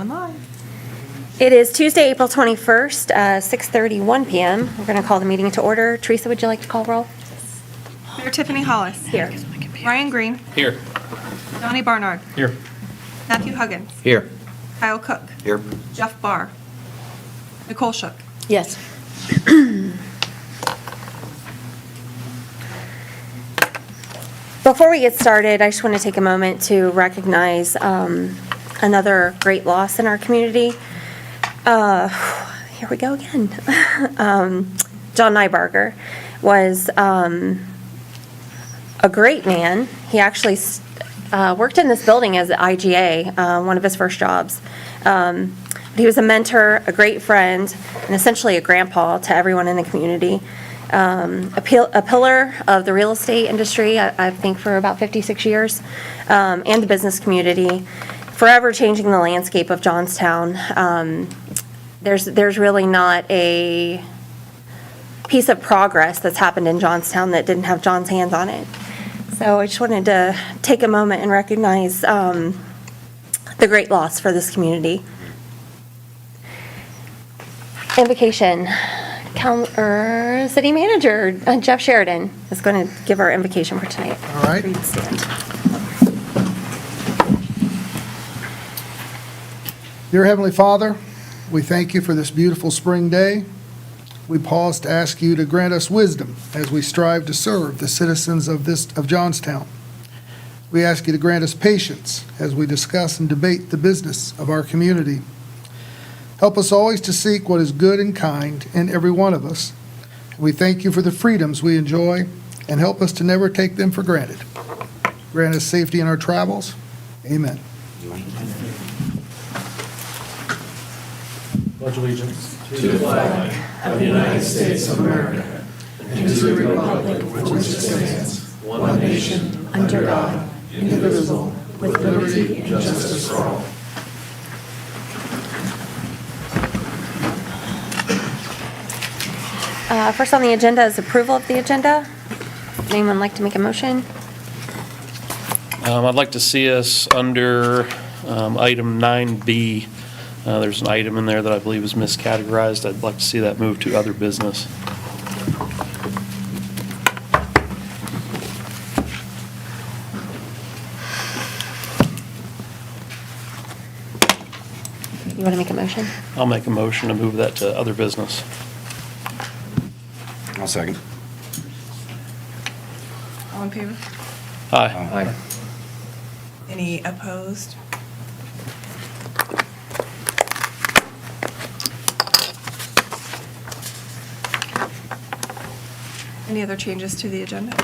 going live. It is Tuesday, April 21st, 6:31 PM. We're going to call the meeting to order. Teresa, would you like to call roll? Mayor Tiffany Hollis. Here. Ryan Green. Here. Donnie Barnard. Here. Matthew Huggins. Here. Kyle Cook. Here. Jeff Barr. Nicole Shook. Yes. Before we get started, I just want to take a moment to recognize another great loss in our community. Here we go again. John Nybarger was a great man. He actually worked in this building as an IGA, one of his first jobs. He was a mentor, a great friend, and essentially a grandpa to everyone in the community. A pillar of the real estate industry, I think, for about 56 years, and the business community, forever changing the landscape of Johnstown. There's really not a piece of progress that's happened in Johnstown that didn't have John's hands on it. So I just wanted to take a moment and recognize the great loss for this community. Invocation. City Manager Jeff Sheridan is going to give our invocation for tonight. All right. Please stand. Dear Heavenly Father, we thank you for this beautiful spring day. We pause to ask you to grant us wisdom as we strive to serve the citizens of Johnstown. We ask you to grant us patience as we discuss and debate the business of our community. Help us always to seek what is good and kind in every one of us. We thank you for the freedoms we enjoy and help us to never take them for granted. Grant us safety in our travels. Amen. Pledge allegiance to the flag of the United States of America and to the republic for which it stands, one nation, under God, indivisible, with liberty and justice for all. First on the agenda is approval of the agenda. Anyone like to make a motion? I'd like to see us under item 9B. There's an item in there that I believe is miscategorized. I'd like to see that move to other business. You want to make a motion? I'll make a motion to move that to other business. I'll second. All in favor? Aye. Any opposed? Any other changes to the agenda?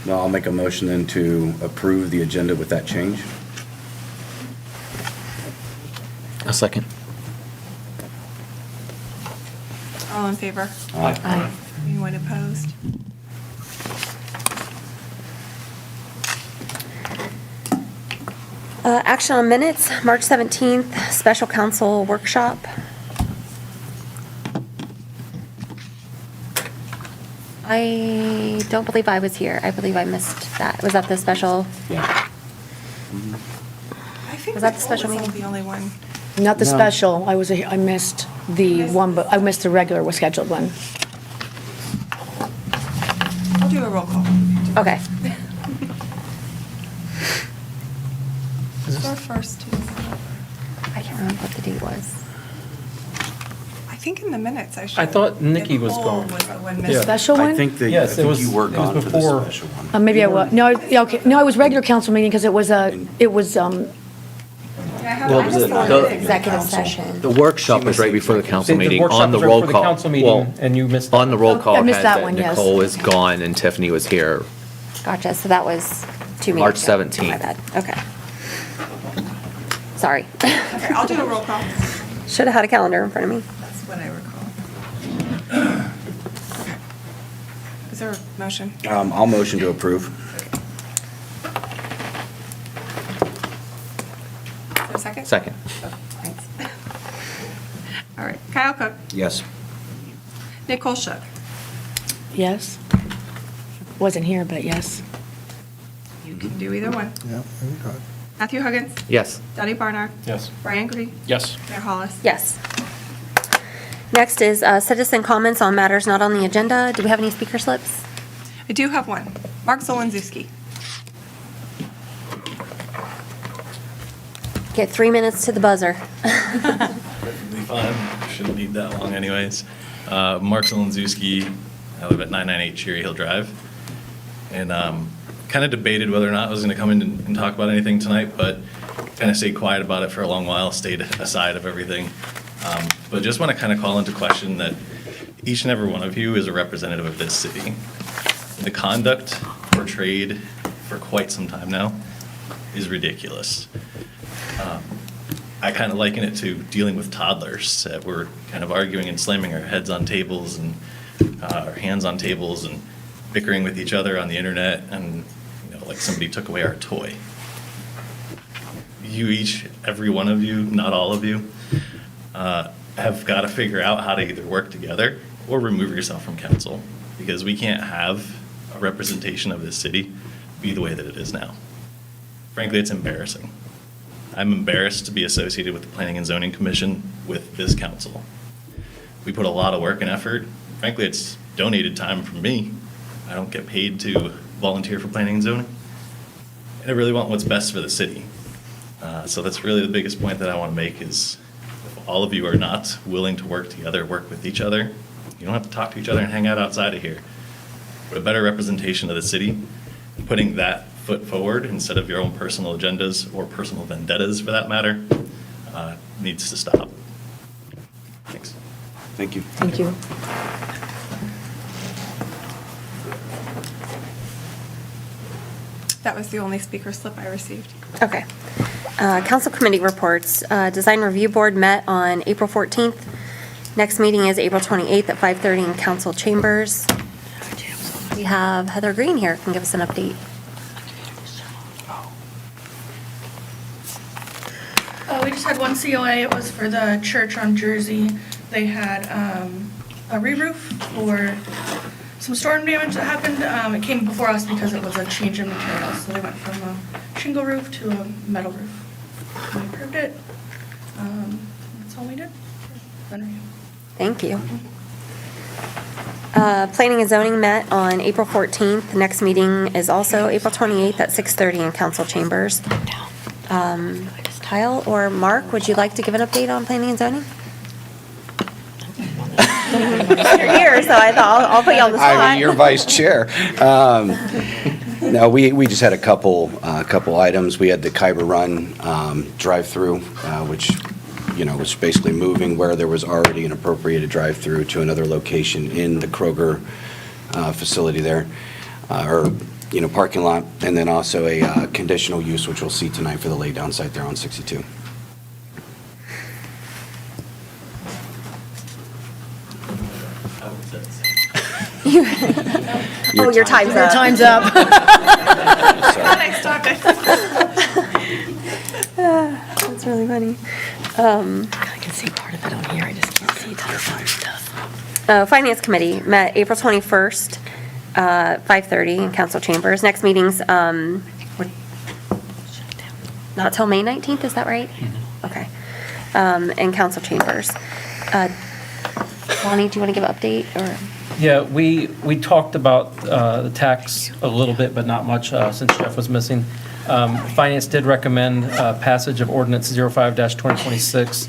No, I'll make a motion then to approve the agenda with that change. A second. All in favor? Aye. Anyone opposed? Action on minutes, March 17th, special council workshop. I don't believe I was here. I believe I missed that. Was that the special? Yeah. I think Was that the Nicole special was meeting? the only one. Not the No. special. I missed the one, but I missed the regular scheduled one. I'll do a roll call. Okay. It's our first Tuesday. I can't remember what the date was. I think in the minutes I showed. I thought Nikki was Nicole gone. was the one Yeah. missing. Special I one? think that, I Yes, it think was- you were it was gone for before. the special one. Maybe I was. No, yeah, okay. No, it was regular council meeting because it was, Yeah, I have Well, I just the- thought the- it was Executive council. session. The workshop was right before the council meeting. workshop On the was right roll before call. the council meeting, Well, and you missed on the roll Oh, call I it missed had that that one, yes. Nicole is gone and Tiffany was here. Gotcha, so that was 2 meetings March ago. 17th. My bad, okay. Sorry. Okay, I'll do a roll call. Should have had a calendar in front of me. That's what I recall. Is there a motion? I'll motion to approve. Is there a second? Second. Oh, thanks. All right, Kyle Cook, Yes. Nicole Shook, yes. Wasn't here, but yes. you You can do either one. Yeah, very good. Matthew Huggins. Yes. Donnie Barnard. Yes. Brian Green. Yes. Mayor Hollis. Yes. Next is citizen comments on matters not on the agenda. Do we have any speaker slips? I do have one. Mark Zolinski. Get 3 minutes to the buzzer. Perfectly fine. Shouldn't need that long anyways. Mark Zelenszewski. I live at 998 Cherry Hill Drive. And kind of debated whether or not I was going to come in and talk about anything tonight, but kind of stayed quiet about it for a long while, stayed aside of everything. But just want to kind of call into question that each and every one of you is a representative of this city. The conduct portrayed for quite some time now is ridiculous. I kind of liken it to dealing with toddlers that we're kind of arguing and slamming our heads on tables and our hands on tables and bickering with each other on the internet, and like somebody took away our toy. You each, every one of you, not all of you, have got to figure out how to either work together or remove yourself from council, because we can't have a representation of this city be the way that it is now. Frankly, it's embarrassing. I'm embarrassed to be associated with the Planning and Zoning Commission with this council. We put a lot of work and effort. Frankly, it's donated time from me. I don't get paid to volunteer for planning and zoning. And I really want what's best for the city. So that's really the biggest point that I want to make is if all of you are not willing to work together, work with each other, you don't have to talk to each other and hang out outside of here. But a better representation of the city, putting that foot forward instead of your own personal agendas or personal vendettas for that matter, needs to stop. Thanks. Thank you. Thank you. That was the only speaker slip I received. Okay. Council committee reports. Design Review Board met on April 14th. Next meeting is April 28th at 5:30 in council chambers. We have Heather Green here, can give us an update. We just had one COA. It was for the church on Jersey. They had a re-roof for some storm damage that happened. It came before us because it was a change in materials. So they went from a shingle roof to a metal roof. We approved it. That's all we did. Thank you. Planning and zoning met on April 14th. The next meeting is also April 28th at 6:30 in council chambers. Kyle or Mark, would you like to give an update on planning and zoning? You're here, so I thought I'll put you on the spot. I'm your vice chair. No, we just had a couple items. We had the Khyber Run drive-through, which, was basically moving where there was already an appropriated drive-through to another location in the Kroger facility there, parking lot, and then also a conditional use, which we'll see tonight for the laydown site there on 62. Oh, your time's Your up. time's up. Next topic. That's really funny. I can see part of it on here, I just can't see the other stuff. Finance Committee met April 21st, 5:30 in council chambers. Next meeting's not till May 19th, is that right? Okay. In council chambers. Lonnie, do you want to give an update or? Yeah, we talked about the tax a little bit, but not much since Jeff was missing. Finance did recommend passage of ordinance 05-2026,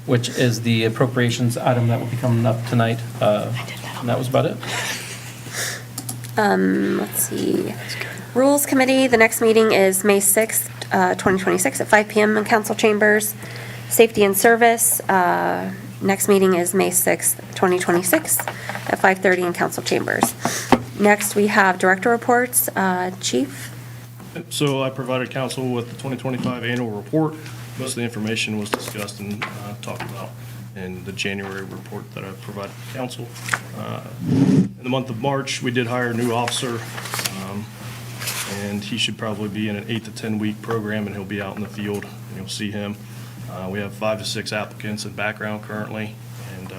which is the appropriations item that will be coming up tonight. And that was about it. Let's see. Rules Committee, the next meeting is May 6th, 2026 at 5 PM in council chambers. Safety and Service, next meeting is May 6th, 2026 at 5:30 in council chambers. Next, we have director reports. Chief? So I provided council with the 2025 annual report. Most of the information was discussed and talked about in the January report that I provided to council. In the month of March, we did hire a new officer, and he should probably be in an 8 to 10 week program, and he'll be out in the field, and you'll see him. We have 5 to 6 applicants in background currently, and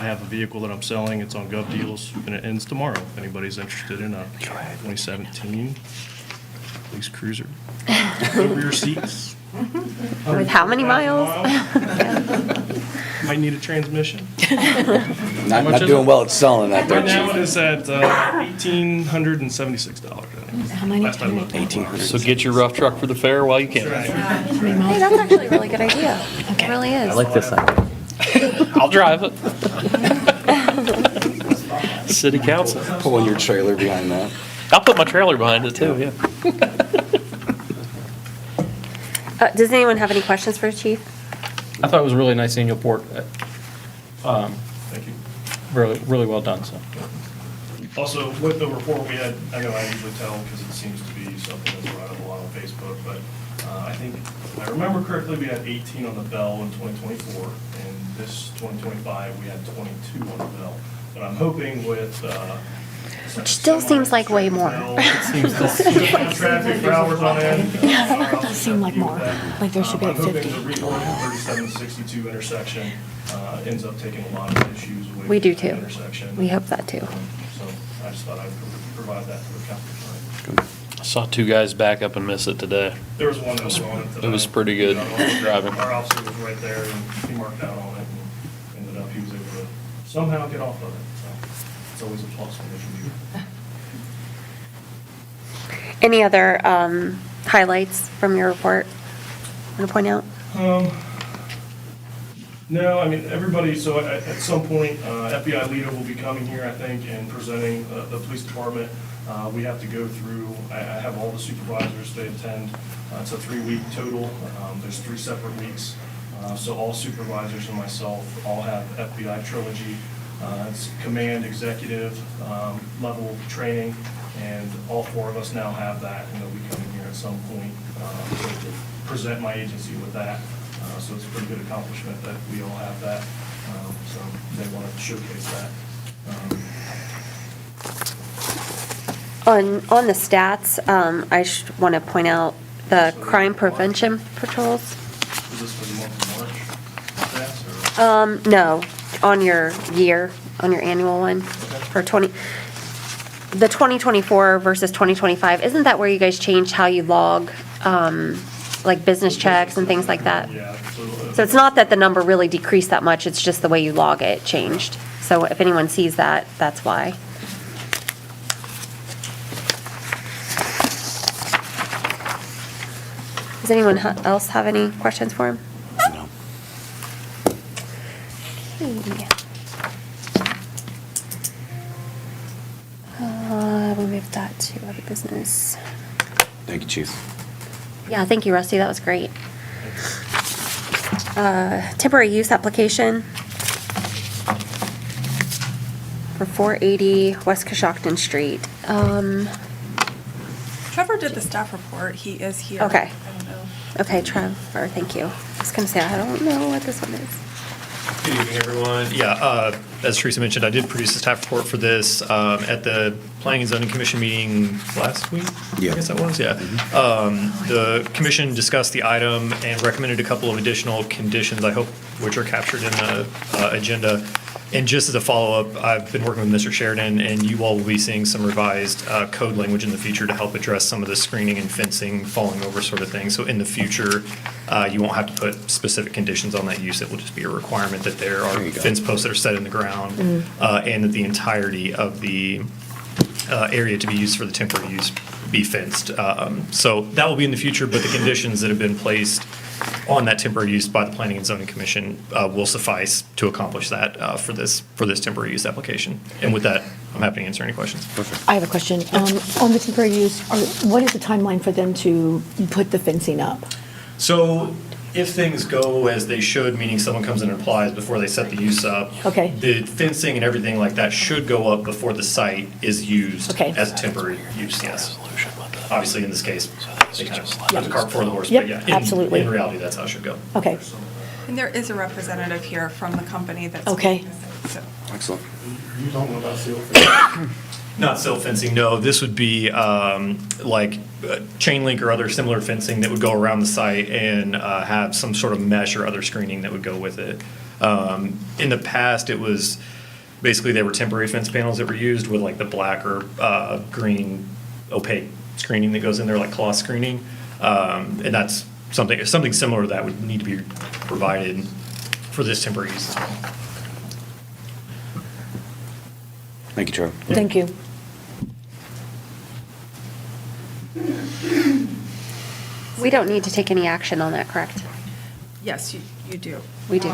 I have a vehicle that I'm selling. It's on Gov Deals, and it ends tomorrow. If anybody's interested in a 2017 police cruiser. Over your seats. With how many miles? Might need a transmission. Not much is doing it? well at selling that there, Right now it chief. is at $1,876. How many? Last I looked. 1,800. So get your rough truck for the fair while you can. Hey, that's actually a really good idea. It really is. I like this idea. I'll drive it. City council. Pulling your trailer behind that. I'll put my trailer behind it too, yeah. Does anyone have any questions for Chief? I thought it was a really nice annual report. Thank you. Really, really well done, so. Also, with the report we had, I know I usually tell because it seems to be something that's brought up a lot on Facebook, but I think, if I remember correctly, we had 18 on the bell in 2024, and this 2025, we had 22 on the bell. But I'm hoping with, Which still seems like way more. Traffic for hours on end. Yeah, it does seem like more. Like there should be like I'm hoping 50. the reorient 3762 intersection ends up taking a lot of issues away. We do from that too. intersection. We hope that too. So I just thought I'd provide that to the council tonight. I saw two guys back up and miss it today. There was one that was on it today. It was pretty good driving. Our officer was right there and he marked out on it and ended up, he was able to somehow get off of it. So it's always a plus when there's a Any other highlights from your report want to point out? No, I mean, everybody, so at some point, FBI leader will be coming here, I think, and presenting the police department. We have to go through, I have all the supervisors, they attend. It's a 3-week total. There's 3 separate weeks. So all supervisors and myself all have FBI trilogy. It's command, executive level training, and all 4 of us now have that, and they'll be coming here at some point to present my agency with that. So it's a pretty good accomplishment that we all have that. So they want to showcase that. On the stats, I want to point out the crime prevention patrols. Is this for the month of March? Stats, or? No, on your year, on your annual one for the 2024 versus 2025. Isn't that where you guys changed how you log, like business checks and things like that? Yeah. So it's not that the number really decreased that much, it's just the way you log it changed. So if anyone sees that, that's why. Does anyone else have any questions for him? No. Okay. We'll move that to other business. Thank you, chief. Yeah, thank you, Rusty, that was great. Temporary use application for 480 West Coshocton Street. Trevor did the staff report. He is here. Okay. I don't know. Okay, Trevor, thank you. I was gonna say, I don't know what this one is. Good evening, everyone. Yeah, as Teresa mentioned, I did produce a staff report for this at the Planning and Zoning Commission meeting last week. Yeah. I guess that was, yeah. The commission discussed the item and recommended a couple of additional conditions, I hope, which are captured in the agenda. And just as a follow-up, I've been working with Mr. Sheridan, and you all will be seeing some revised code language in the future to help address some of the screening and fencing, falling over sort of thing. So in the future, you won't have to put specific conditions on that use. It will just be a requirement that there are fence posts that are set in the ground, and that the entirety of the area to be used for the temporary use be fenced. So that will be in the future, but the conditions that have been placed on that temporary use by the Planning and Zoning Commission will suffice to accomplish that for this temporary use application. And with that, I'm happy to answer any questions. I have a question. On the temporary use, what is the timeline for them to put the fencing up? So if things go as they should, meaning someone comes in and applies before they set the use up, Okay. the fencing and everything like that should go up before the site is used Okay. as a temporary use, yes. Obviously, in this case, they kind of put the cart before the horse, Yep, but yeah, absolutely. in reality, that's how it should go. Okay, And there is a representative here from the company that's. Okay. doing this, so. Excellent. You don't know about seal fencing? Not silt fencing, no. This would be like chain link or other similar fencing that would go around the site and have some sort of mesh or other screening that would go with it. In the past, it was basically they were temporary fence panels that were used with like the black or green opaque screening that goes in there, like cloth screening. And that's something similar to that would need to be provided for this temporary use as well. Thank you, Charlie. Thank you. We don't need to take any action on that, correct? Yes, you do. We do.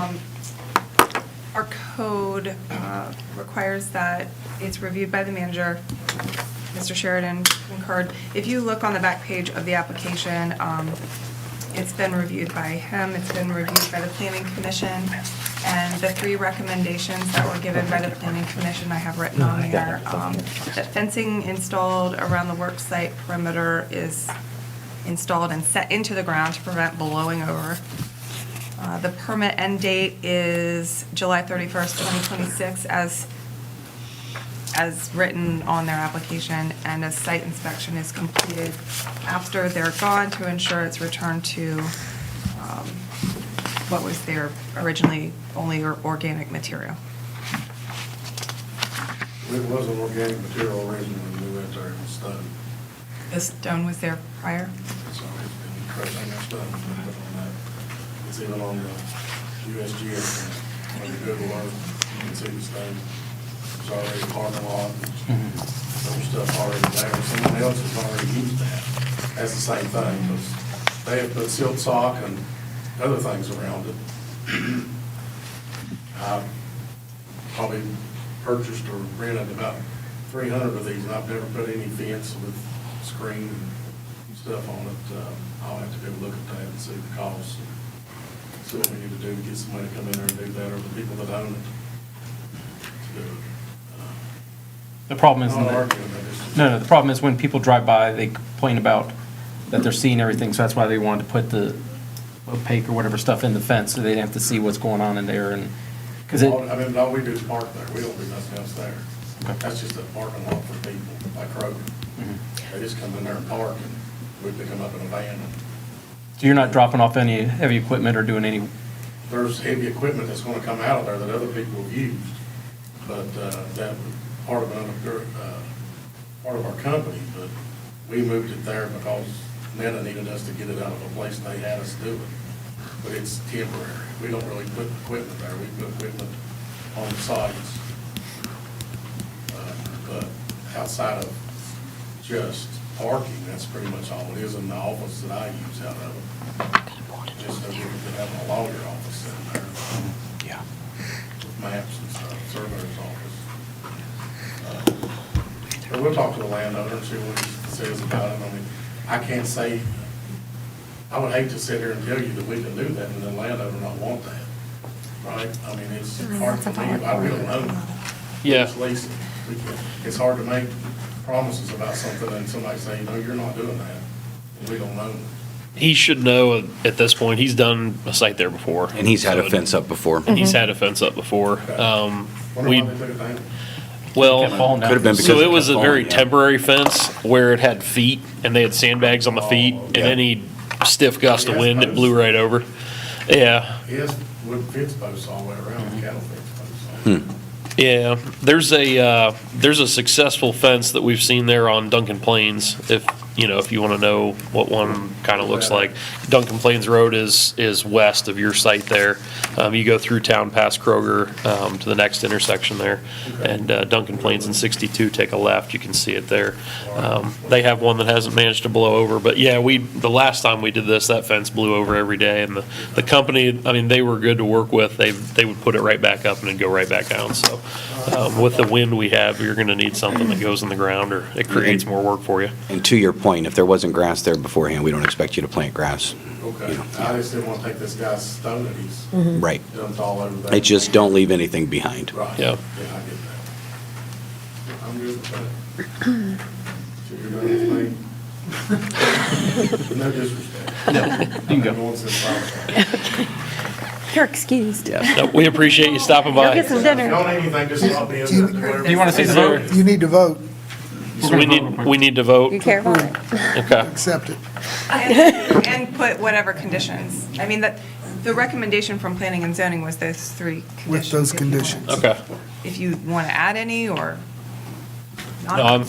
Our code requires that it's reviewed by the manager. Mr. Sheridan concurred. If you look on the back page of the application, it's been reviewed by him, it's been reviewed by the Planning Commission, and the 3 recommendations that were given by the Planning Commission I have written on there. That fencing installed around the work site perimeter is installed and set into the ground to prevent blowing over. The permit end date is July 31st, 2026, as written on their application, and a site inspection is completed after they're gone to ensure it's returned to what was there originally, only organic material. It wasn't organic material originally when we went there, it was stone. The stone was there prior? So it's been crushed on that stone, it's been put on that. It's even on the USGS, when you Google Earth, you can see the stone. It's already parking lot, other stuff already there. Someone else has already used that. That's the same thing, because they have put silt sock and other things around it. I probably purchased or rented about 300 of these, and I've never put any fence with screen and stuff on it. I'll have to go look at that and see the cost. See what we need to do to get somebody to come in there and do that, or the people that own it to do it. The problem is, I'm not arguing that, it's just- no, the problem is when people drive by, they complain about that they're seeing everything, so that's why they wanted to put the opaque or whatever stuff in the fence, so they didn't have to see what's going on in there, and, because it, I mean, all we do is park there, we don't do nothing else there. Okay. That's just a parking lot for people, like Kroger. They just come in there and park, and we pick them up in a van. so you're not dropping off any heavy equipment or doing any, There's heavy equipment that's gonna come out of there that other people have used, but that was part of part of our company, but we moved it there because Netta needed us to get it out of a place they had us do it. But it's temporary. We don't really put equipment there. We put equipment on the sites. But outside of just parking, that's pretty much all it is in the office that I use out of it. Just so we could have a lawyer office sitting there. Yeah. With maps and stuff, surveyor's office. But we'll talk to the landowner and see what he says about it. I mean, I can't say, I would hate to sit here and tell you that we can do that and the landowner not want that, right? I mean, it's hard for me, I really know. Yeah. It's leasing. It's hard to make promises about something and somebody say, no, you're not doing that, and we don't know. He should know at this point, he's done a site there before. And he's had a So fence up before. He's had a fence up before. Wonder We, why they took it down. well. kept falling down. Could have been because So it it was a kept very falling, yeah. temporary fence where it had feet and they had sandbags on the feet and yeah. any stiff gust of wind, it blew right over. Yeah, He has wood fence posts all the way around, cattle fence posts. yeah. There's a successful fence that we've seen there on Duncan Plains. If you want to know what one kind of looks like. Duncan Plains Road is west of your site there. You go through town past Kroger to the next intersection there. And Duncan Plains and 62 take a left, you can see it there. They have one that hasn't managed to blow over, but yeah, the last time we did this, that fence blew over every day. And the company, I mean, they were good to work with. They would put it right back up and it'd go right back down. So with the wind we have, you're going to need something that goes in the ground or it creates more work for you. And to your point, if there wasn't grass there beforehand, we don't expect you to plant grass. Okay, You know, I just didn't want to take this guy's stone that he's Right. dumped all over there. It just don't leave anything behind. Right. Yeah. Yeah, I get that. I'm good with that. So you're done with me? No disrespect. No, you can go. I'm going to the fire. You're excused. No, we appreciate you stopping Go by. get some If you dinner. don't need anything, just stop in. Do you- Do you want to see the vote? You need to vote, So we need to vote. You care about it? Okay. accept it. And put whatever conditions. I mean, the recommendation from planning and zoning was those 3 conditions. With those conditions. Okay. If you want to add any, or, not. No, I'm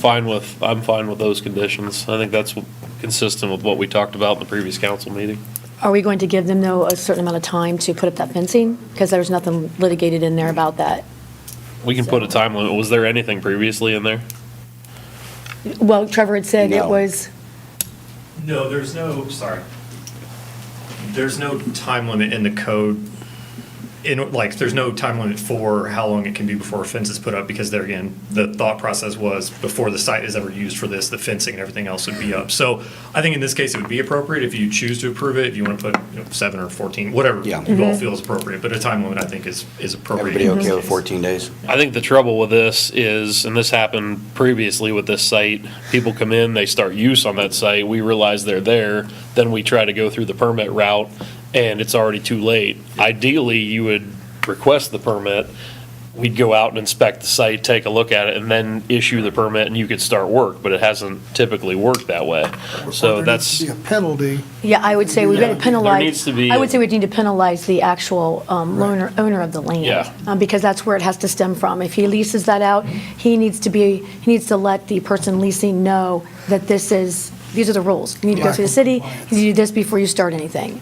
fine with those conditions. I think that's consistent with what we talked about in the previous council meeting. Are we going to give them, though, a certain amount of time to put up that fencing? Because there's nothing litigated in there about that. We can put a time limit. Was there anything previously in there? Well, Trevor had said it No. was, No, there's no, sorry. There's no time limit in the code. There's no time limit for how long it can be before a fence is put up, because there again, the thought process was before the site is ever used for this, the fencing and everything else would be up. So I think in this case, it would be appropriate if you choose to approve it, if you want to put 7 or 14, whatever Yeah. you all feel is appropriate, but a time limit I think is appropriate. Everybody in this okay with case. 14 days? I think the trouble with this is, and this happened previously with this site, people come in, they start use on that site, we realize they're there, then we try to go through the permit route, and it's already too late. Ideally, you would request the permit, we'd go out and inspect the site, take a look at it, and then issue the permit, and you could start work, but it hasn't typically worked that way. So There needs to be a penalty. yeah, I would say we Yeah. would penalize. There needs to be I would say we need to penalize the actual owner of the land. Yeah. Because that's where it has to stem from. If he leases that out, he needs to let the person leasing know that these are the rules. You need to go through the city, you do this before you start anything.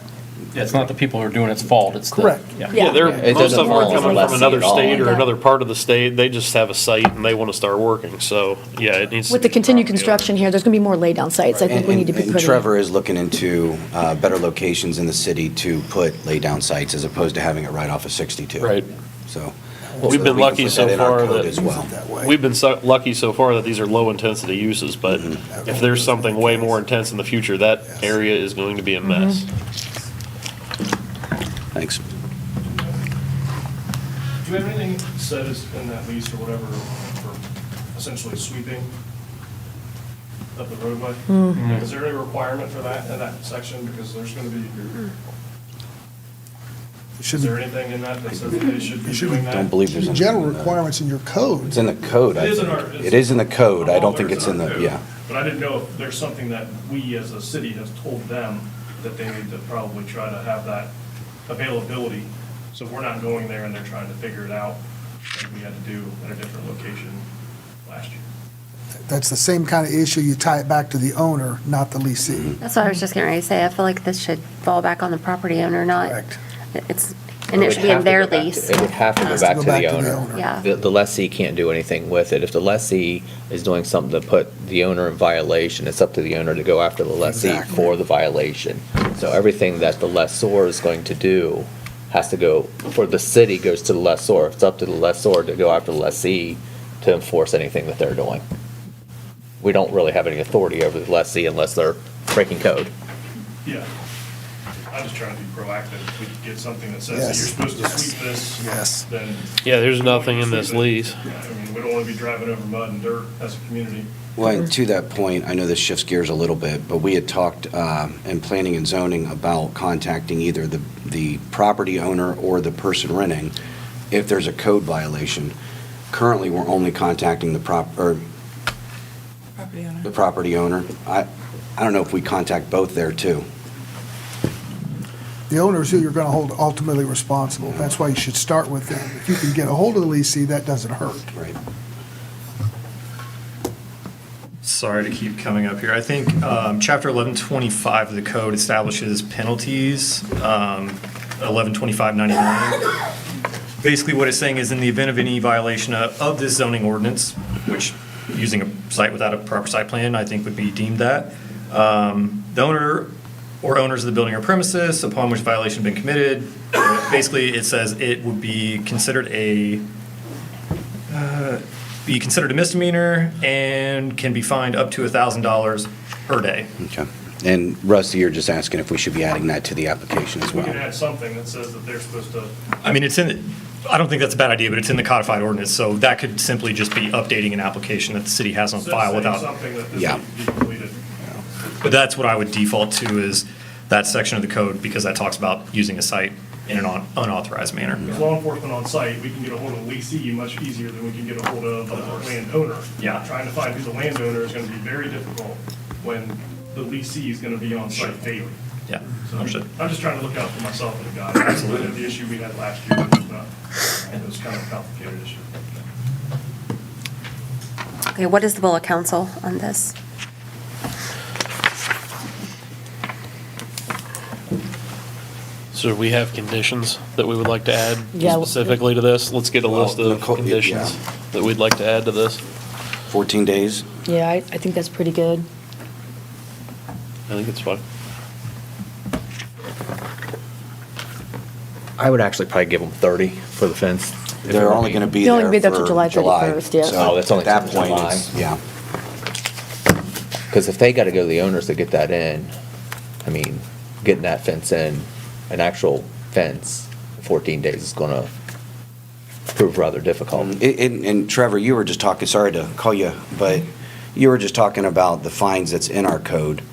Yeah, it's not the people who are doing it's fault, it's the. Correct. Yeah. Yeah, It most doesn't of them are fall coming unless from another at all. state or Yeah. another part of the state, they just have a site and they want to start working, so, yeah, it needs to With the be continued properly construction here, there's going to be more laydown sites. I think we need to be And putting. Trevor is looking into better locations in the city to put lay-down sites as opposed to having it right off of 62. Right. So. We've so been we can lucky put so that in our far code that- as well. That way. We've been lucky so far that these are low-intensity uses, but Mm-hmm. if there's something way more intense in the future, that area is going to be a mess. Thanks. Do you have anything said in that lease or whatever for essentially sweeping of the roadway? Is there any requirement for that in that section? Because there's going to be, is there anything in that that says that they should be doing that? Don't believe there's anything General in that. requirements in your code. It's in the code. I It is in think. our- It is in the code. I I'm don't aware think it's in our the, code, yeah. But I didn't know if there's something that we as a city have told them that they need to probably try to have that availability. So we're not going there and they're trying to figure it out like we had to do at a different location last year. That's the same kind of issue. You tie it back to the owner, not the leasee. That's what I was just getting ready to say. I feel like this should fall back on the property owner, not, Correct. and it should be in their lease. It would have to go Has to back go to the owner. Yeah. The lessee can't do anything with it. If the lessee is doing something to put the owner in violation, it's up to the owner to go after the lessee Exactly. for the violation. So everything that the lessor is going to do has to go, for the city, goes to the lessor. It's up to the lessor to go after the lessee to enforce anything that they're doing. We don't really have any authority over the lessee unless they're breaking code. Yeah. I'm just trying to be proactive. If we could get something that says that Yes, you're supposed to yes, sweep this, yes. then. Yeah, there's nothing in this lease. I mean, we don't want to be driving over mud and dirt as a community. Well, and to that point, I know this shifts gears a little bit, but we had talked in planning and zoning about contacting either the property owner or the person renting if there's a code violation. Currently, we're only contacting the Property owner. the property owner. I don't know if we contact both there too. The owner is who you're going to hold ultimately responsible. That's why you should start with them. If you can get a hold of the leasee, that doesn't hurt. Right. Sorry to keep coming up here. I think Chapter 1125 of the code establishes penalties, 1125.99. Basically, what it's saying is in the event of any violation of this zoning ordinance, which using a site without a proper site plan, I think would be deemed that, the owner or owners of the building or premises upon which violation has been committed, basically, it says it would be considered a misdemeanor and can be fined up to $1,000 per day. Okay. And Rusty, you're just asking if we should be adding that to the application as We can well. add something that says that they're supposed to. I mean, I don't think that's a bad idea, but it's in the codified ordinance, so that could simply just be updating an application that the city has on file Saying without. something that this Yeah. needs to be completed. But that's what I would default to is that section of the code because that talks about using a site in an unauthorized manner. With law enforcement on site, we can get a hold of the leasee much easier than we can get a hold of the landowner. Yeah. Trying to find who the landowner is going to be very difficult when the leasee is going to be on site daily. Yeah, So understood. I'm just trying to look out for myself and the guy. Absolutely. The issue we had last year was not, it was kind of a complicated issue. Okay, what is the will of council on this? So we have conditions that we would like to add Yeah. specifically to this? Let's get a list of Nicole, yeah. conditions that we'd like to add to this. 14 days? Yeah, I think that's pretty good. I think it's fine. I would actually probably give them 30 for the fence. if They're it only be- going to be They'll only there be there till for July July. 31st, yeah. So Oh, that's only at that till point, July. it's, yeah. Because if they got to go to the owners to get that in, I mean, getting that fence in, an actual fence, 14 days is going to prove rather difficult. And Trevor, you were just talking, sorry to call you, but you were just talking about the fines that's in our code.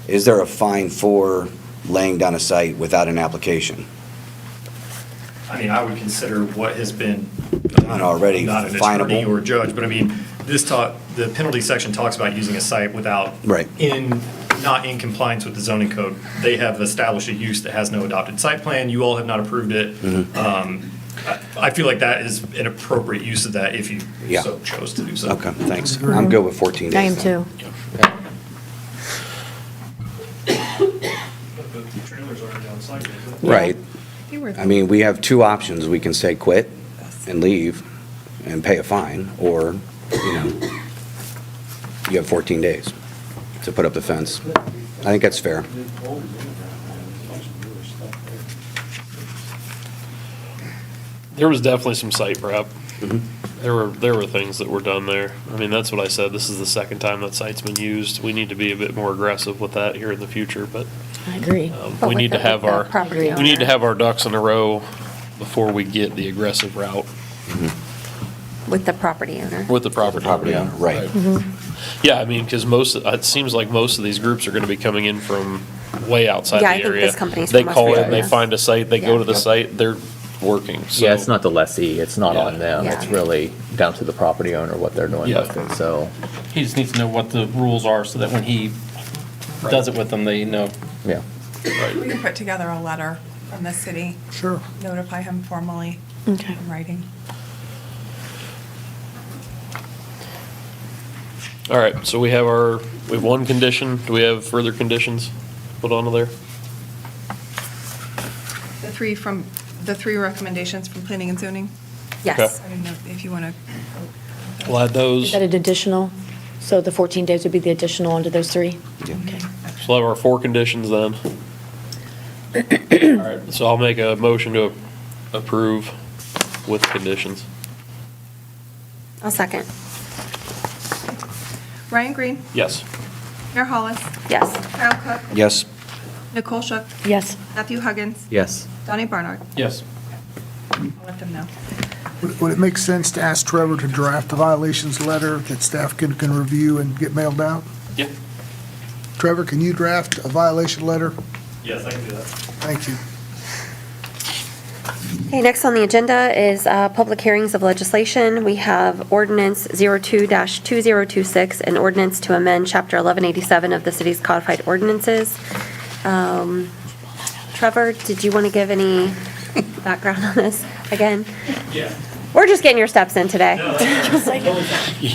Is there a fine for laying down a site without an application? I mean, I would consider what has been. Done already Not an attorney finable. or a judge, but I mean, the penalty section talks about using a site without. Right. Not in compliance with the zoning code. They have established a use that has no adopted site plan. You all have not approved it. I feel like that is an appropriate use of that if you Yeah. so chose to do so. Okay, thanks. I'm good with 14 days. I am then. too. The trailer's already on site. isn't it? Right. You were- I mean, we have two options. We can say quit and leave and pay a fine, or, you know, you have 14 days to put up the fence. I think that's fair. There was definitely some site prep. Mhm. There were things that were done there. I mean, that's what I said. This is the second time that site's been used. We need to be a bit more aggressive with that here in the future, but I agree. But we with need to the- have with the our, property we need to owner. have our ducks in a row before we get the aggressive route With the property owner. with the property. Property owner, right. Yeah, I mean, because it seems like most of these groups are going to be coming in from way outside the Yeah, area. I think this company's They from call West in, they Virginia. find a site, they go Yeah. to the site, they're working, so. Yeah, it's not the lessee, it's not on them, Yeah. it's really down to the property owner what they're doing Yeah. with it, so, He just needs to know what the rules are so that when he does it with them, they know. yeah. We can put together a letter from the city, Sure. notify him formally Okay. in writing. All right, so we have one condition. Do we have further conditions put onto there? The three recommendations from planning and zoning? Yes. I didn't know if you want to. We'll add those. Is that an additional? So the 14 days would be the additional under those three? Yeah. Okay. So we'll have our 4 conditions then. All right, so I'll make a motion to approve with conditions. I'll second. Ryan Green, Yes. Mayor Hollis, Yes. Kyle Cook, Yes, Nicole Shook, Yes. Matthew Huggins, Yes. Donnie Barnard. Yes. I'll let them know. Would it make sense to ask Trevor to draft a violations letter that staff can review and get mailed out? Yeah. Trevor, can you draft a violation letter? Yes, I can do that. Thank you. Okay, next on the agenda is public hearings of legislation. We have ordinance 02-2026, an ordinance to amend Chapter 1187 of the city's codified ordinances. Trevor, did you want to give any background on this again? Yeah. We're just getting your steps in today. You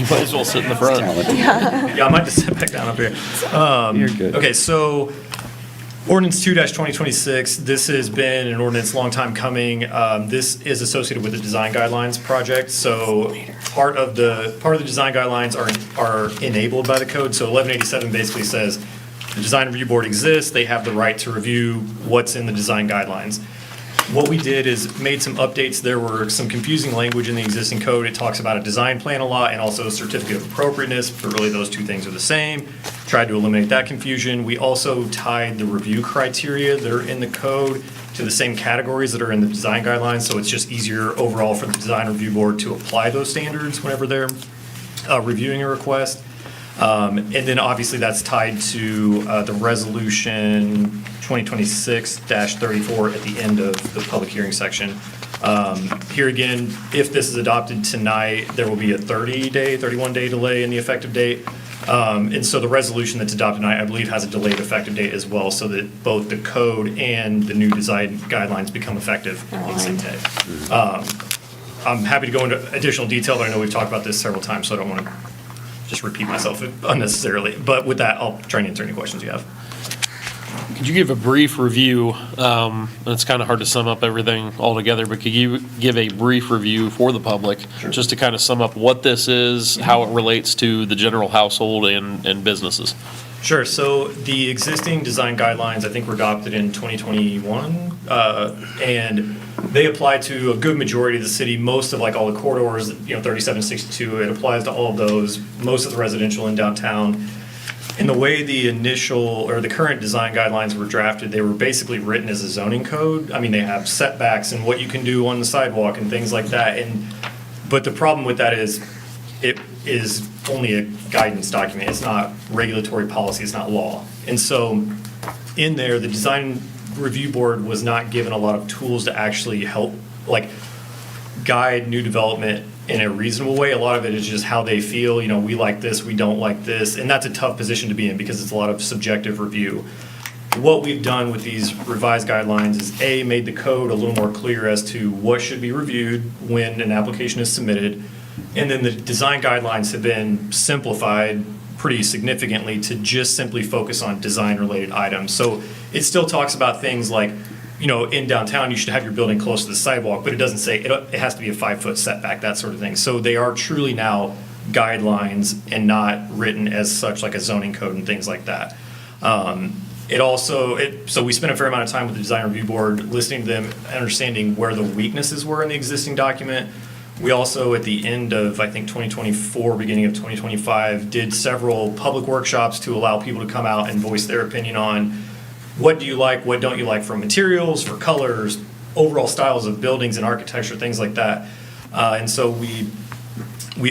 might as well sit in the front. Yeah, I might just sit back down up here. You're good. Okay, so ordinance 2-2026, this has been an ordinance a long time coming. This is associated with the design guidelines project. So part of the design guidelines are enabled by the code. So 1187 basically says the design review board exists. They have the right to review what's in the design guidelines. What we did is made some updates. There were some confusing language in the existing code. It talks about a design plan a lot and also a certificate of appropriateness, but really those two things are the same. Tried to eliminate that confusion. We also tied the review criteria that are in the code to the same categories that are in the design guidelines, so it's just easier overall for the design review board to apply those standards whenever they're reviewing a request. And then obviously that's tied to the resolution 2026-34 at the end of the public hearing section. Here again, if this is adopted tonight, there will be a 31-day delay in the effective date. And so the resolution that's adopted tonight, I believe, has a delayed effective date as well, so that both the code and the new design guidelines become effective on the same day. I'm happy to go into additional detail, but I know we've talked about this several times, so I don't want to just repeat myself unnecessarily. But with that, I'll try and answer any questions you have. Could you give a brief review? And it's kind of hard to sum up everything all together, but could you give a brief review for the public? Just to kind of sum up what this is, how it relates to the general household and businesses? Sure. So the existing design guidelines, I think, were adopted in 2021, and they apply to a good majority of the city. Most of like all the corridors, 3762, it applies to all of those. Most of the residential in downtown. And the way the initial or the current design guidelines were drafted, they were basically written as a zoning code. I mean, they have setbacks and what you can do on the sidewalk and things like that. But the problem with that is it is only a guidance document. It's not regulatory policy. It's not law. And so in there, the design review board was not given a lot of tools to actually help, like, guide new development in a reasonable way. A lot of it is just how they feel, we like this, we don't like this, and that's a tough position to be in because it's a lot of subjective review. What we've done with these revised guidelines is made the code a little more clear as to what should be reviewed when an application is submitted, and then the design guidelines have been simplified pretty significantly to just simply focus on design-related items. So it still talks about things like, in downtown, you should have your building close to the sidewalk, but it doesn't say it has to be a 5-foot setback, that sort of thing. So they are truly now guidelines and not written as such like a zoning code and things like that. So we spent a fair amount of time with the design review board, listening to them, understanding where the weaknesses were in the existing document. We also, at the end of, I think, 2024, beginning of 2025, did several public workshops to allow people to come out and voice their opinion on what do you like, what don't you like for materials, for colors, overall styles of buildings and architecture, things like that. And so we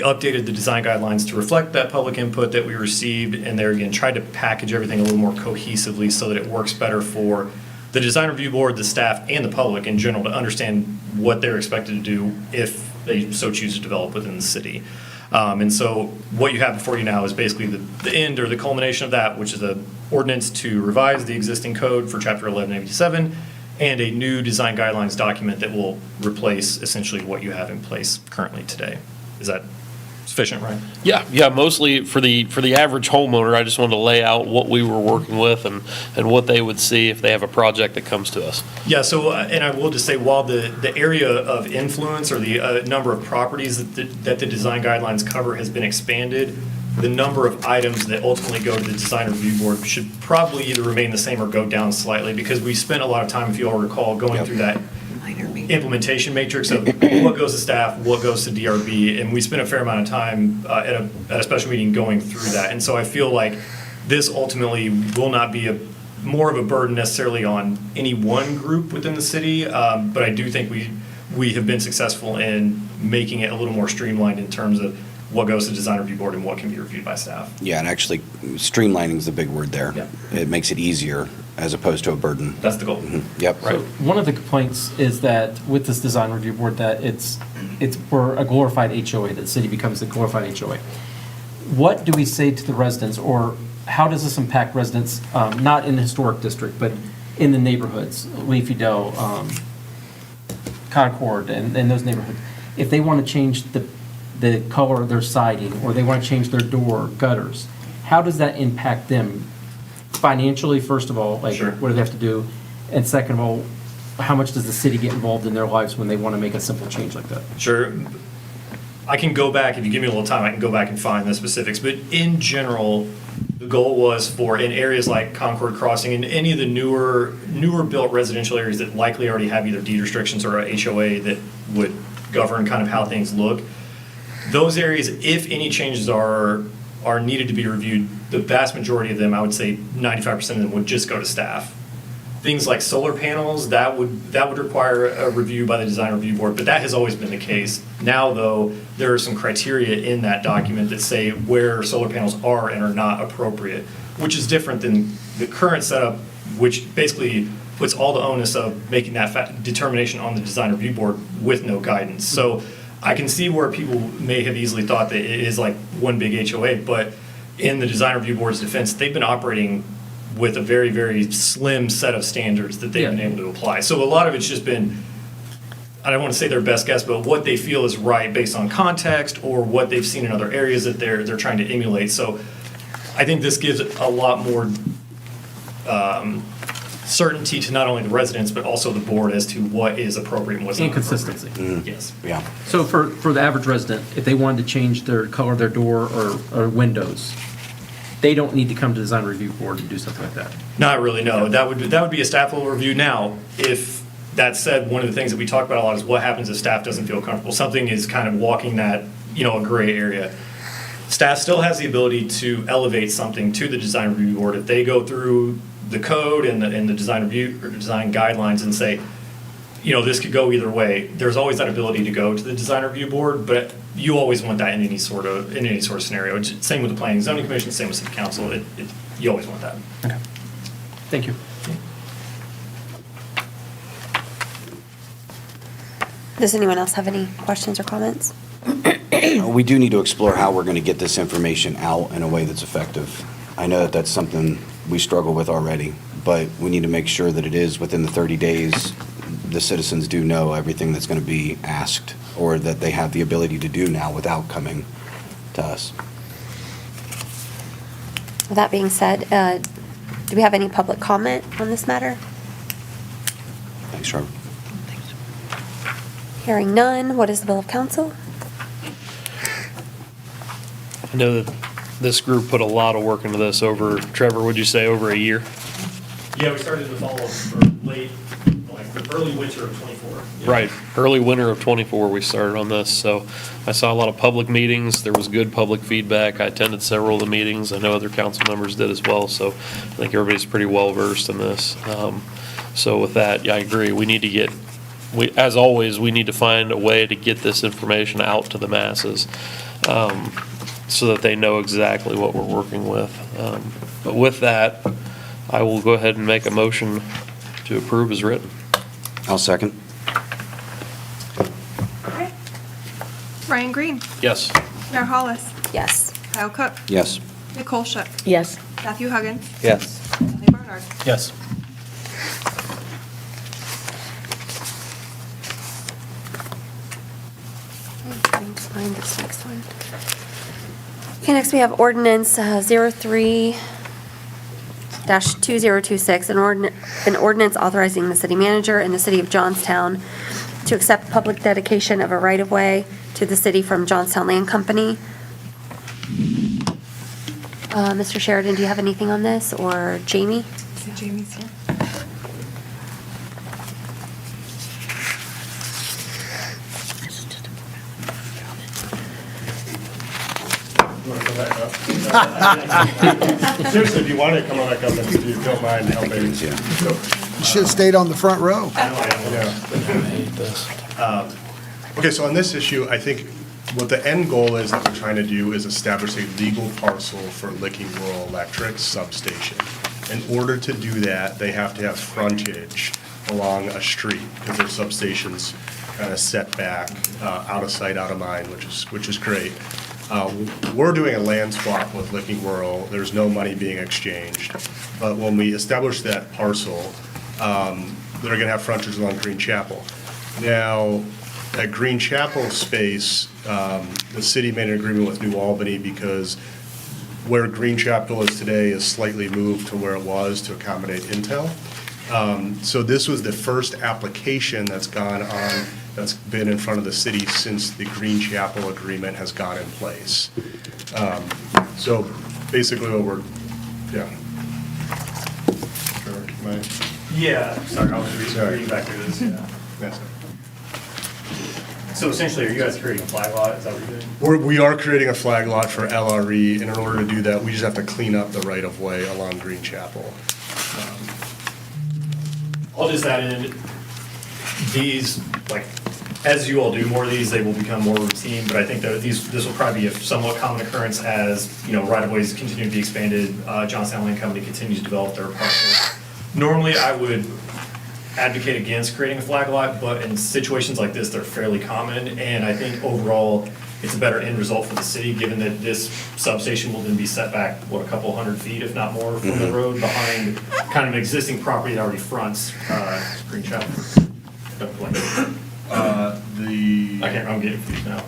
updated the design guidelines to reflect that public input that we received, and there again tried to package everything a little more cohesively so that it works better for the design review board, the staff, and the public in general to understand what they're expected to do if they so choose to develop within the city. And so what you have before you now is basically the end or the culmination of that, which is an ordinance to revise the existing code for Chapter 1187 and a new design guidelines document that will replace essentially what you have in place currently today. Is that sufficient, Ryan? Yeah, mostly for the average homeowner, I just wanted to lay out what we were working with and what they would see if they have a project that comes to us. Yeah, so, and I will just say, while the area of influence or the number of properties that the design guidelines cover has been expanded, the number of items that ultimately go to the design review board should probably either remain the same or go down slightly, because we spent a lot of time, if you all recall, going through that implementation matrix of what goes to staff, what goes to DRB, and we spent a fair amount of time at a special meeting going through that. And so I feel like this ultimately will not be more of a burden necessarily on any one group within the city, but I do think we have been successful in making it a little more streamlined in terms of what goes to design review board and what can be reviewed by staff. Yeah, and actually, streamlining is the big word there. Yeah. It makes it easier as opposed to a burden. That's the goal. Mm-hmm. Yep. So one of the complaints is that with this design review board, that we're a glorified HOA, that the city becomes a glorified HOA. What do we say to the residents, or how does this impact residents, not in the historic district, but in the neighborhoods, Leafy Dell, Concord, and those neighborhoods? If they want to change the color of their siding, or they want to change their door gutters, how does that impact them financially, first of all? Like, Sure. what do they have to do? And second of all, how much does the city get involved in their lives when they want to make a simple change like that? Sure. I can go back, if you give me a little time, I can go back and find the specifics. But in general, the goal was for, in areas like Concord Crossing and any of the newer built residential areas that likely already have either deed restrictions or a HOA that would govern kind of how things look, those areas, if any changes are needed to be reviewed, the vast majority of them, I would say 95% of them, would just go to staff. Things like solar panels, that would require a review by the design review board, but that has always been the case. Now, though, there are some criteria in that document that say where solar panels are and are not appropriate, which is different than the current setup, which basically puts all the onus of making that determination on the design review board with no guidance. So I can see where people may have easily thought that it is like one big HOA, but in the design review board's defense, they've been operating with a very, very slim set of standards that they've been able to apply. So a lot of it's just been I don't want to say their best guess, but what they feel is right based on context or what they've seen in other areas that they're trying to emulate. So I think this gives a lot more certainty to not only the residents, but also the board as to what is appropriate and what's not And consistency. appropriate. Yes. Yeah. So for the average resident, if they wanted to change their color of their door or windows, they don't need to come to the design review board to do something like that? Not really, no. That would be a staff level review. Now, if that said, one of the things that we talk about a lot is what happens if staff doesn't feel comfortable. Something is kind of walking that, a gray area. Staff still has the ability to elevate something to the design review board if they go through the code and the design review or design guidelines and say, this could go either way. There's always that ability to go to the design review board, but you always want that in any sort of scenario. It's same with the planning and zoning commission, same with city council. You always want that. Okay. Thank you. Does anyone else have any questions or comments? We do need to explore how we're going to get this information out in a way that's effective. I know that that's something we struggle with already, but we need to make sure that it is within the 30 days, the citizens do know everything that's going to be asked, or that they have the ability to do now without coming to us. With that being said, do we have any public comment on this matter? Thanks, Trevor. Hearing none, what is the will of council? I know that this group put a lot of work into this over, Trevor, would you say over a year? Yeah, we started in the fall early winter of '24. Right, early winter of '24, we started on this, so I saw a lot of public meetings, there was good public feedback, I attended several of the meetings, I know other council members did as well, so I think everybody's pretty well versed in this. So with that, yeah, I agree, we need to get, as always, we need to find a way to get this information out to the masses, so that they know exactly what we're working with. But with that, I will go ahead and make a motion to approve as written. I'll second. Okay. Ryan Green, Yes. Mayor Hollis, Yes. Kyle Cook, Yes. Nicole Shook, Yes. Matthew Huggins, Yes. Kelly Barnard. Yes. Trying to find this next one. Okay, next we have ordinance 03-2026, an ordinance authorizing the city manager and the city of Johnstown to accept public dedication of a right-of-way to the city from Johnstown Land Company. Mr. Sheridan, do you have anything on this, or Jamie? See Jamie's here. You wanna come back up? Seriously, if you want to come on back up, and if you don't mind helping. You should have stayed on the front row. Okay, so on this issue, I think what the end goal is that we're trying to do is establish a legal parcel for Licking Rural Electric substation. In order to do that, they have to have frontage along a street, because their substation's kind of set back, out of sight, out of mind, which is great. We're doing a land swap with Licking Rural. There's no money being exchanged. But when we establish that parcel, they're gonna have frontage along Green Chapel. Now, at Green Chapel space, the city made an agreement with New Albany because where Green Chapel is today is slightly moved to where it was to accommodate Intel. So this was the first application that's been in front of the city since the Green Chapel agreement has gone in place. So basically what we're, yeah. Sure, Yeah, sorry, I was reading back through this, yeah. yes. So essentially, are you guys creating a flag lot? Is that what you're doing? We are creating a flag lot for LRE, and in order to do that, we just have to clean up the right-of-way along Green Chapel. I'll just add in, these, like, as you all do more of these, they will become more routine, but I think that this will probably be a somewhat common occurrence as, right-of-ways continue to be expanded, Johnstown Land Company continues to develop their parcels. Normally, I would advocate against creating a flag lot, but in situations like this, they're fairly common, and I think overall, it's a better end result for the city, given that this substation will then be set back, a couple hundred feet, if not more, from the road, behind kind of an existing property that already fronts Green Chapel. I'm getting confused now.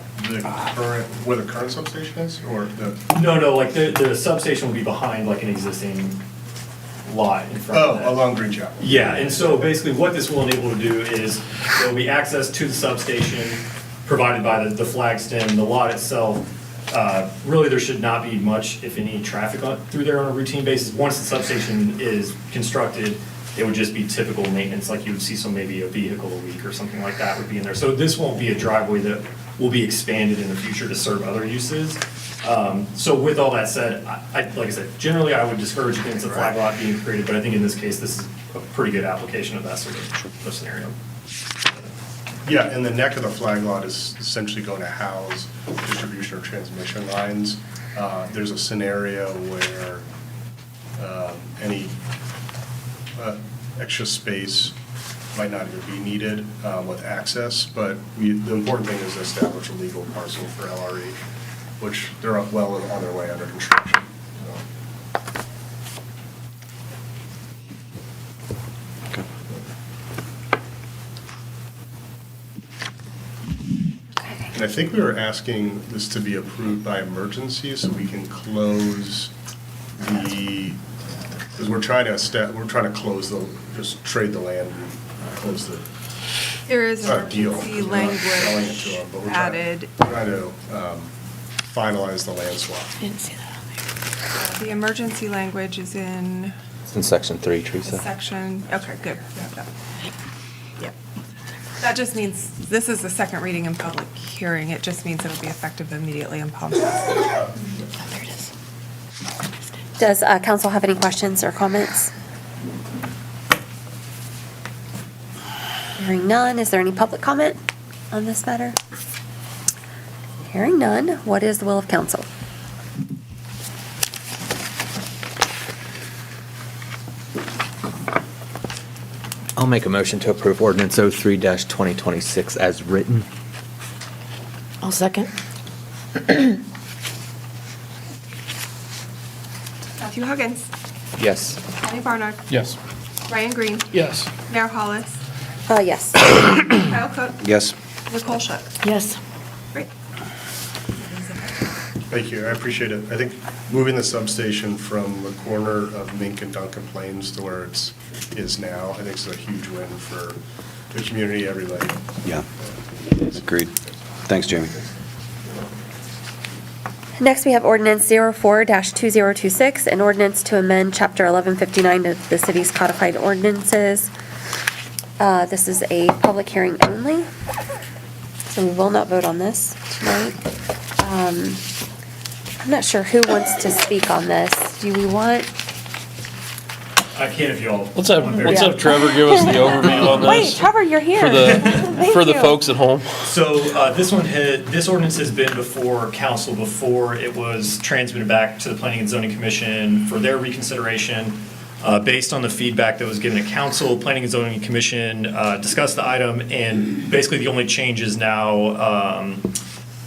Where the current substation is, or the? No, like the substation will be behind like an existing lot in front of that. Along Green Chapel. Yeah, and so basically what this will enable to do is there will be access to the substation provided by the flag stem, the lot itself. Really, there should not be much, if any, traffic through there on a routine basis. Once the substation is constructed, it would just be typical maintenance, like you would see maybe a vehicle a week or something like that would be in there. So this won't be a driveway that will be expanded in the future to serve other uses. So with all that said, like I said, generally I would discourage against a flag lot being created, but I think in this case, this is a pretty good application of that sort of scenario. Yeah, and the neck of the flag lot is essentially going to house distribution or transmission lines. There's a scenario where any extra space might not even be needed with access, but the important thing is to establish a legal parcel for LRE, which they're well on their way under construction. And I think we were asking this to be approved by emergency so we can close because we're trying to close just trade the land and close the. There is It's not a deal. emergency We're not selling it to them, but language we're added. trying to finalize the land swap. I didn't see that on there. The emergency language is in It's in section 3, the Teresa. section, okay, good. Yep. That just means, this is the second reading and public hearing. It just means it'll be effective immediately upon passage. Oh, there it is. Does council have any questions or comments? Hearing none, is there any public comment on this matter? Hearing none, what is the will of council? I'll make a motion to approve ordinance 03-2026 as written. I'll second. Matthew Huggins, Yes. Kenny Barnard, Yes. Ryan Green, Yes. Mayor Hollis, Yes. Kyle Cook, Yes. Nicole Shook. Yes. Great. Thank you, I appreciate it. I think moving the substation from the corner of Mink and Duncan Plains to where it is now, I think is a huge win for the community, everybody. Yeah. Agreed. Thanks, Jamie. Next, we have ordinance 04-2026, an ordinance to amend Chapter 1159 of the city's codified ordinances. This is a public hearing only, so we will not vote on this tonight. I'm not sure who wants to speak on this. Do we want? I can if y'all. Let's have Trevor give us the overview on Wait, this. Trevor, you're here. For the Thank you. folks at home. So this ordinance has been before council before it was transmitted back to the Planning and Zoning Commission for their reconsideration. Based on the feedback that was given at council, Planning and Zoning Commission discussed the item, and basically the only changes now,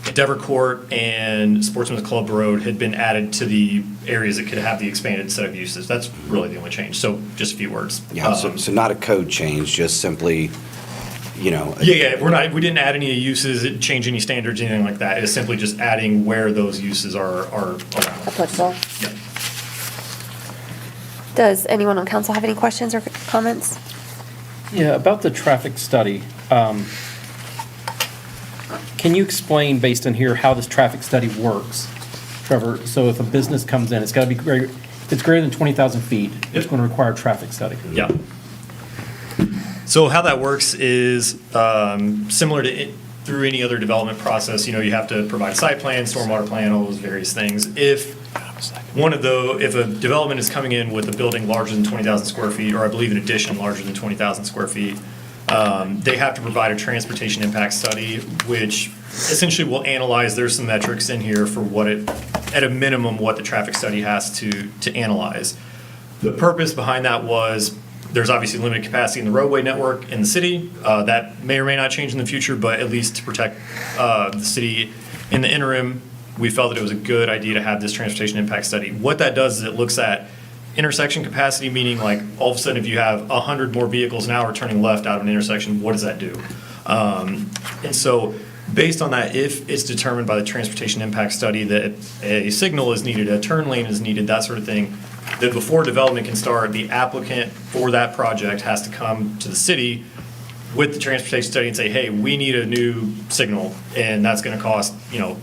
Endeavor Court and Sportsman's Club Road had been added to the areas that could have the expanded set of uses. That's really the only change, so just a few words. Yeah, so not a code change, just simply, Yeah, we didn't add any uses, change any standards, anything like that. It is simply just adding where those uses are around. Applicable. Yeah. Does anyone on council have any questions or comments? Yeah, about the traffic study. Can you explain, based on here, how this traffic study works, Trevor? So if a business comes in, it's got to be if it's greater than 20,000 feet, it's going to require a traffic study. Yeah. So how that works is similar to through any other development process. You have to provide a site plan, stormwater plan, all those various things. If a development is coming in with a building larger than 20,000 square feet, or I believe an addition larger than 20,000 square feet, they have to provide a transportation impact study, which essentially will analyze, there's some metrics in here for at a minimum, what the traffic study has to analyze. The purpose behind that was, there's obviously limited capacity in the roadway network in the city. That may or may not change in the future, but at least to protect the city in the interim, we felt that it was a good idea to have this transportation impact study. What that does is it looks at intersection capacity, meaning like all of a sudden if you have 100 more vehicles an hour turning left out of an intersection, what does that do? And so Based on that, if it's determined by the transportation impact study that a signal is needed, a turn lane is needed, that sort of thing, that before development can start, the applicant for that project has to come to the city with the transportation study and say, hey, we need a new signal, and that's gonna cost,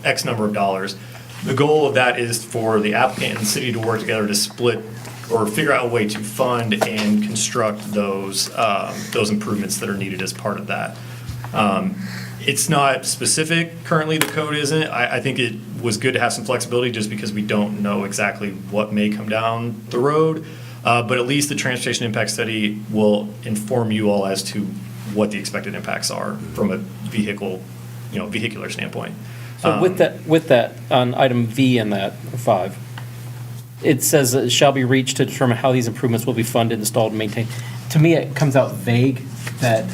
X number of dollars. The goal of that is for the applicant and the city to work together to split or figure out a way to fund and construct those improvements that are needed as part of that. It's not specific, currently the code isn't. I think it was good to have some flexibility just because we don't know exactly what may come down the road. But at least the transportation impact study will inform you all as to what the expected impacts are from a vehicular standpoint. So with that, on item V in that, 5, it says it shall be reached to determine how these improvements will be funded, installed, and maintained. To me, it comes out vague that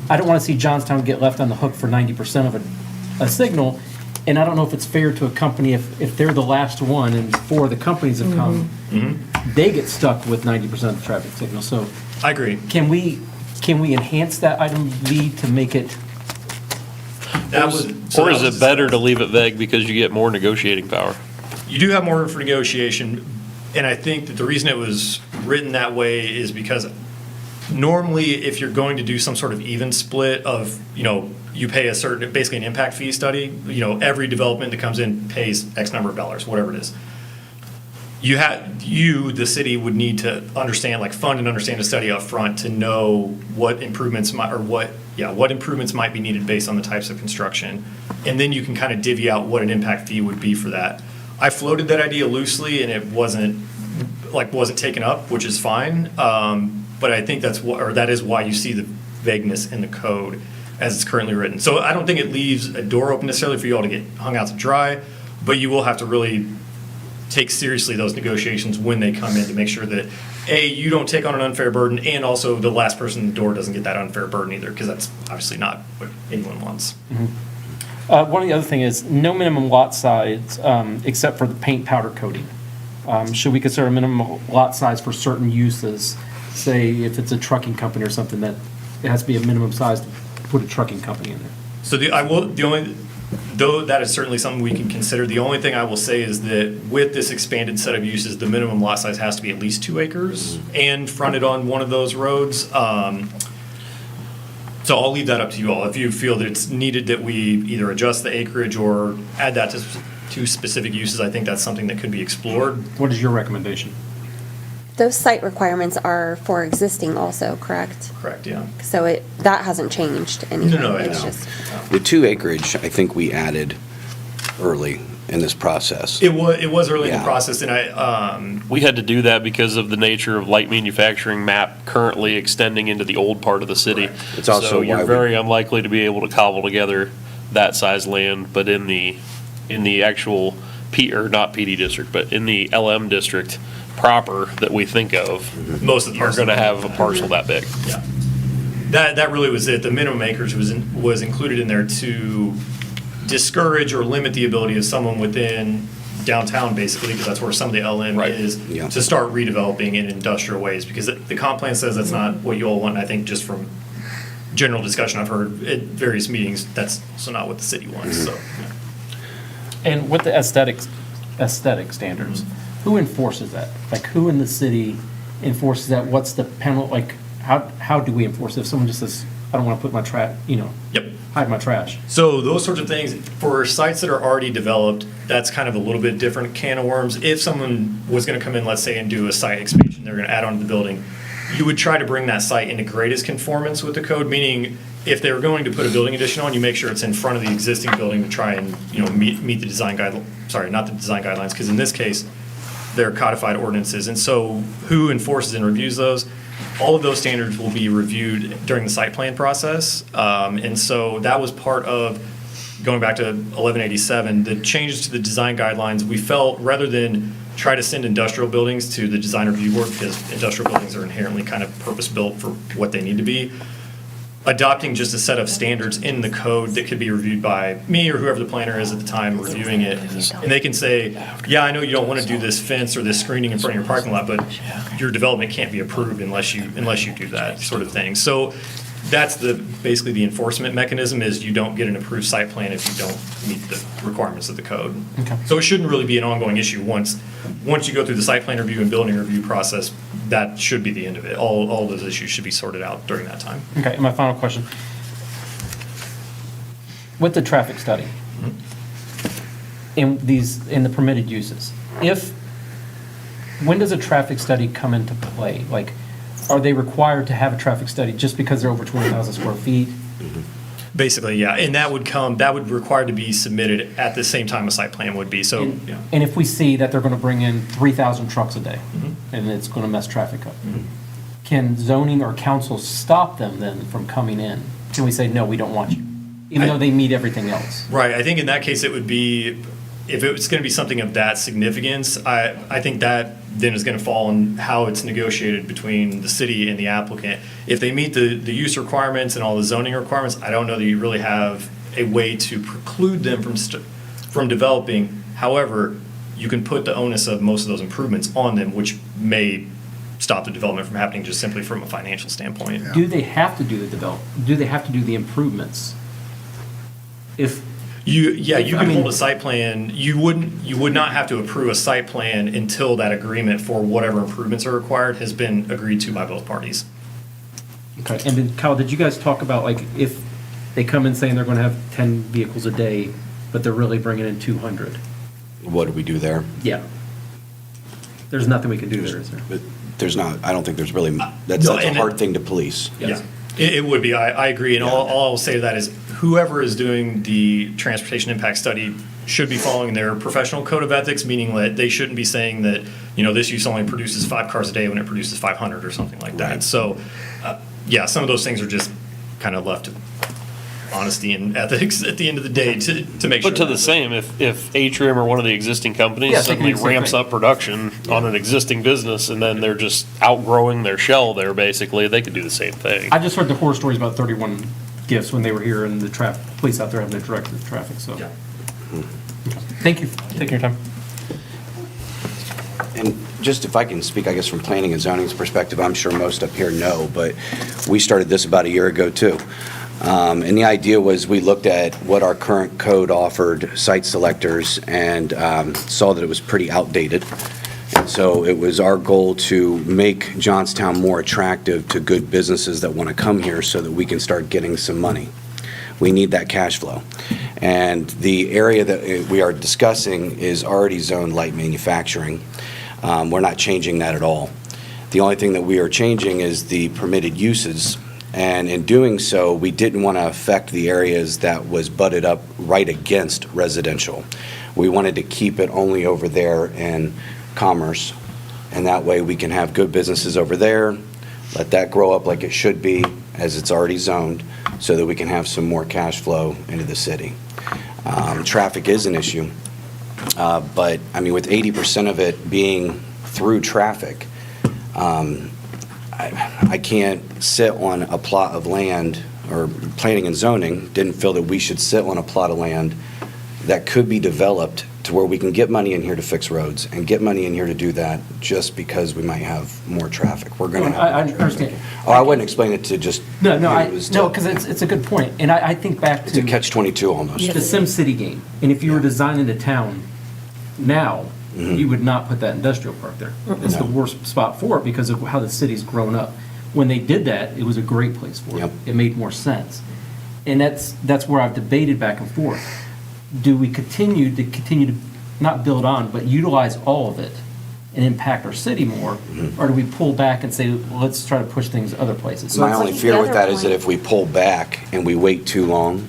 I don't want to see Johnstown get left on the hook for 90% of a signal, and I don't know if it's fair to a company if they're the last one and 4 of the companies have come, they get stuck with 90% of the traffic signal. So I agree. can we enhance that item V to make it? Or is it better to leave it vague because you get more negotiating power? You do have more room for negotiation, and I think that the reason it was written that way is because normally, if you're going to do some sort of even split of, you pay a certain, basically an impact fee study, every development that comes in pays X number of dollars, whatever it is. The city would need to understand, fund and understand a study up front to know what improvements what improvements might be needed based on the types of construction. And then you can kind of divvy out what an impact fee would be for that. I floated that idea loosely and it wasn't taken up, which is fine. But I think that is why you see the vagueness in the code as it's currently written. So I don't think it leaves a door open necessarily for you all to get hung out to dry, but you will have to really take seriously those negotiations when they come in to make sure that, A, you don't take on an unfair burden, and also the last person in the door doesn't get that unfair burden either, because that's obviously not what anyone wants. One of the other thing is no minimum lot size except for the paint powder coating. Should we consider a minimum lot size for certain uses? Say if it's a trucking company or something, that it has to be a minimum size to put a trucking company in there. So though that is certainly something we can consider, the only thing I will say is that with this expanded set of uses, the minimum lot size has to be at least 2 acres and fronted on one of those roads. So I'll leave that up to you all. If you feel that it's needed that we either adjust the acreage or add that to specific uses, I think that's something that could be explored. What is your recommendation? Those site requirements are for existing also, correct? Correct, yeah. So that hasn't changed anything? No, It's no. just- The 2 acreage, I think we added early in this process. It was early in the Yeah. process, and We had to do that because of the nature of light manufacturing map currently extending into the old part of the city. It's also So why you're we- very unlikely to be able to cobble together that size land, but in the actual not PD district, but in the LM district proper that we think of, most of the you're parcels. gonna have a parcel that big. Yeah. That really was it. The minimum acreage was included in there to discourage or limit the ability of someone within downtown, basically, because that's where some of the LM Right. is, Yeah. to start redeveloping in industrial ways, because the comp plan says that's not what you all want. And I think just from general discussion I've heard at various meetings, that's also not what the city wants, so. And with the aesthetic standards, who enforces that? Like, who in the city enforces that? What's the penalty, how do we enforce it? If someone just says, I don't want to put my Yep. hide my trash. So those sorts of things, for sites that are already developed, that's kind of a little bit different can of worms. If someone was gonna come in, let's say, and do a site expansion, they're gonna add on to the building, you would try to bring that site into greatest conformance with the code, meaning if they were going to put a building addition on, you make sure it's in front of the existing building to try and, meet the design not the design guidelines, because in this case, they're codified ordinances. And so who enforces and reviews those? All of those standards will be reviewed during the site plan process. And so that was part of, going back to 1187, the changes to the design guidelines. We felt, rather than try to send industrial buildings to the design review board, because industrial buildings are inherently kind of purpose-built for what they need to be, adopting just a set of standards in the code that could be reviewed by me or whoever the planner is at the time reviewing it. And they can say, yeah, I know you don't want to do this fence or this screening in front of your parking lot, but your development can't be approved unless you do that sort of thing. So that's basically the enforcement mechanism, is you don't get an approved site plan if you don't meet the requirements of the code. Okay. So it shouldn't really be an ongoing issue. Once you go through the site plan review and building review process, that should be the end of it. All those issues should be sorted out during that time. Okay, and my final question. With the traffic study, in the permitted uses, when does a traffic study come into play? Like, are they required to have a traffic study just because they're over 20,000 square feet? Basically, yeah, and that would require to be submitted at the same time a site plan would be, so, yeah. And if we see that they're going to bring in 3,000 trucks a day, and it's going to mess traffic up, can zoning or council stop them then from coming in? Can we say, no, we don't want you, even though they meet everything else? Right, I think in that case, it would be, if it's going to be something of that significance, I think that then is going to fall on how it's negotiated between the city and the applicant. If they meet the use requirements and all the zoning requirements, I don't know that you really have a way to preclude them from developing. However, you can put the onus of most of those improvements on them, which may stop the development from happening just simply from a financial standpoint. Do they have to do do they have to do the improvements? You can I mean- hold a site plan, you would not have to approve a site plan until that agreement for whatever improvements are required has been agreed to by both parties. Okay, and then Kyle, did you guys talk about, like, if they come in saying they're going to have 10 vehicles a day, but they're really bringing in 200? What do we do there? Yeah. There's nothing we can do there, is there? But there's not, I don't think there's really, that's No, a and hard thing to police. Yeah, it would be, I agree, and all I'll say to that is whoever is doing the transportation impact study should be following their professional code of ethics, meaning that they shouldn't be saying that, this use only produces 5 cars a day when it produces 500 or something like that. Right. So, yeah, some of those things are just kind of left to honesty and ethics at the end of the day to make sure. But to the that- same, if Atrium or one of the existing companies Yeah, they can suddenly do the same ramps thing. up production on an existing business and then they're just outgrowing their shell there, basically, they could do the same thing. I just heard the horror stories about 31 gifts when they were here and the police out there having to direct the traffic, so. Yeah. Thank you for taking your time. And just if I can speak, I guess, from planning and zoning's perspective, I'm sure most up here know, but we started this about a year ago, too. And the idea was we looked at what our current code offered site selectors and saw that it was pretty outdated. And so it was our goal to make Johnstown more attractive to good businesses that want to come here so that we can start getting some money. We need that cash flow. And the area that we are discussing is already zoned light manufacturing. We're not changing that at all. The only thing that we are changing is the permitted uses. And in doing so, we didn't want to affect the areas that was butted up right against residential. We wanted to keep it only over there in Commerce. And that way we can have good businesses over there, let that grow up like it should be, as it's already zoned, so that we can have some more cash flow into the city. Traffic is an issue, but, I mean, with 80% of it being through traffic, I can't sit on a plot of land, or planning and zoning didn't feel that we should sit on a plot of land that could be developed to where we can get money in here to fix roads and get money in here to do that just because we might have more traffic. We're going to I have more traffic. understand. Oh, I wouldn't explain it to just. No, it was to- because it's a good point. And I think back It's a to catch-22 almost. the SimCity game. And if you were designing the town now, you would not put that industrial park there. It's the No. worst spot for it because of how the city's grown up. When they did that, it was a great place for it. Yep. It made more sense. And that's where I've debated back and forth. Do we continue to not build on, but utilize all of it and impact our city more? Or do we pull back and say, well, let's try to push things other places? So My it's only like- fear with the that other is that point- if we pull back and we wait too long,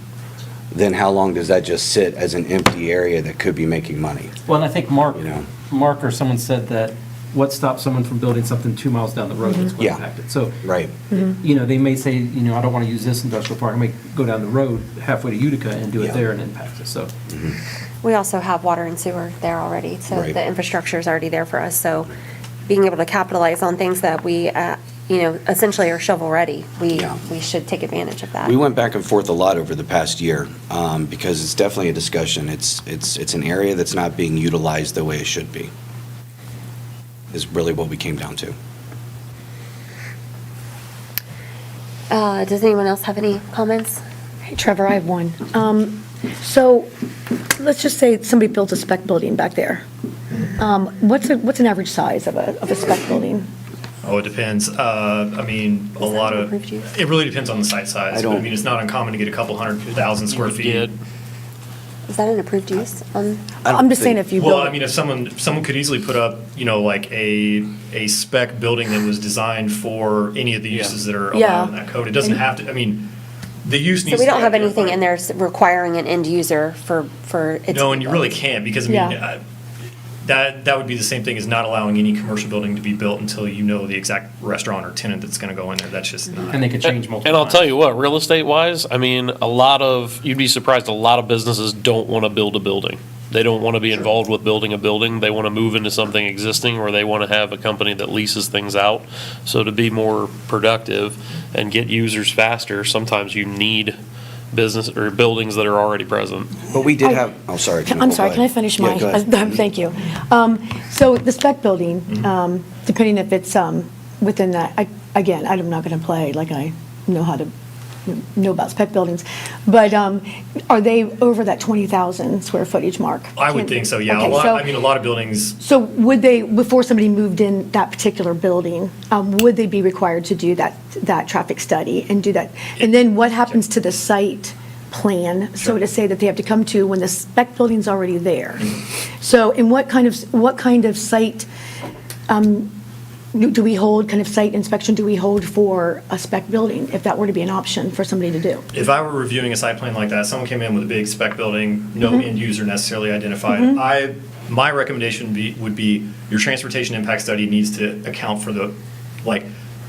then how long does that just sit as an empty area that could be making money? Well, and I think You know. Mark or someone said that what stops someone from building something 2 miles down the road that's going Yeah. to impact it. So, Right. they may say, I don't want to use this industrial park. I may go down the road halfway to Utica and do it Yeah. there and impact it. So, We also have water and sewer there already, so Right. the infrastructure is already there for us. So being able to capitalize on things that we, essentially are shovel-ready, Yeah. we should take advantage of that. We went back and forth a lot over the past year, because it's definitely a discussion. It's an area that's not being utilized the way it should be, is really what we came down to. Does anyone else have any comments? Hey, Trevor, I have one. So let's just say somebody builds a spec building back there. What's an average size of a spec building? Oh, it depends. I mean, a lot of, approved use? it really depends on the site size. But I don't- mean, it's not uncommon to get a couple 100,000 square feet. Is that an approved use? I'm just saying if you Well, I build, mean, if someone could easily put up, like a spec building that was designed for any of the uses that are Yeah. allowed in that code. It doesn't have to, I mean, the use needs So to we don't be have anything identified. in there requiring an end user for it to No, be and you really built. can't, because I mean, Yeah. that would be the same thing as not allowing any commercial building to be built until you know the exact restaurant or tenant that's gonna go in there. That's just not. And they could change multiple And I'll times. tell you what, real estate wise, I mean, you'd be surprised, a lot of businesses don't want to build a building. They don't want to be involved with building a building. They want to move into something existing, or they want to have a company that leases things out. So to be more productive and get users faster, sometimes you need business or buildings that are already present. But we did have, oh, sorry. I'm sorry, can I finish Yeah, mine? go ahead. Thank you. So the spec building, depending if it's within that, again, I'm not going to play like I know about spec buildings, but are they over that 20,000 square footage mark? I would think so, yeah. Okay, A lot of buildings, So would they, before somebody moved in that particular building, would they be required to do that traffic study and do that? And then what happens to the site plan, so to say, that they have to come to when the spec building's already there? So, and what kind of site, do we hold, kind of site inspection do we hold for a spec building, if that were to be an option for somebody to do? if I were reviewing a site plan like that, someone came in with a big spec building, no Mm-hmm. end user necessarily identified. My recommendation would be your transportation impact study needs to account for the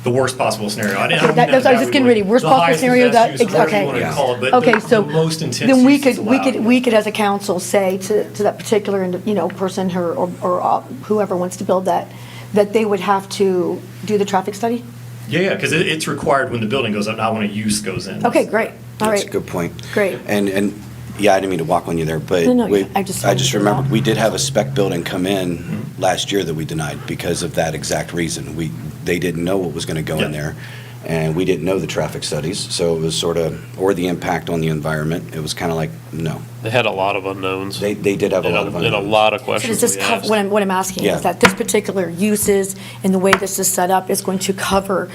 worst possible scenario. I don't mean That's what I was just getting ready, worst the possible highest and scenario, best that, use, whatever you okay. wanna Yeah. call it, but Okay, the so most intense then we use is could, we allowed. could as a council say to that particular, person or whoever wants to build that they would have to do the traffic study? Yeah, because it's required when the building goes up, not when a use goes in. Okay, great, all That's a right. good point. Great. And, yeah, I didn't mean to walk on you there, but No, I I just just wanted to remembered, know. we did have a spec building come in last year that we denied because of that exact reason. They didn't know what was going to go in Yeah. there, and we didn't know the traffic studies, so it was sort of, or the impact on the environment. It was kind of like, no. They had a lot of unknowns. They did have a lot of And a unknowns. lot of So questions does this we cover, asked. what I'm asking Yeah. is that this particular uses and the way this is set up is going to cover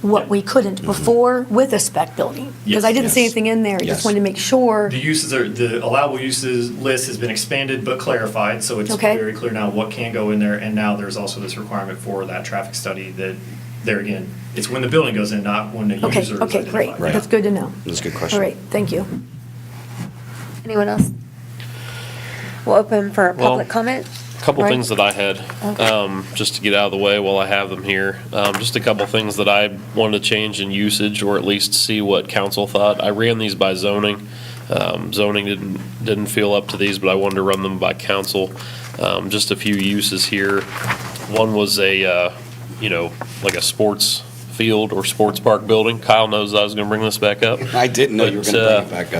what we couldn't before with a spec building? Because I Yes. didn't see Yes. anything in there, I Yes. just wanted to make sure. The allowable uses list has been expanded but clarified, so it's Okay. very clear now what can go in there, and now there's also this requirement for that traffic study that, there again, it's when the building goes in, not when the user Okay, is okay, great, identified. Right. that's good to know. That's a good question. All right, thank you. Anyone else? We'll open for Well, public comment. Couple Right. things that I had, just to get out of the way while I have them here. Just a couple things that I wanted to change in usage, or at least see what council thought. I ran these by zoning. Zoning didn't feel up to these, but I wanted to run them by council. Just a few uses here. One was like a sports field or sports park building. Kyle knows I was gonna bring this back up. I didn't know you were But, going to bring it back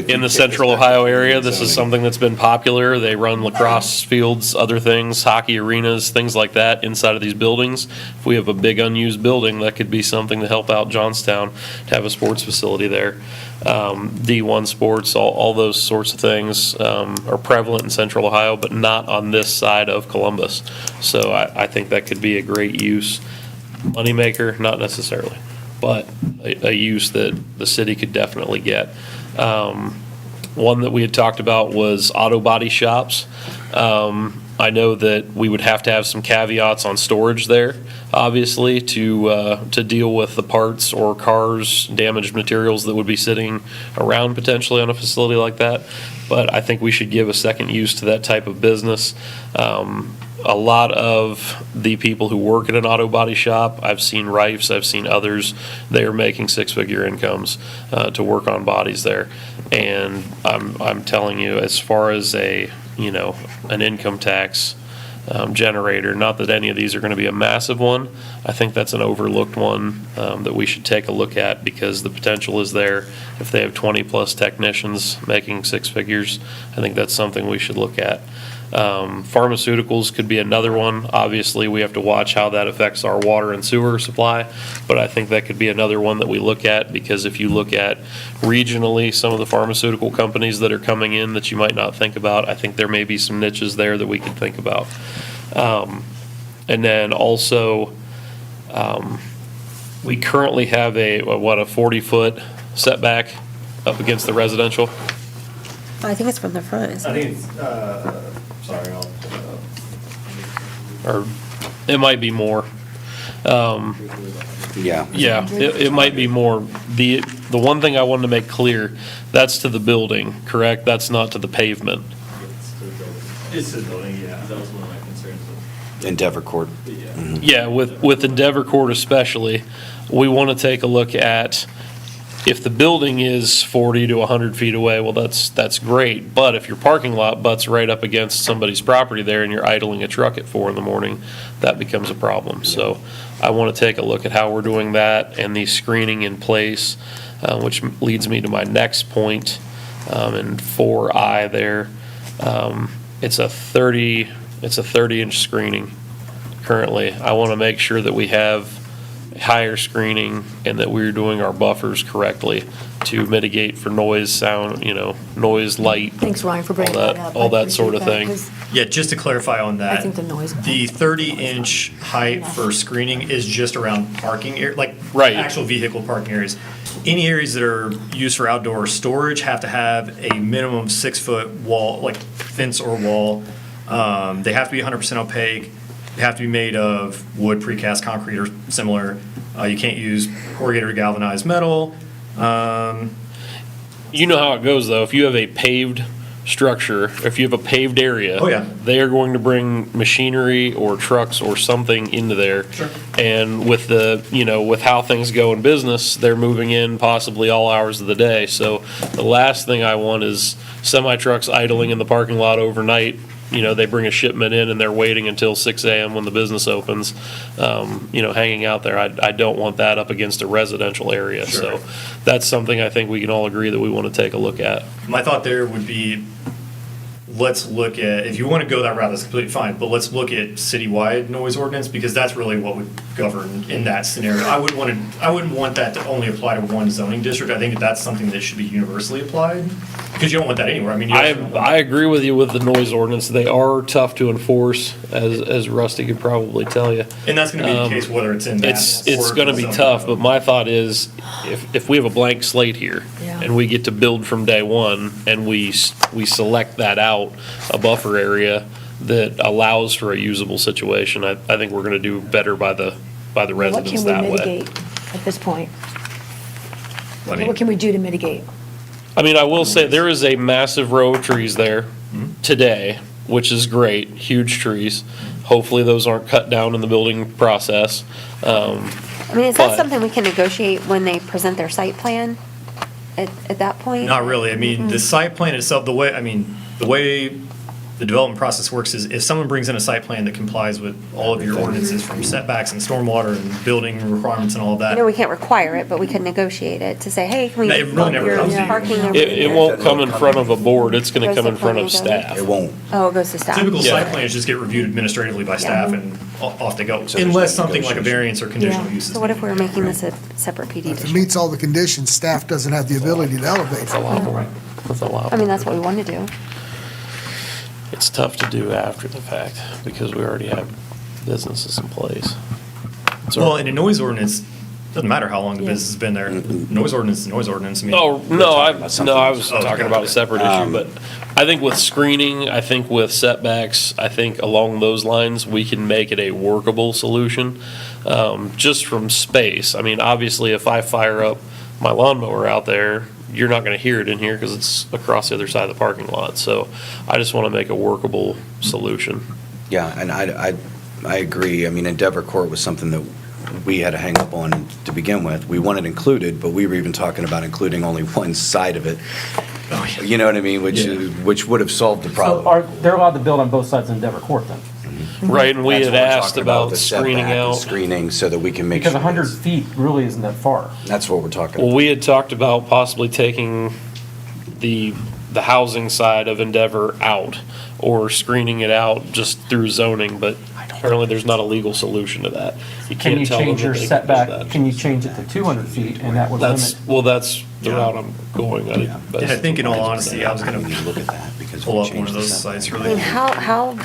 up. In the central Ohio area, this is something that's been popular. They run lacrosse fields, other things, hockey arenas, things like that inside of these buildings. If we have a big unused building, that could be something to help out Johnstown, to have a sports facility there. D1 sports, all those sorts of things are prevalent in central Ohio, but not on this side of Columbus. So I think that could be a great use. Moneymaker, not necessarily, but a use that the city could definitely get. One that we had talked about was auto body shops. I know that we would have to have some caveats on storage there, obviously, to deal with the parts or cars, damaged materials that would be sitting around potentially on a facility like that. But I think we should give a second use to that type of business. A lot of the people who work at an auto body shop, I've seen Rife's, I've seen others, they are making six-figure incomes to work on bodies there. And I'm telling you, as far as an income tax generator, not that any of these are going to be a massive one, I think that's an overlooked one that we should take a look at, because the potential is there. If they have 20-plus technicians making six figures, I think that's something we should look at. Pharmaceuticals could be another one. Obviously, we have to watch how that affects our water and sewer supply, but I think that could be another one that we look at, because if you look at regionally, some of the pharmaceutical companies that are coming in that you might not think about, I think there may be some niches there that we could think about. And then also, we currently have a 40-foot setback up against the residential. I think it's from the front, isn't it? think it's, sorry, I'll. Or it might be more. Yeah. Yeah, it might be more. The one thing I wanted to make clear, that's to the building, correct? That's not to the pavement. It's the building, yeah. That was one of my concerns. Endeavor Court. Yeah, with Endeavor Court especially, we want to take a look at, if the building is 40 to 100 feet away, well, that's great. But if your parking lot butts right up against somebody's property there and you're idling a truck at 4 in the morning, that becomes a problem. So I want to take a look at how we're doing that and the screening in place, which leads me to my next point, in 4I there. It's a 30-inch screening currently. I want to make sure that we have higher screening and that we're doing our buffers correctly to mitigate for noise, sound, noise, light. Thanks, Ryan, for bringing that up. All I that sort of appreciate thing. that, 'cause Yeah, just to clarify on that. I think the noise- The 30-inch height for screening is just around parking, Right. actual vehicle parking areas. Any areas that are used for outdoor storage have to have a minimum 6-foot wall, like fence or wall. They have to be 100% opaque. They have to be made of wood, precast concrete, or similar. You can't use corrugated or galvanized metal. You know how it goes, though. If you have a paved structure, if you have a paved area. Oh, yeah. They are going to bring machinery or trucks or something into there. Sure. And with with how things go in business, they're moving in possibly all hours of the day. So the last thing I want is semi-trucks idling in the parking lot overnight. They bring a shipment in and they're waiting until 6 a.m. when the business opens, hanging out there. I don't want that up against a residential area. Sure. So that's something I think we can all agree that we want to take a look at. My thought there would be, let's look at, if you want to go that route, that's completely fine, but let's look at citywide noise ordinance, because that's really what would govern in that scenario. I wouldn't want that to only apply to one zoning district. I think that's something that should be universally applied, because you don't want that anywhere. I mean, I agree with you with the noise ordinance. They are tough to enforce, as Rusty could probably tell you. and that's going to be the case whether it's in that. It's or going to be zoning tough, code. but my thought is, if we have a blank slate here, Yeah. and we get to build from day one, and we select that out, a buffer area that allows for a usable situation, I think we're going to do better by the residents that way. What can we mitigate at this point? I mean- What can we do to mitigate? I mean, I will say, there is a massive row of trees there today, which is great, huge trees. Hopefully, those aren't cut down in the building process. I mean, is that But- something we can negotiate when they present their site plan at that point? Not really. I mean, the site plan itself, the way the development process works is if someone brings in a site plan that complies with all of your ordinances from setbacks and stormwater and building requirements and all of I that. know we can't require it, but we can negotiate it to say, hey, can we No, it really bump never your comes to you. parking over It here? won't come in front of a board, it's going to come in front of staff. It won't. Oh, it goes to staff. Typical Yeah. site plans just get reviewed administratively by staff and off they go. there's Unless no something like a negotiation. variance or conditional Yeah. use is So what if we were needed. making this a separate PD If it district? meets all the conditions, staff doesn't have the ability to elevate That's it. allowable. That's allowable. I mean, that's what we want to do. It's tough to do after the fact, because we already have businesses in place. So- Well, in a noise ordinance, doesn't matter how long the business has been there. Noise ordinance is a noise ordinance. I mean, Oh, no, I was Oh, talking okay. about a separate issue, but I think with screening, I think with setbacks, I think along those lines, we can make it a workable solution, just from space. I mean, obviously, if I fire up my lawnmower out there, you're not gonna hear it in here because it's across the other side of the parking lot. So I just want to make a workable solution. Yeah, and I agree. I mean, Endeavor Court was something that we had to hang up on to begin with. We wanted included, but we were even talking about including only one side of it. You know what I mean? Which would have solved the problem. They're allowed to build on both sides of Endeavor Court then? Right, and we That's had what we're asked talking about the screening setback and out. Screening so that we can make Because sure. 100 feet really isn't that far. That's what we're talking Well, about. we had talked about possibly taking the the housing side of Endeavor out or screening it out just through zoning, but apparently there's not a legal solution to that. You Can you can't tell them change that your they can do setback, that. can you change it to 200 feet, and that would limit? That's the route I'm going. And I think in all honesty, I was going We need to to look at that because pull we up one changed of the those setback. sites I really. mean, how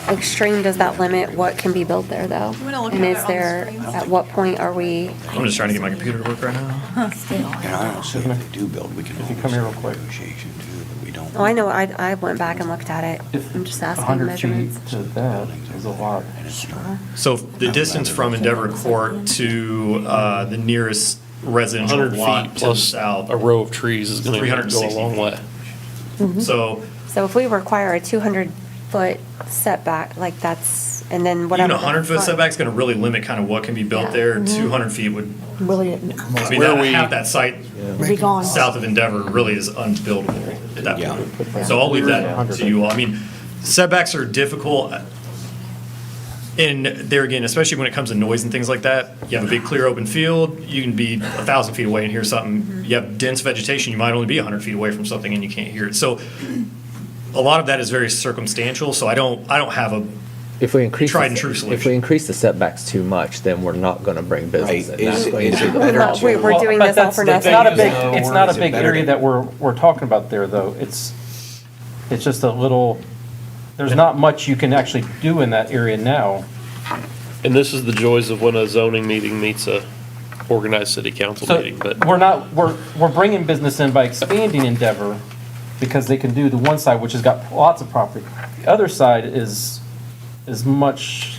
extreme does that limit what can be built there, though? You wanna look And at it is on the there, screens? at what point are we, I'm just trying to get my computer to work right now. And I don't say if they do build, we can If you always come here real have quick. negotiation too, but we don't. oh, I know, I went back and looked at it. If I'm just asking 100 measurements. feet to that is a lot. And it's So the distance from Endeavor Court to the nearest residential 100 lot feet to the plus south. a row of trees is going to go a 360 long way. So So if we require a 200-foot setback, like that's, and then even whatever. a the 100-foot front- setback's going to really limit kind of what can be built Yeah. there. 200 feet would, Really, I mean, Where that, we- half that site be gone. south of Endeavor really is unbuildable at that Yeah. point. So I'll leave that to you all. I mean, setbacks are difficult. And there again, especially when it comes to noise and things like that, you have a big clear open field, you can be 1,000 feet away and hear something. You have dense vegetation, you might only be 100 feet away from something and you can't hear it. So a lot of that is very circumstantial, so I don't have a, If we increase, Tried and true if solution. we increase the setbacks too much, then we're not gonna bring business in. Right. That's Is- going to is be it the better Well, to- We're Well, doing but this all that's for the nothing. thing, It's not a is, big, though, it's or not is a it big better area to- that we're talking about there, though. It's just a little, there's not much you can actually do in that area now. And this is the joys of when a zoning meeting meets a organized city council So meeting, but we're bringing business in by expanding Endeavor because they can do the one side, which has got lots of property. The other side is much,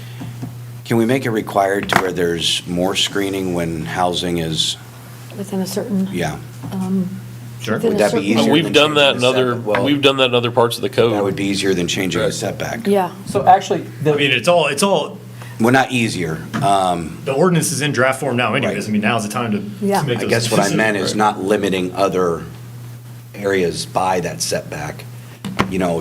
Can we make it required to where there's more screening when housing is, Within a certain, yeah? Sure. within Would a that be certain. easier? we've done that in other, Well- we've done that in other parts of the code. That would be easier than changing the setback. Yeah. so actually, I mean, it's all, Well, not easier. the ordinance is in draft form now anyways. Right. I mean, now's the time to Yeah. make I those. guess what I meant is decisions. not limiting other areas by that setback,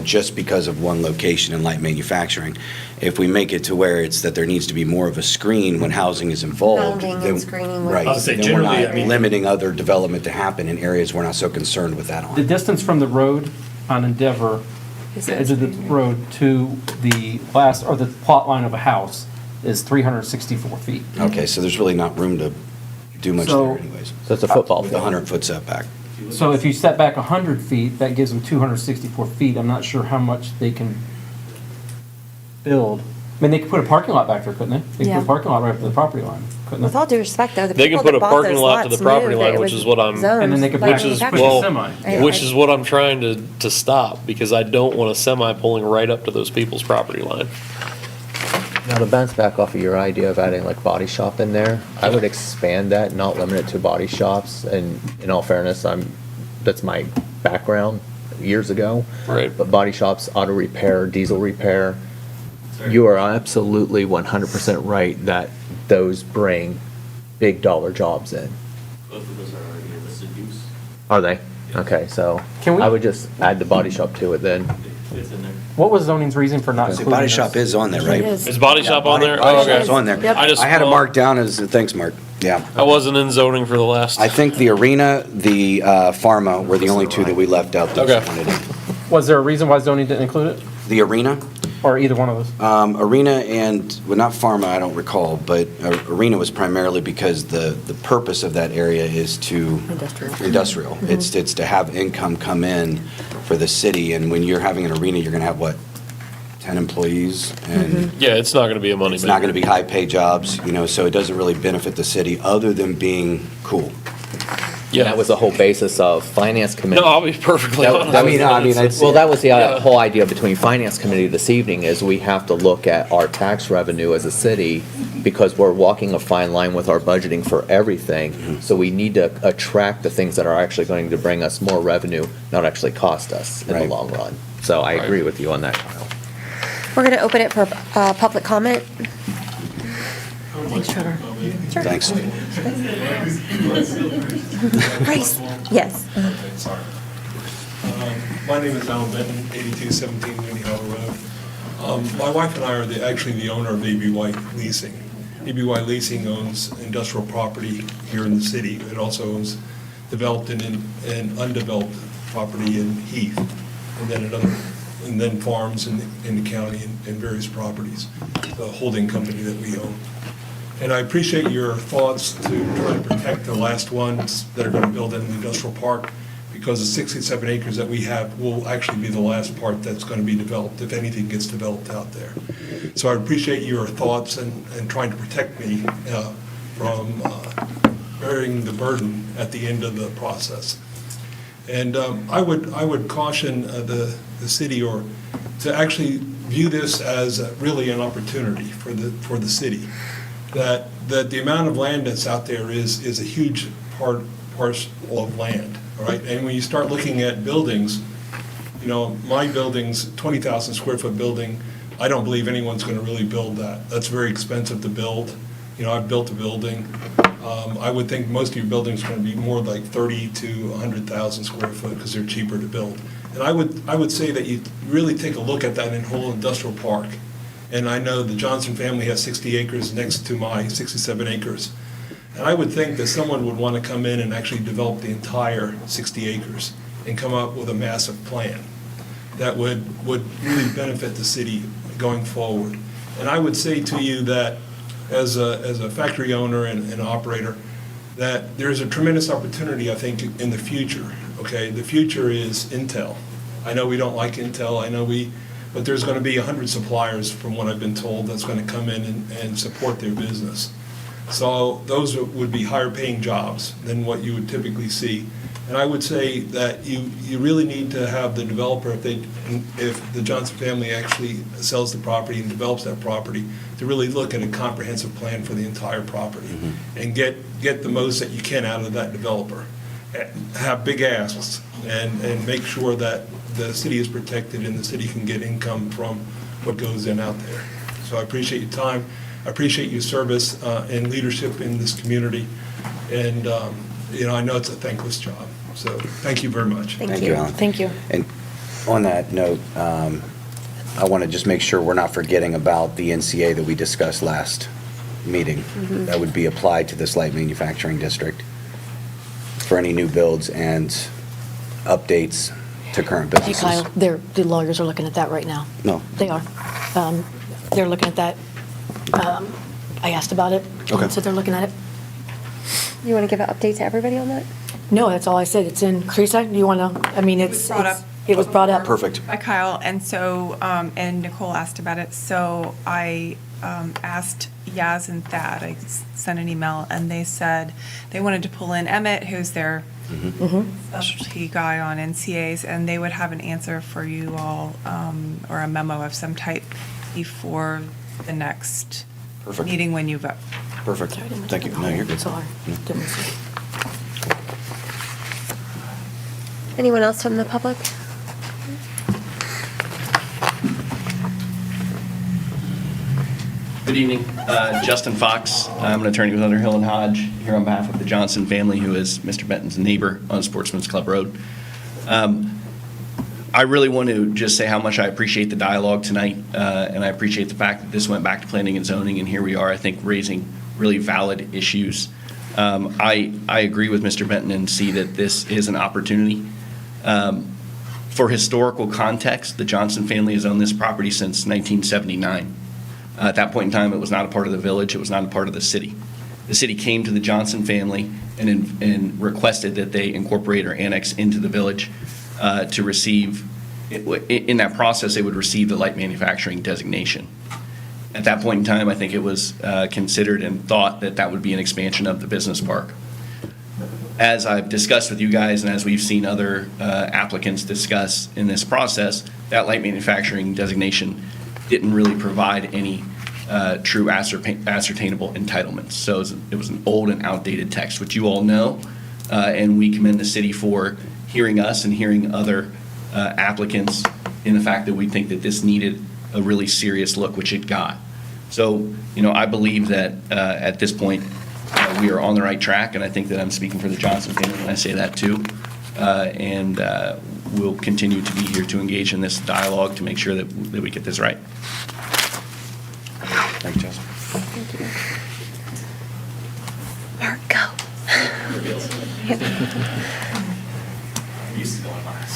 just because of one location in light manufacturing. If we make it to where it's that there needs to be more of a screen when housing is involved. Rounding and then- screening would- Right. I would say then we're generally, not I mean- limiting other development to happen in areas we're not so concerned with that the on. distance from the road on Endeavor, the edge of the road to the last, or the plot line of a house is 364 feet. Okay, so there's really not room to do much So- there anyways, So it's a football with the field. 100-foot setback. So if you set back 100 feet, that gives them 264 feet. I'm not sure how much they can build. I mean, they could put a parking lot back there, couldn't they? They could Yeah. put a parking lot right up to the property line, couldn't With they? all due respect, though, the They can people put that a bought parking those lot to the lots property moved, line, it which was is what I'm- zoned And then they could light push Which is, a manufacturing. semi. I- which is what I'm trying to stop, because I don't want a semi pulling right up to those people's property line. Now, to bounce back off of your idea of adding like body shop in there, I would expand that, not limit it to body shops. And in all fairness, that's my background years ago. Right. But body shops, auto repair, diesel repair, you are absolutely 100% right that those bring big dollar jobs in. Both of those are already a listed use. Are they? Okay, so Can we- I would just add the body shop to it then. It's in there. What was zoning's reason for not See, including Body this? shop is on there, right? It is. Is body shop on there? Body Oh, okay. shop's on there. Yep. I had it well, marked down as, thanks, Mark. Yeah. I wasn't in zoning for the last. I think the arena, the pharma were the only two that we left out. that Okay. wanted it. Was there a reason why zoning didn't include it? The arena, Or either one of those? arena and, well, not pharma, I don't recall, but arena was primarily because the purpose of that area is to. Industrial. It's to have income come in for the city, and when you're having an arena, you're gonna have, what, 10 employees? And Yeah, it's not going to be a money it's not maker. gonna be high-paid jobs, so it doesn't really benefit the city, other than being cool. And that was the whole basis of finance committee. No, I'll be perfectly That- honest. that was- I'd Well, that was the Yeah. whole idea between finance committee this evening is we have to look at our tax revenue as a city because we're walking a fine line with our budgeting for everything. So we need to attract the things that are actually going to bring us more revenue, not actually cost us in the Right. long run. So I Right. agree with you on that, Kyle. We're going to open it for public comment. Thanks, Trevor. Thanks. Grace, yes. Sorry. My name is Alan Benton, 8217 Winnie Hollow Road. My wife and I are actually the owner of ABY Leasing. ABY Leasing owns industrial property here in the city. It also owns developed and undeveloped property in Heath, and then another, and then farms in the county and various properties, the holding company that we own. And I appreciate your thoughts to try to protect the last ones that are going to build in the industrial park, because the 67 acres that we have will actually be the last part that's going to be developed, if anything gets developed out there. So I appreciate your thoughts and trying to protect me from bearing the burden at the end of the process. And I would caution the city or to actually view this as really an opportunity for the city. That the amount of land that's out there is a huge parcel of land, all right? And when you start looking at buildings, you know, my building's 20,000 square foot building, I don't believe anyone's going to really build that. That's very expensive to build. You know, I've built a building. I would think most of your buildings are going to be more like 30 to 100,000 square foot because they're cheaper to build. And I would say that you really take a look at that in whole industrial park. And I know the Johnson family has 60 acres next to my 67 acres. And I would think that someone would want to come in and actually develop the entire 60 acres and come up with a massive plan that would really benefit the city going forward. And I would say to you that as a factory owner and operator, that there's a tremendous opportunity, I think, in the future, okay? The future is Intel. I know we don't like Intel, but there's going to be 100 suppliers, from what I've been told, that's going to come in and support their business. So those would be higher paying jobs than what you would typically see. And I would say that you really need to have the developer, if the Johnson family actually sells the property and develops that property, to really look at a comprehensive plan for the entire property and get the most that you can out of that developer. Have big asks and make sure that the city is protected and the city can get income from what goes in out there. So I appreciate your time. I appreciate your service and leadership in this community. And, you know, I know it's a thankless job. So thank you very much. Thank you, Alan. Thank you. And on that note, I want to just make sure we're not forgetting about the NCA that we discussed last meeting. That would be applied to this light manufacturing district for any new builds and updates to current Hey, businesses. Kyle, the lawyers are looking at that right now. No. They are. They're looking at that. I asked about it. Okay. So they're looking at it. You want to give an update to everybody on that? No, that's all I said. It's in, Teresa, do you want to, I mean, It was brought up. it was brought up. Perfect. By Kyle, and so, and Nicole asked about it, so I asked Yaz and Thad, I sent an email, and they said they wanted to pull in Emmett, who's their specialty guy on NCAs, and they would have an answer for you all, or a memo of some type before the next Perfect. meeting when you vote. Perfect. Thank you. No, you're good. Sorry. Didn't see. Anyone else from the public? Good evening. Justin Fox. I'm an attorney with Underhill and Hodge here on behalf of the Johnson family, who is Mr. Benton's neighbor on Sportsman's Club Road. I really want to just say how much I appreciate the dialogue tonight, and I appreciate the fact that this went back to planning and zoning, and here we are, I think, raising really valid issues. I agree with Mr. Benton and see that this is an opportunity. For historical context, the Johnson family has owned this property since 1979. At that point in time, it was not a part of the village, it was not a part of the city. The city came to the Johnson family and requested that they incorporate or annex into the village to receive, in that process, they would receive the light manufacturing designation. At that point in time, I think it was considered and thought that that would be an expansion of the business park. As I've discussed with you guys and as we've seen other applicants discuss in this process, that light manufacturing designation didn't really provide any true ascertainable entitlements. So it was an old and outdated text, which you all know, and we commend the city for hearing us and hearing other applicants in the fact that we think that this needed a really serious look, which it got. So, you know, I believe that at this point, we are on the right track, and I think that I'm speaking for the Johnson family when I say that too. And we'll continue to be here to engage in this dialogue to make sure that we get this right. Thank you, Justin. Thank you. Mark, go. I'm used to going last.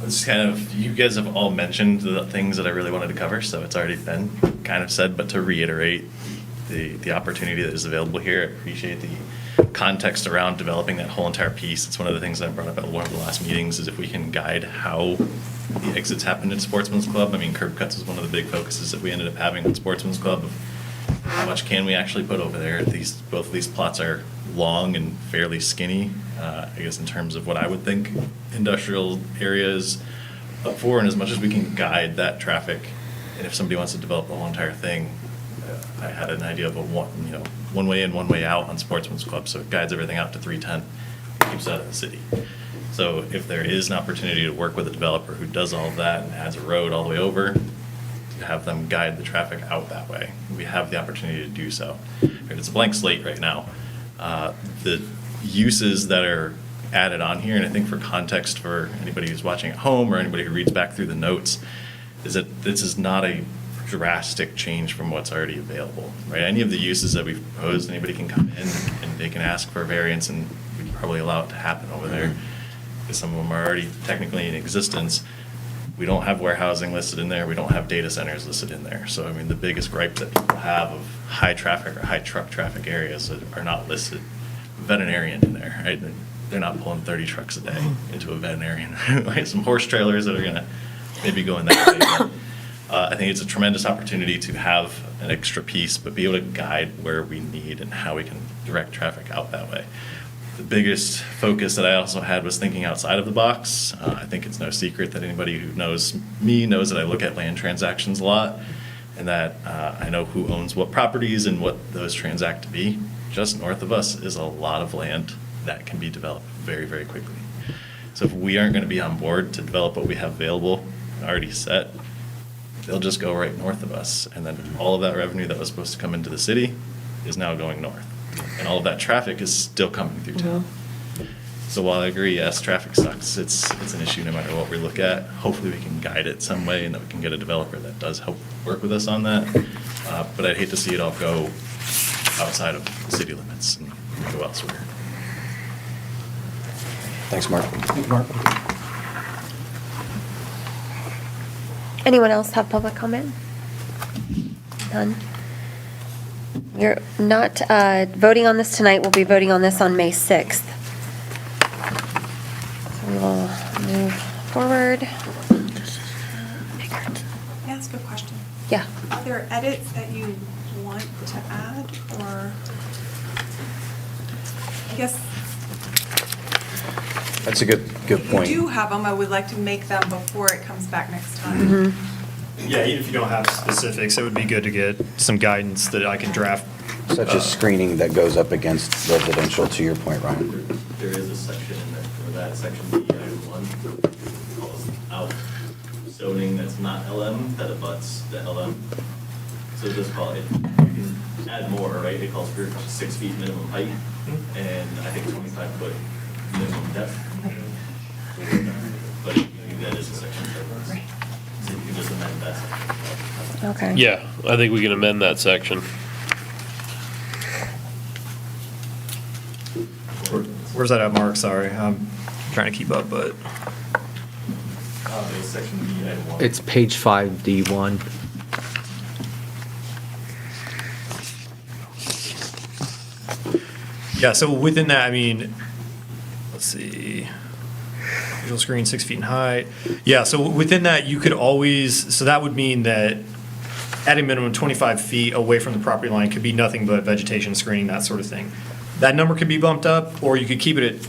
it's kind of, you guys have all mentioned the things that I really wanted to cover, so it's already been kind of said, but to reiterate the opportunity that is available here, I appreciate the context around developing that whole entire piece. It's one of the things that I brought up at one of the last meetings, is if we can guide how the exits happen at Sportsman's Club. I mean, curb cuts is one of the big focuses that we ended up having at Sportsman's Club. How much can we actually put over there? Both of these plots are long and fairly skinny, I guess in terms of what I would think industrial areas up for, and as much as we can guide that traffic, and if somebody wants to develop the whole entire thing, I had an idea of a one way in, one way out on Sportsman's Club, so it guides everything out to 310, keeps it out of the city. So if there is an opportunity to work with a developer who does all of that and adds a road all the way over, to have them guide the traffic out that way, we have the opportunity to do so. It's a blank slate right now. The uses that are added on here, and I think for context for anybody who's watching at home or anybody who reads back through the notes, is that this is not a drastic change from what's already available, right? Any of the uses that we've proposed, anybody can come in and they can ask for a variance, and we'd probably allow it to happen over there, because some of them are already technically in existence. We don't have warehousing listed in there. We don't have data centers listed in there. So, I mean, the biggest gripe that people have of high traffic or high truck traffic areas that are not listed, veterinarian in there, right? They're not pulling 30 trucks a day into a veterinarian, right? Some horse trailers that are gonna maybe go in that way. I think it's a tremendous opportunity to have an extra piece, but be able to guide where we need and how we can direct traffic out that way. The biggest focus that I also had was thinking outside of the box. I think it's no secret that anybody who knows me knows that I look at land transactions a lot, and that I know who owns what properties and what those transact to be. Just north of us is a lot of land that can be developed very, very quickly. So if we aren't going to be on board to develop what we have available, already set, they'll just go right north of us. And then all of that revenue that was supposed to come into the city is now going north. And all of that traffic is still coming through town. So while I agree, yes, traffic sucks, it's an issue no matter what we look at. Hopefully we can guide it some way and that we can get a developer that does help work with us on that. But I'd hate to see it all go outside of the city limits and go elsewhere. Thanks, Mark. Anyone else have public comment? None? We're not voting on this tonight. We'll be voting on this on May 6th. So we will move forward. May I ask a question? Yeah. Are there edits that you want to add, or, I guess, That's a good if point. you do have them, I would like to make them before it comes back next time. Yeah, even if you don't have specifics, it would be good to get some guidance that I can draft. Such as screening that goes up against residential, to your point, Ryan. There is a section in there for that, section B, item 1, calls out zoning that's not LM, that abuts the LM. So it does call it, you can add more, right? It calls for 6 feet minimum height, and I think 25-foot minimum depth. But that is a section. So you can just amend that section. Okay. Yeah, I think we can amend that section. Where's that at, Mark? Sorry, I'm trying to keep up, but. It's section B, item 1. It's page 5D1. Yeah, so within that, I mean, let's see. Visual screen 6 feet in height. Yeah, so within that, you could always, so that would mean that at a minimum 25 feet away from the property line could be nothing but vegetation screening, that sort of thing. That number could be bumped up, or you could keep it at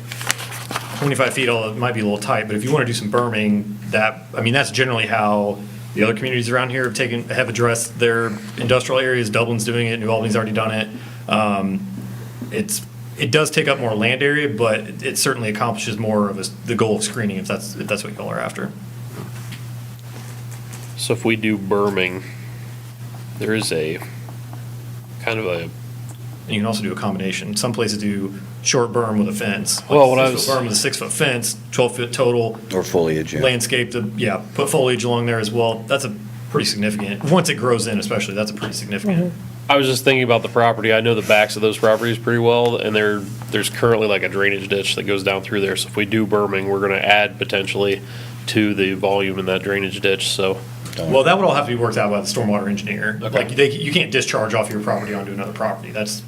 25 feet, although it might be a little tight, but if you want to do some berming, that's generally how the other communities around here have addressed their industrial areas. Dublin's doing it, New Albany's already done it. It does take up more land area, but it certainly accomplishes more of the goal of screening, if that's what y'all are after. So if we do berming, there is a kind of a, And you can also do a combination. Some places do short berm with a fence. Well, when I 6 foot berm with a 6 foot fence, 12 foot total. Or foliage, yeah. Landscape, put foliage along there as well. That's a pretty significant, once it grows in especially, that's a pretty significant. I was just thinking about the property. I know the backs of those properties pretty well, and there's currently like a drainage ditch that goes down through there. So if we do berming, we're gonna add potentially to the volume in that drainage ditch, so. Well, that would all have to be worked out by the stormwater engineer. Okay. Like, you can't discharge off your property onto another property. That's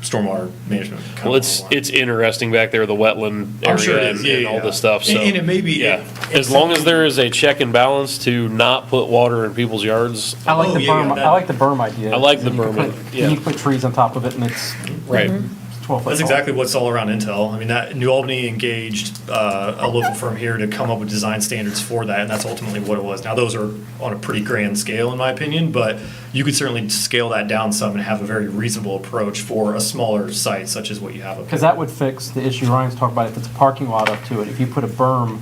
stormwater management. kind Well, of it's 101. interesting back there, the wetland I'm sure it area is. and Yeah, and all yeah. this stuff, so. And it may be- Yeah, it's as long as something- there is a check and balance to not put water in people's yards. I like Oh, the yeah, berm, that- I like the berm idea. I like the You can berm, put- yeah. You can put trees on top of it and it's Right. 12 foot That's tall. exactly what's all around Intel. I mean, that New Albany engaged a local firm here to come up with design standards for that, and that's ultimately what it was. Now, those are on a pretty grand scale, in my opinion, but you could certainly scale that down some and have a very reasonable approach for a smaller site such as what you have up Because there. that would fix the issue Ryan's talking about, if it's a parking lot up to it, if you put a berm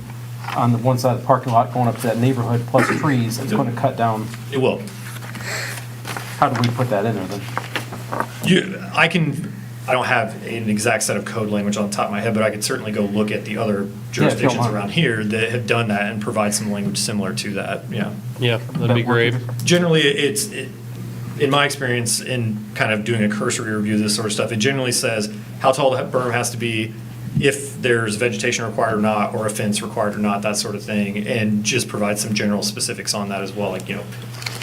on the one side of the parking lot going up to that neighborhood plus trees, it's going to cut down. It will. How do we put that in there then? I don't have an exact set of code language on the top of my head, but I could certainly go look at the other jurisdictions mind. around here that have done that and provide some language similar to that, yeah. Yeah, that'd be great. Generally, in my experience in kind of doing a cursory review of this sort of stuff, it generally says how tall the berm has to be, if there's vegetation required or not, or a fence required or not, that sort of thing, and just provide some general specifics on that as well, like,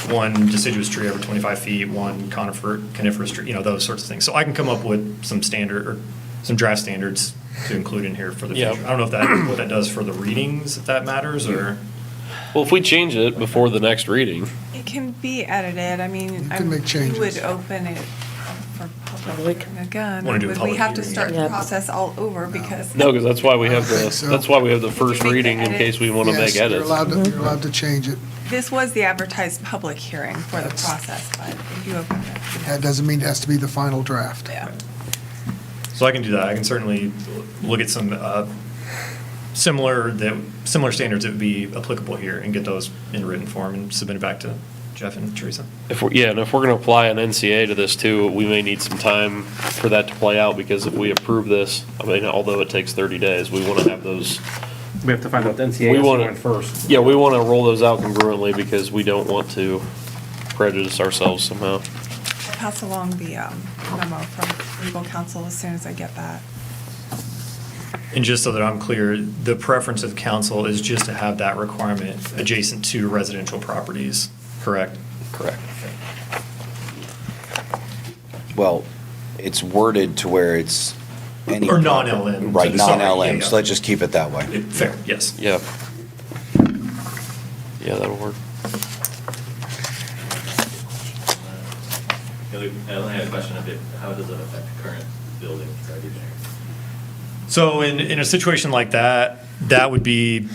one deciduous tree every 25 feet, one coniferous tree, those sorts of things. So I can come up with some standard, or some draft standards to include in here for the Yeah. future. I don't know what that does for the readings, if that matters, or. Well, if we change it before the next reading, It can be edited, I mean, can make we would changes. open it for public, and again, Wanna do a would we public have to hearing. start the Yep. process all over because. no, because that's why we have think so. that's why we have the first make the reading in case we want to Yes, make edits. You're allowed to change it. This was the advertised public hearing for the process, but if you open it. That doesn't mean it has to be the final draft. Yeah. So I can do that. I can certainly look at some similar standards that would be applicable here and get those in written form and submit it back to Jeff and Teresa. And if we're going to apply an NCA to this too, we may need some time for that to play out, because if we approve this, I mean, although it takes 30 days, we want to have those. We have to find out the NCA We is want going first. Yeah, we want to roll those out congruently, because we don't want to prejudice ourselves somehow. I'll pass along the memo from legal counsel as soon as I get that. And just so that I'm clear, the preference of council is just to have that requirement adjacent to residential properties, correct? Correct. Well, it's worded to where it's any. Or non-LM. Right, Sorry, non-LM, yeah, so let's just keep it that way. Fair, yes. Yeah. Yeah, that'll work. I only had a question of it, how does it affect current building? So in a situation like that, that would be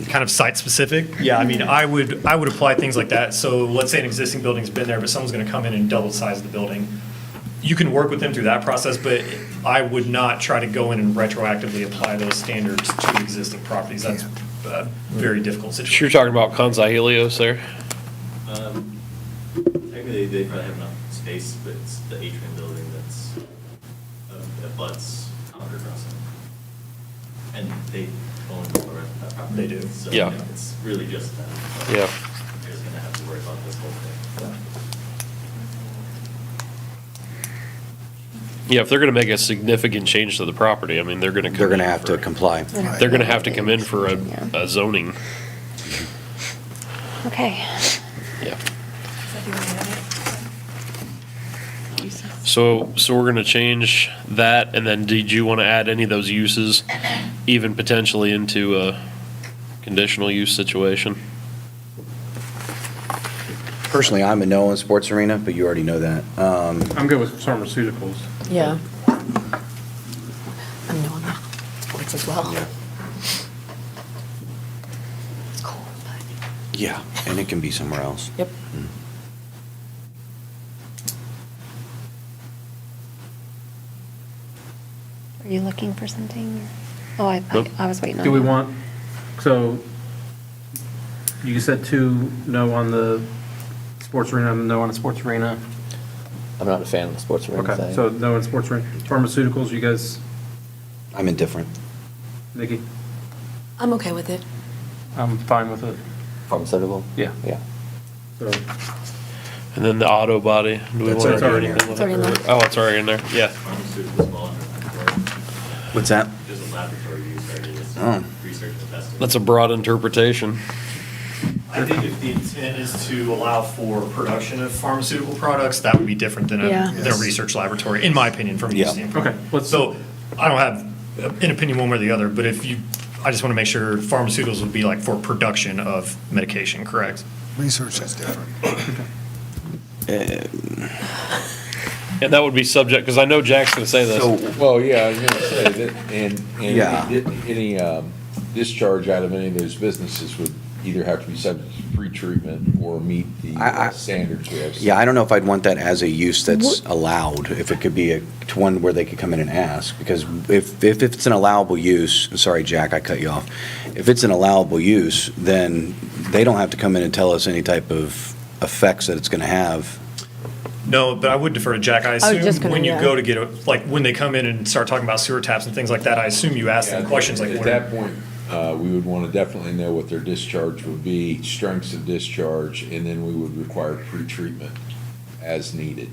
kind of site-specific. Yeah, I mean, I would apply things like that. So let's say an existing building's been there, but someone's gonna come in and double the size of the building. You can work with them through that process, but I would not try to go in and retroactively apply those standards to existing properties. That's a very difficult So situation. you're talking about Kansai Helios there? Technically, they probably have enough space, but it's the atrium building that's, that butts Concord Crossing. And they own the rest of that property. They do. So Yeah. it's really just them. So Yeah. They're just gonna have to worry about this whole thing. Yeah, if they're going to make a significant change to the property, I mean, they're going to. They're going to have to comply. They're going to have to come in for a zoning. Okay. Yeah. Is that the only edit? Uses. So we're going to change that, and then did you want to add any of those uses, even potentially into a conditional use situation? Personally, I'm a no on sports arena, but you already know that. I'm good with pharmaceuticals. Yeah. I'm knowing that sports as well. It's cool, but, Yeah, and it can be somewhere else. yep. Are you looking for something? Oh, Nope. I was waiting on Do we you. want, so you said 2 no on the sports arena, no on the sports arena. I'm not a fan of the sports arena Okay, thing. so no in sports arena. Pharmaceuticals, you guys, I'm indifferent. Nikki? I'm okay with it. I'm fine with it. Pharmaceutical? Yeah. Yeah. So, And then the auto body, do we That's want to already do in anything? there. It's already in there. Oh, it's already in there, yeah. Pharmaceuticals fall under that, right? What's that? Just laboratory use, or just Oh. research and testing. That's a broad interpretation. I think if the intent is to allow for production of pharmaceutical products, that would be different than Yeah. than a research laboratory, in my opinion, from a use Yeah. standpoint. Okay, let's- So I don't have an opinion one way or the other, but I just want to make sure pharmaceuticals would be like for production of medication, correct? Research is different. And that would be subject, because I know Jack's going to say this. Well, yeah, I was gonna say that, and Yeah. any discharge out of any of those businesses would either have to be subject to pre-treatment or meet the standards we have. Yeah, I don't know if I'd want that as a use that's allowed, if it could be to one where they could come in and ask, because if it's an allowable use, sorry, Jack, I cut you off. If it's an allowable use, then they don't have to come in and tell us any type of effects that it's gonna have. No, but I would defer to Jack. I was just assume gonna, when you yeah. go to get like when they come in and start talking about sewer taps and things like that, I assume you ask them questions like, At what that point, we would want to definitely know what their discharge would be, strengths of discharge, and then we would require pre-treatment as needed.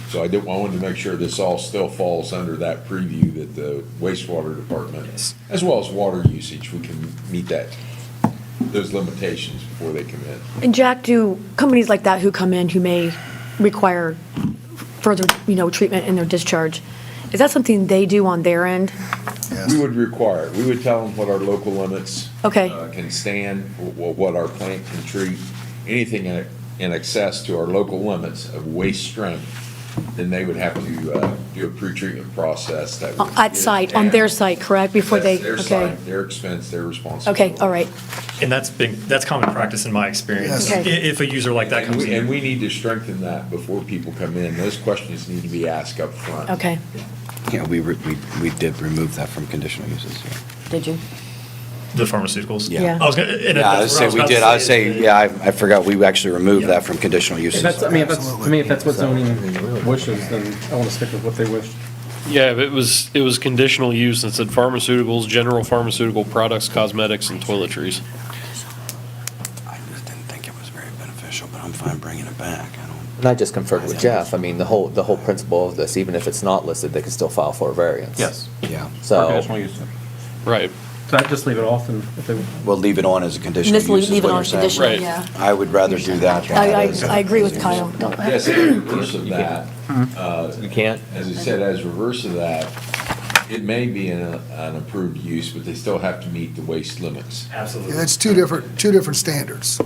So I wanted to make sure this all still falls under that preview that the wastewater department, as well as water usage, we can meet those limitations before they come in. And Jack, do companies like that who come in who may require further, treatment in their discharge, is that something they do on their end? We would require it. We would tell them what our local limits Okay. can stand, what our plant can treat, anything in excess to our local limits of waste strength, then they would have to do a pre-treatment process that would. At site, on their site, correct, before they, That's their okay. site, their expense, their responsibility. Okay, all right. And that's common practice in my experience. Yes. Okay. If a user like that comes in. And we need to strengthen that before people come in. Those questions need to be asked up front. Okay, Yeah, we did remove that from conditional uses. Yeah. did you? The pharmaceuticals? Yeah. I was gonna, and Yeah, I would that's say what we about to did, I would say say, yeah, I forgot, we actually removed that from conditional If uses. that's, I mean, if that's what zoning wishes, then I want to stick with what they wish. Yeah, it was conditional use and said pharmaceuticals, general pharmaceutical products, cosmetics, and toiletries. I just didn't think it was very beneficial, but I'm fine bringing it back. And I just conferred with Jeff. I mean, the whole principle of this, even if it's not listed, they can still file for a variance. Yes. Yeah, For So, conditional use. Right. So I'd just leave it off and if they, we'll leave it on as a conditional Just use, is leave it what on you're saying. conditional, Right. yeah. I would rather do that. than I as- agree with Kyle. Yes, as reverse of that, you can't? as I said, as reverse of that, it may be an approved use, but they still have to meet the waste limits. Absolutely. Yeah, that's two different standards.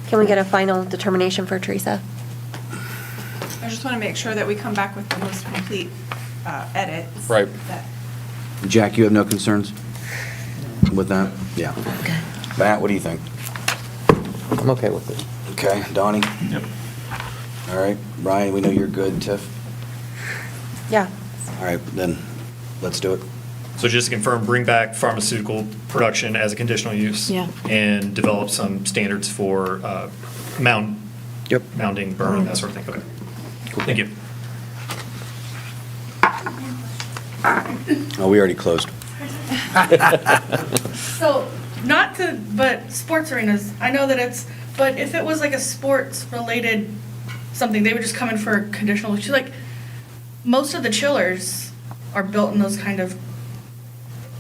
Can we get a final determination for Teresa? I just want to make sure that we come back with the most complete edits. Right. that- Jack, you have no concerns with that? Yeah. Matt, what do you think? I'm okay with it. Okay, Donnie? Yep. All right, Brian, we know you're good, Tiff? Yeah. All right, then, let's do it. So just to confirm, bring back pharmaceutical production as a conditional use. Yeah. And develop some standards for Yep. mounding, burning, that sort of thing. Okay. Cool. Thank you. Oh, we already closed. So, but sports arenas, I know that but if it was like a sports-related something, they would just come in for conditional, like, most of the chillers are built in those kind of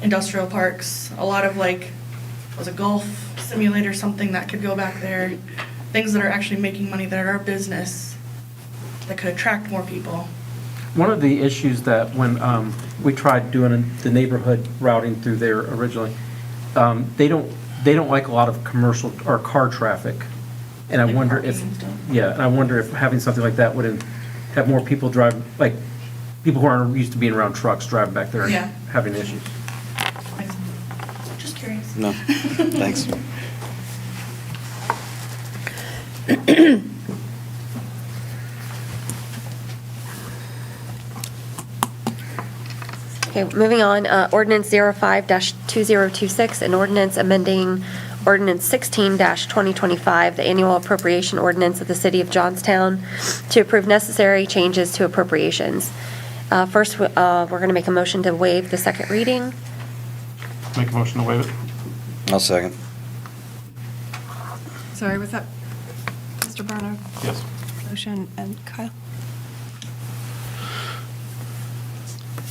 industrial parks. A lot of was a golf simulator, something that could go back there. Things that are actually making money that are our business, that could attract more people. one of the issues that when we tried doing the neighborhood routing through there originally, they don't like a lot of commercial or car traffic. And I Like wonder parking if, and stuff. yeah, and I wonder if having something like that would have more people drive, like, people who aren't used to being around trucks driving back there and Yeah. having issues. Just curious. No, thanks. Okay, moving on, ordinance 05-2026, an ordinance amending ordinance 16-2025, the annual appropriation ordinance of the city of Johnstown to approve necessary changes to appropriations. First, we're going to make a motion to waive the second reading. Make a motion to waive it. I'll second. Sorry, was that Mr. Barnard? Yes. Motion and Kyle?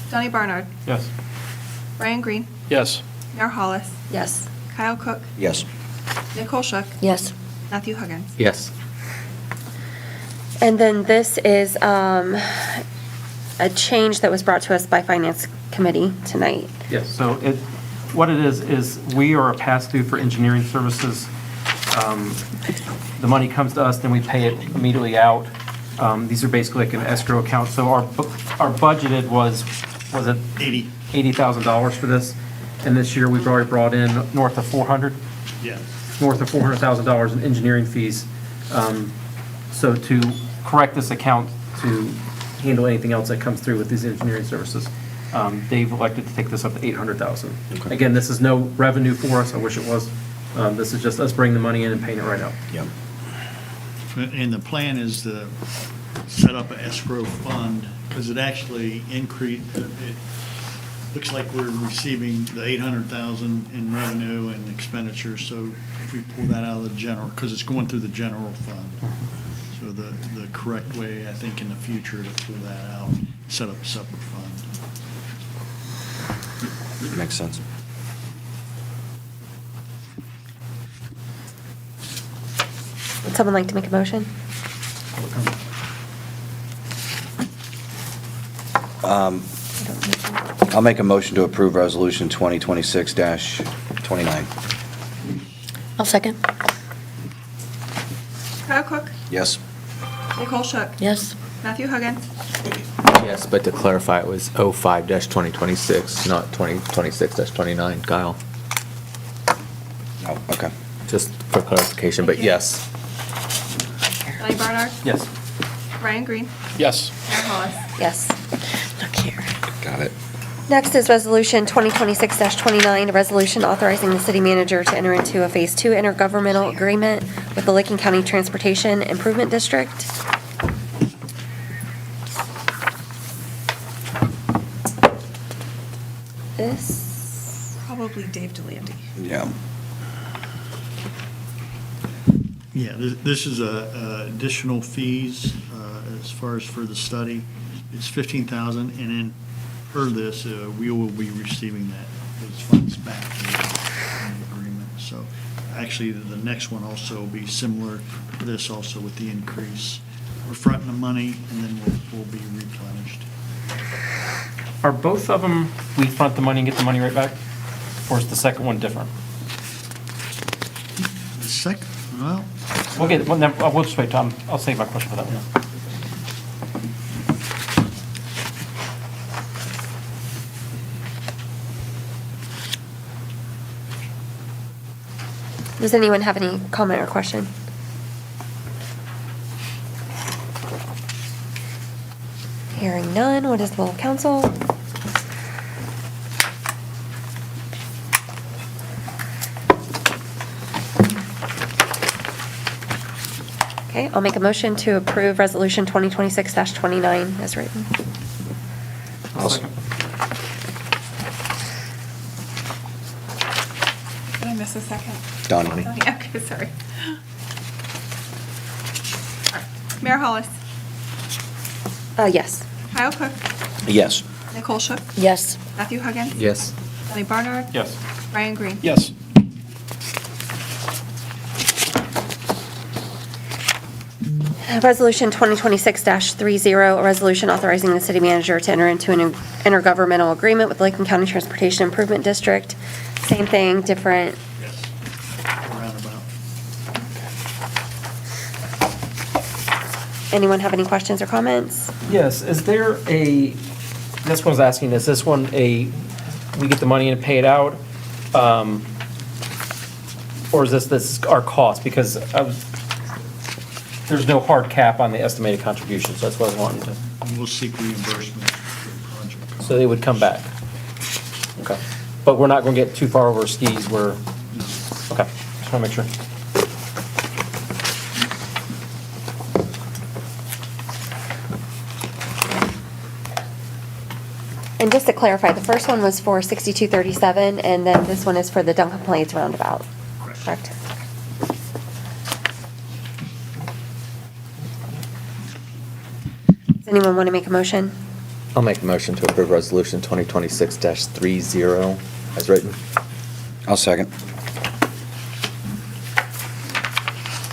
Donnie Barnard. Yes. Brian Green. Yes. Mayor Hollis. Yes. Kyle Cook. Yes. Nicole Shook. Yes. Matthew Huggins. Yes. And then this is a change that was brought to us by Finance Committee tonight. Yes, so what it is we are a pass-through for engineering services. The money comes to us, then we pay it immediately out. These are basically like an escrow account. So our budgeted was it $80,000 for this? And this year, we've already brought in north of 400? Yeah. North of $400,000 in engineering fees. So to correct this account to handle anything else that comes through with these engineering services, they've elected to take this up to $800,000. Again, this is no revenue for us. I wish it was. This is just us bringing the money in and paying it right out. Yep. And the plan is to set up an escrow fund, because it actually increased, it looks like we're receiving the 800,000 in revenue and expenditures, so if we pull that out of the general, because it's going through the general fund. So the correct way, I think, in the future to pull that out, set up a separate fund. Makes sense. Would someone like to make a motion? I'll make a motion to approve Resolution 2026-29. I'll second. Kyle Cook. Yes. Nicole Shook. Yes. Matthew Huggins. Yes, but to clarify, it was 05-2026, not 2026-29, Kyle. Oh, okay. Just for clarification, but yes. Donnie Barnard. Yes. Brian Green. Yes. Mayor Hollis. Yes. Look here. Got it. Next is Resolution 2026-29, a resolution authorizing the city manager to enter into a Phase 2 intergovernmental agreement with the Licking County Transportation Improvement District. This, Probably Dave DeLandy. Yeah. Yeah, this is additional fees as far as for the study. It's 15,000, and then per this, we will be receiving those funds back in the agreement. So actually, the next one also will be similar to this also with the increase. We're fronting the money, and then we'll be replenished. Are both of them, we front the money and get the money right back? Or is the second one different? The second, well, We'll get, we'll just wait, Tom. I'll save my question for that one. does anyone have any comment or question? Hearing none, what is the will of council? Okay, I'll make a motion to approve Resolution 2026-29 as written. Did I miss a second? Donnie. Donnie, okay, sorry. All right. Mayor Hollis. Yes. Kyle Cook. Yes. Nicole Shook. Yes. Matthew Huggins. Yes. Donnie Barnard. Yes. Brian Green. Yes. Resolution 2026-30, a resolution authorizing the city manager to enter into an intergovernmental agreement with Licking County Transportation Improvement District. Same thing, different. yes, roundabout. Anyone have any questions or comments? Yes, is there this one's asking, is this one we get the money and pay it out? Or is this our cost? Because there's no hard cap on the estimated contributions, that's what I wanted to, And we'll seek reimbursement for the project cost. so they would come back. Okay, but we're not gonna get too far over our skis, okay, just wanna make sure. And just to clarify, the first one was for 6237, and then this one is for the Duncan Plains roundabout. Correct. Does anyone want to make a motion? I'll make a motion to approve Resolution 2026-30 as written. I'll second.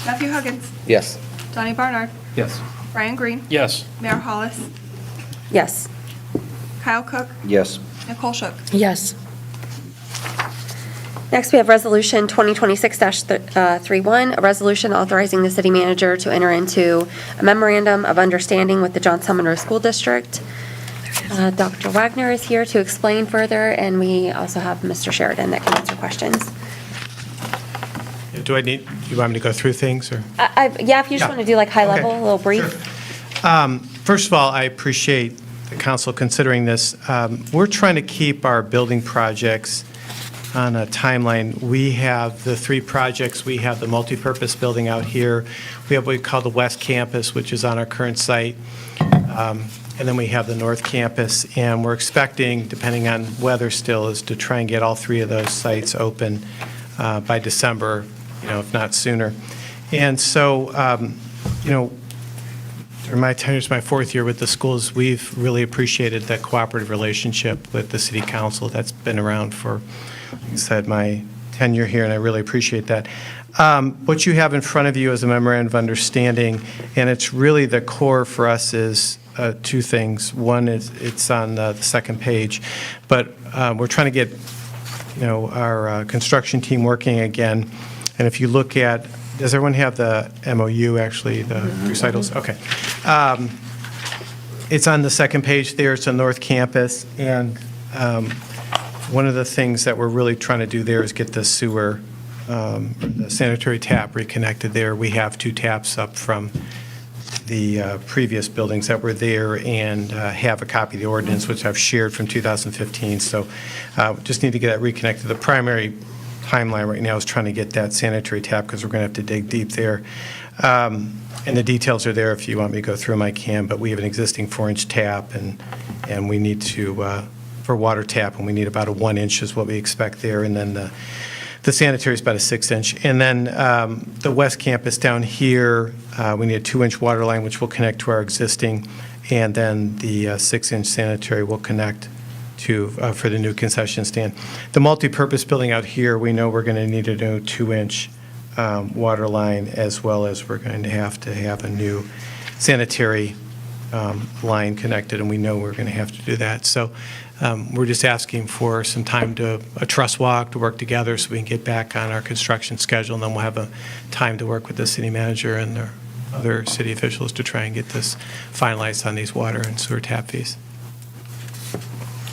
Matthew Huggins. Yes. Donnie Barnard. Yes. Brian Green. Yes. Mayor Hollis. Yes. Kyle Cook. Yes. Nicole Shook. Yes. Next, we have Resolution 2026-31, a resolution authorizing the city manager to enter into a memorandum of understanding with the Johnstown Monroe School District. Dr. Wagner is here to explain further, and we also have Mr. Sheridan that can answer questions. Do you want me to go through things, or? Yeah, if you just want to do like high level, a little brief. First of all, I appreciate the council considering this. We're trying to keep our building projects on a timeline. We have the 3 projects. We have the multipurpose building out here. We have what we call the West Campus, which is on our current site. And then we have the North Campus. And we're expecting, depending on weather still, is to try and get all 3 of those sites open by December, if not sooner. And so, during my tenure, it's my 4th year with the schools, we've really appreciated that cooperative relationship with the city council. That's been around for, like I said, my tenure here, and I really appreciate that. What you have in front of you is a memorandum of understanding, and it's really the core for us is 2 things. One is it's on the second page, but we're trying to get, our construction team working again. And if you look at, does everyone have the MOU, actually, the recitals? Okay. It's on the second page there. It's on North Campus. And one of the things that we're really trying to do there is get the sewer, the sanitary tap reconnected there. We have 2 taps up from the previous buildings that were there, and have a copy of the ordinance, which I've shared from 2015. So just need to get that reconnected. The primary timeline right now is trying to get that sanitary tap, because we're going to have to dig deep there. And the details are there. If you want me to go through them, I can, but we have an existing 4-inch tap, and we need to, for water tap, and we need about a 1-inch is what we expect there, and then the sanitary is about a 6-inch. And then the West Campus down here, we need a 2-inch water line, which will connect to our existing, and then the 6-inch sanitary will connect to, for the new concession stand. The multipurpose building out here, we know we're going to need a new 2-inch water line, as well as we're going to have a new sanitary line connected, and we know we're going to have to do that. So we're just asking for some time a trust walk to work together so we can get back on our construction schedule, and then we'll have a time to work with the city manager and their other city officials to try and get this finalized on these water and sewer tap fees.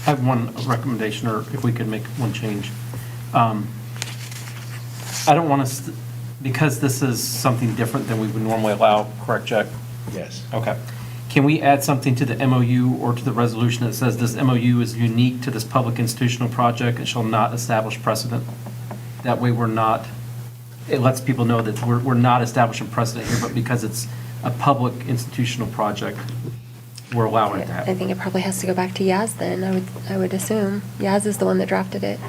I have one recommendation, or if we could make one change. I don't want us, because this is something different than we would normally allow, correct, Jack? Yes. Okay. Can we add something to the MOU or to the resolution that says this MOU is unique to this public institutional project and shall not establish precedent? That way it lets people know that we're not establishing precedent here, but because it's a public institutional project, we're allowing it to I happen. think it probably has to go back to Yaz then, I would assume. Yaz is the one that drafted it.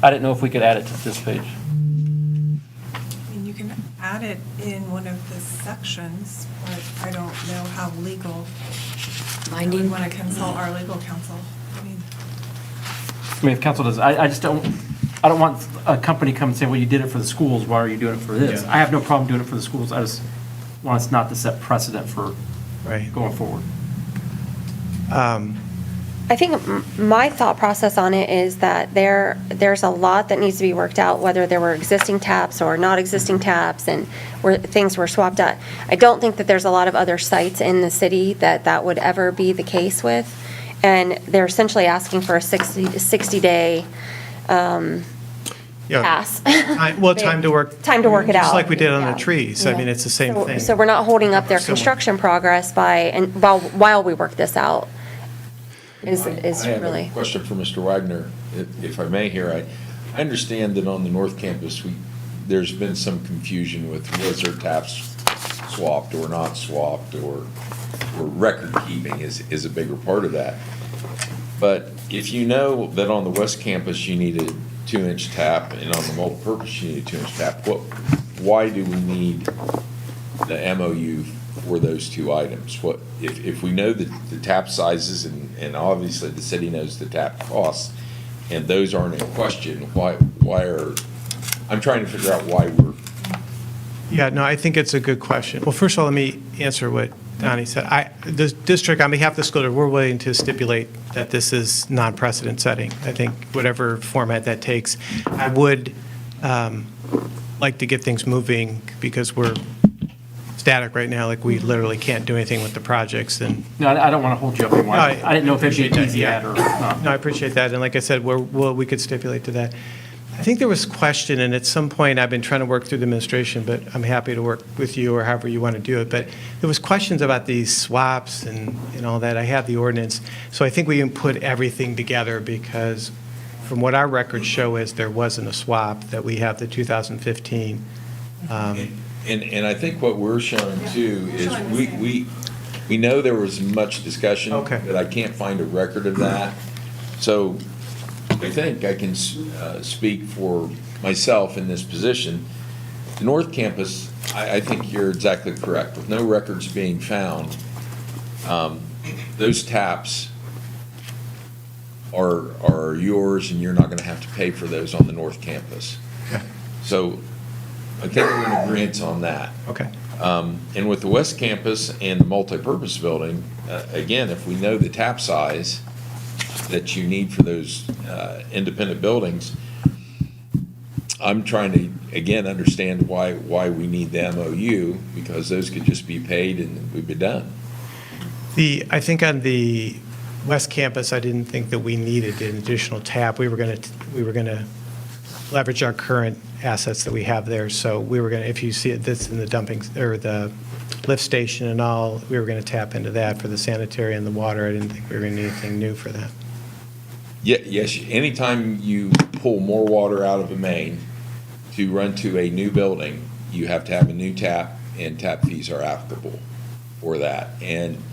I didn't know if we could add it to this page. I mean, you can add it in one of the sections, but I don't know how legal. Binding. We want to consult our legal counsel. I mean, If council does, I just don't want a company come and say, well, you did it for the schools, why are you doing it for this? Yeah. I have no problem doing it for the schools, I just want us not to set precedent for going forward. I think my thought process on it is that there's a lot that needs to be worked out, whether there were existing taps or not existing taps, and where things were swapped out. I don't think that there's a lot of other sites in the city that would ever be the case with. And they're essentially asking for a 60-day pass. Time to work. Time to work it out. Just like we did on Yeah. the trees. I mean, it's the same thing. So we're not holding up their Similar. construction progress while we work this out. Is I have really. a question for Mr. Wagner, if I may here. I understand that on the North Campus, there's been some confusion with was their taps swapped or not swapped, or record keeping is a bigger part of that. But if you know that on the West Campus you need a 2-inch tap, and on the multipurpose you need a 2-inch tap, why do we need the MOU for those two items? What, if we know the tap sizes and obviously the city knows the tap costs, and those aren't in question, why are, I'm trying to figure out why we're. Yeah, no, I think it's a good question. Well, first of all, let me answer what Donnie said. The district, on behalf of the school district, we're willing to stipulate that this is non-precedent setting. I think whatever format that takes. I would like to get things moving because we're static right now, like we literally can't do anything with the projects and. No, I don't want to hold you up anymore. No, I didn't know if it'd be appreciate that, easy yeah. yet or not. No, I appreciate that, and like I said, we could stipulate to that. I think there was question, and at some point, I've been trying to work through the administration, but I'm happy to work with you or however you want to do it, but there was questions about these swaps and all that. I have the ordinance, so I think we can put everything together because from what our records show is there wasn't a swap, that we have the 2015. And I think what we're showing too is we know there was much discussion. Okay. But I can't find a record of that. So I think I can speak for myself in this position. The North Campus, I think you're exactly correct. With no records being found, those taps are yours and you're not going to have to pay for those on the North Campus. So I think we're in agreement on that. Okay. And with the West Campus and the multipurpose building, again, if we know the tap size that you need for those independent buildings, I'm trying to, again, understand why we need the MOU, because those could just be paid and we'd be done. I think on the West Campus, I didn't think that we needed an additional tap. We were going to leverage our current assets that we have there. So we were going to, if you see it, this in the dumping, or the lift station and all, we were going to tap into that for the sanitary and the water. I didn't think we were going to need anything new for that. Yeah, yes, anytime you pull more water out of a main to run to a new building, you have to have a new tap, and tap fees are applicable for that. And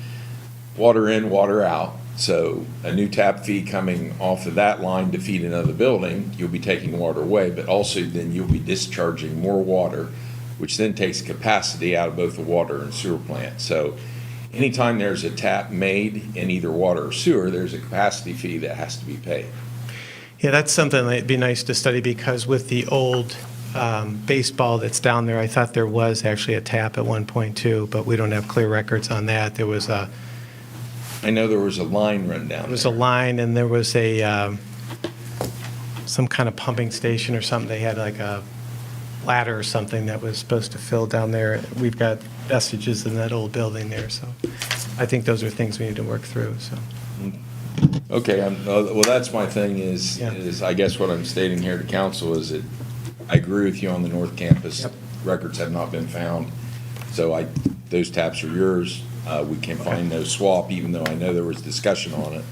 water in, water out. So a new tap fee coming off of that line to feed another building, you'll be taking water away, but also then you'll be discharging more water, which then takes capacity out of both the water and sewer plant. So anytime there's a tap made in either water or sewer, there's a capacity fee that has to be paid. Yeah, that's something that'd be nice to study, because with the old baseball that's down there, I thought there was actually a tap at one point too, but we don't have clear records on that. There was I know there was a line run down. There was a line, and there was some kind of pumping station or something. They had like a ladder or something that was supposed to fill down there. We've got vestiges in that old building there, so I think those are things we need to work through, so. Okay, well, that's my thing is I guess what I'm stating here to council is that I agree with you on the North Campus. Yep. Records have not been found, so those taps are yours. We can find no swap, even though I know there was discussion on it.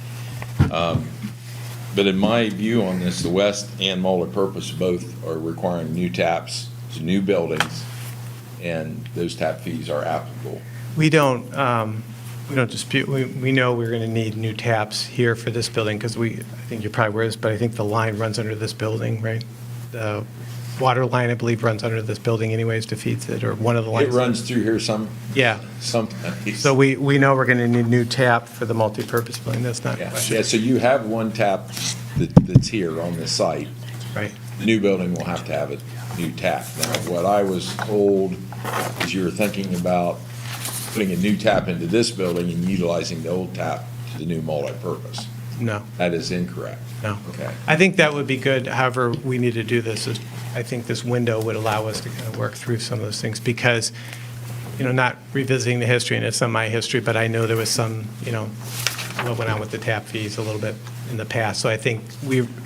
But in my view on this, the West and multipurpose both are requiring new taps to new buildings, and those tap fees are applicable. We don't dispute, we know we're going to need new taps here for this building, because I think you're probably aware of this, but I think the line runs under this building, right? The water line, I believe, runs under this building anyways to feed it, or one of the lines. It runs through here Yeah. sometimes. So we know we're going to need new tap for the multipurpose building, that's not a question. Yeah, so you have one tap that's here on the site. Right. The new building will have to have a new tap. Now, what I was told is you were thinking about putting a new tap into this building and utilizing the old tap to the new multipurpose. No. That is incorrect. No. Okay. I think that would be good. However, we need to do this. I think this window would allow us to kind of work through some of those things, because, not revisiting the history, and it's not my history, but I know there was some, what went on with the tap fees a little bit in the past. So I think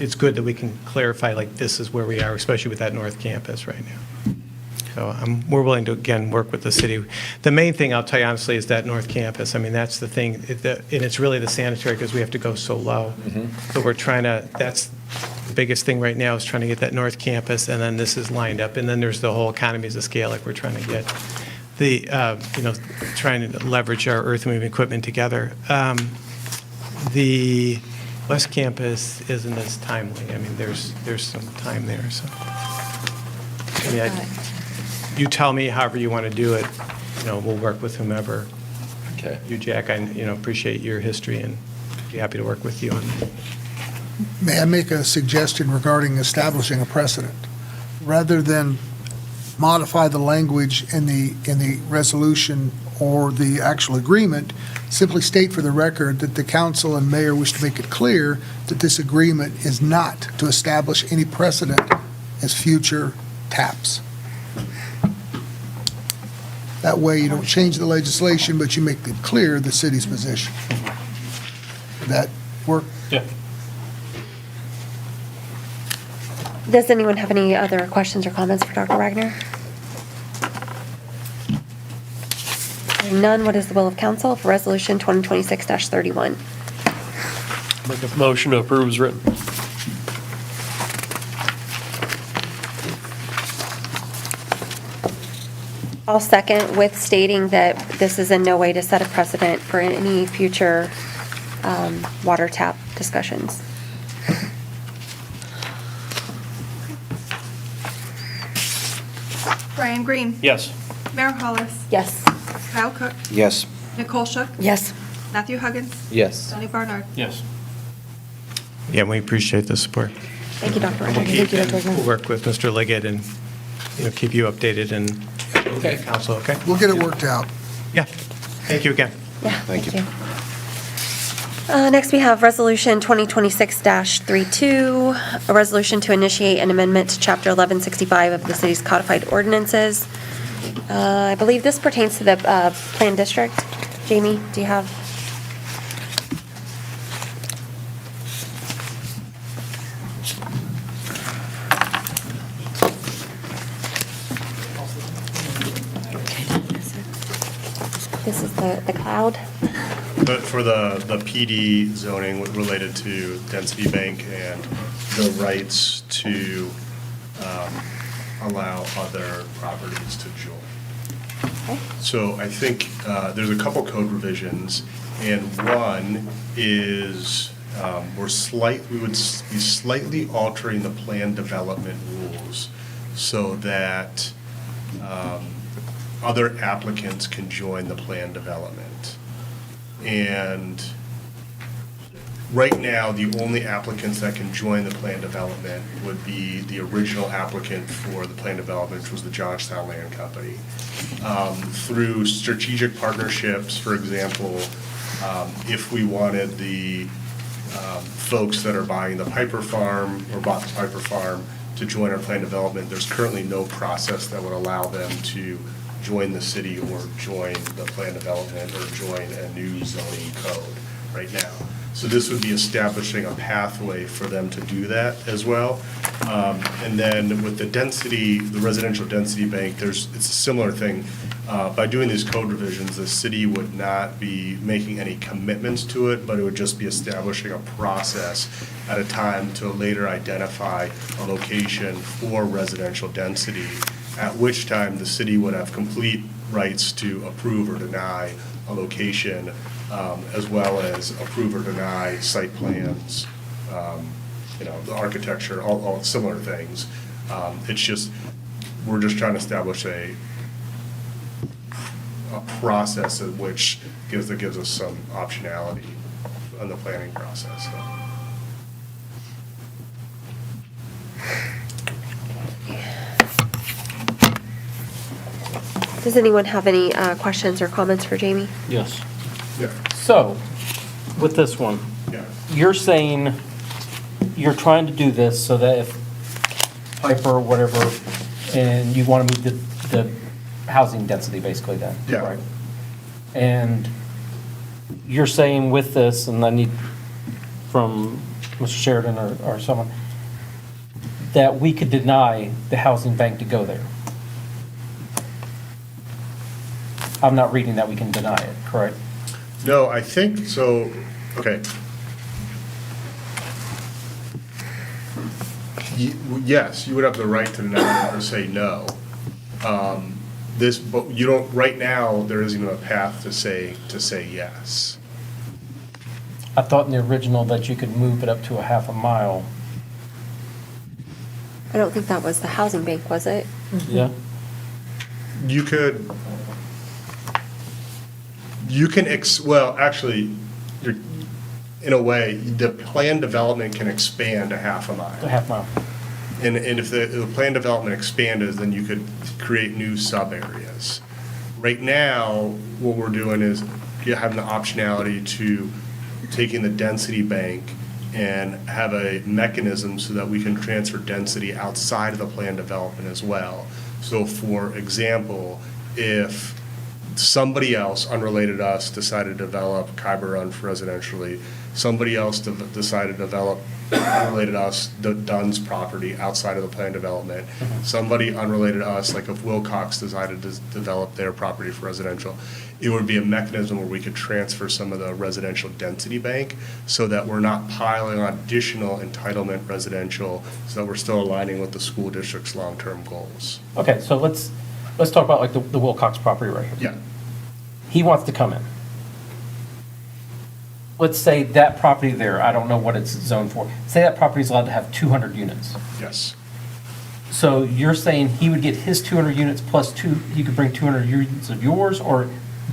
it's good that we can clarify, like, this is where we are, especially with that North Campus right now. So we're willing to, again, work with the city. The main thing, I'll tell you honestly, is that North Campus. I mean, that's the thing, and it's really the sanitary, because we have to go so low. So we're trying to, that's the biggest thing right now, is trying to get that North Campus, and then this is lined up. And then there's the whole economies of scale, like we're trying to get trying to leverage our earth moving equipment together. The West Campus isn't as timely. I mean, there's some time there, so. I mean, you tell me however you want to do it. we'll work with whomever. Okay. You, Jack, I, appreciate your history and be happy to work with you on that. May I make a suggestion regarding establishing a precedent? Rather than modify the language in the resolution or the actual agreement, simply state for the record that the council and mayor wish to make it clear that this agreement is not to establish any precedent as future taps. That way, you don't change the legislation, but you make it clear the city's position. Would that work? Yeah. Does anyone have any other questions or comments for Dr. Wagner? Hearing none, what is the will of council for Resolution 2026-31? Make a motion to approve is written. I'll second with stating that this is in no way to set a precedent for any future water tap discussions. Brian Green. Yes. Mayor Hollis. Yes. Kyle Cook. Yes. Nicole Shook. Yes. Matthew Huggins. Yes. Donnie Barnard. Yes. Yeah, we appreciate the support. Thank you, Dr. Wagner. We'll work with Mr. Liggett and, keep you updated and council, okay? We'll get it worked out. Yeah. Thank you again. Yeah, Thank you. Next, we have Resolution 2026-32, a resolution to initiate an amendment to Chapter 1165 of the city's codified ordinances. I believe this pertains to the planned district. Jamie, do you have? This is the cloud. But for the PD zoning related to density bank and the rights to allow other properties to join. So I think there's a couple code revisions, and one is we would be slightly altering the plan development rules so that other applicants can join the plan development. And right now, the only applicants that can join the plan development would be the original applicant for the plan development, which was the Johnstown Land Company. Through strategic partnerships, for example, if we wanted the folks that are buying the Piper Farm or bought the Piper Farm to join our plan development, there's currently no process that would allow them to join the city or join the plan development or join a new zoning code right now. So this would be establishing a pathway for them to do that as well. And then with the density, the residential density bank, it's a similar thing. By doing these code revisions, the city would not be making any commitments to it, but it would just be establishing a process at a time to later identify a location for residential density, at which time the city would have complete rights to approve or deny a location, as well as approve or deny site plans, the architecture, all similar things. It's just, we're just trying to establish a process in which gives us some optionality on the planning process. So. Does anyone have any questions or comments for Jamie? Yes. Yeah. So, with this one, Yeah. you're saying you're trying to do this so that if Piper or whatever, and you want to move the housing density basically then? Yeah. Right? And you're saying with this, and I need from Mr. Sheridan or someone, that we could deny the housing bank to go there? I'm not reading that we can deny it, correct? No, I think, so, okay. Yes, you would have the right to deny or say no. But you don't, right now, there isn't even a path to say yes. I thought in the original that you could move it up to a half a mile. I don't think that was the housing bank, was it? Yeah. You could, You can, well, actually, you're, in a way, the planned development can expand a half a mile. A half mile. And if the planned development expanded, then you could create new sub-areas. Right now, what we're doing is having the optionality to taking the density bank and have a mechanism so that we can transfer density outside of the planned development as well. So for example, if somebody else, unrelated to us, decided to develop Khyber Run residentially, somebody else decided to develop, unrelated to us, the Dunn's property outside of the planned development, somebody unrelated to us, like if Wilcox decided to develop their property for residential, it would be a mechanism where we could transfer some of the residential density bank so that we're not piling on additional entitlement residential, so that we're still aligning with the school district's long-term goals. Okay, so let's talk about like the Wilcox property right here. Yeah. He wants to come in. Let's say that property there, I don't know what it's zoned for. Say that property is allowed to have 200 units. Yes. So you're saying he would get his 200 units plus he could bring 200 units of yours, or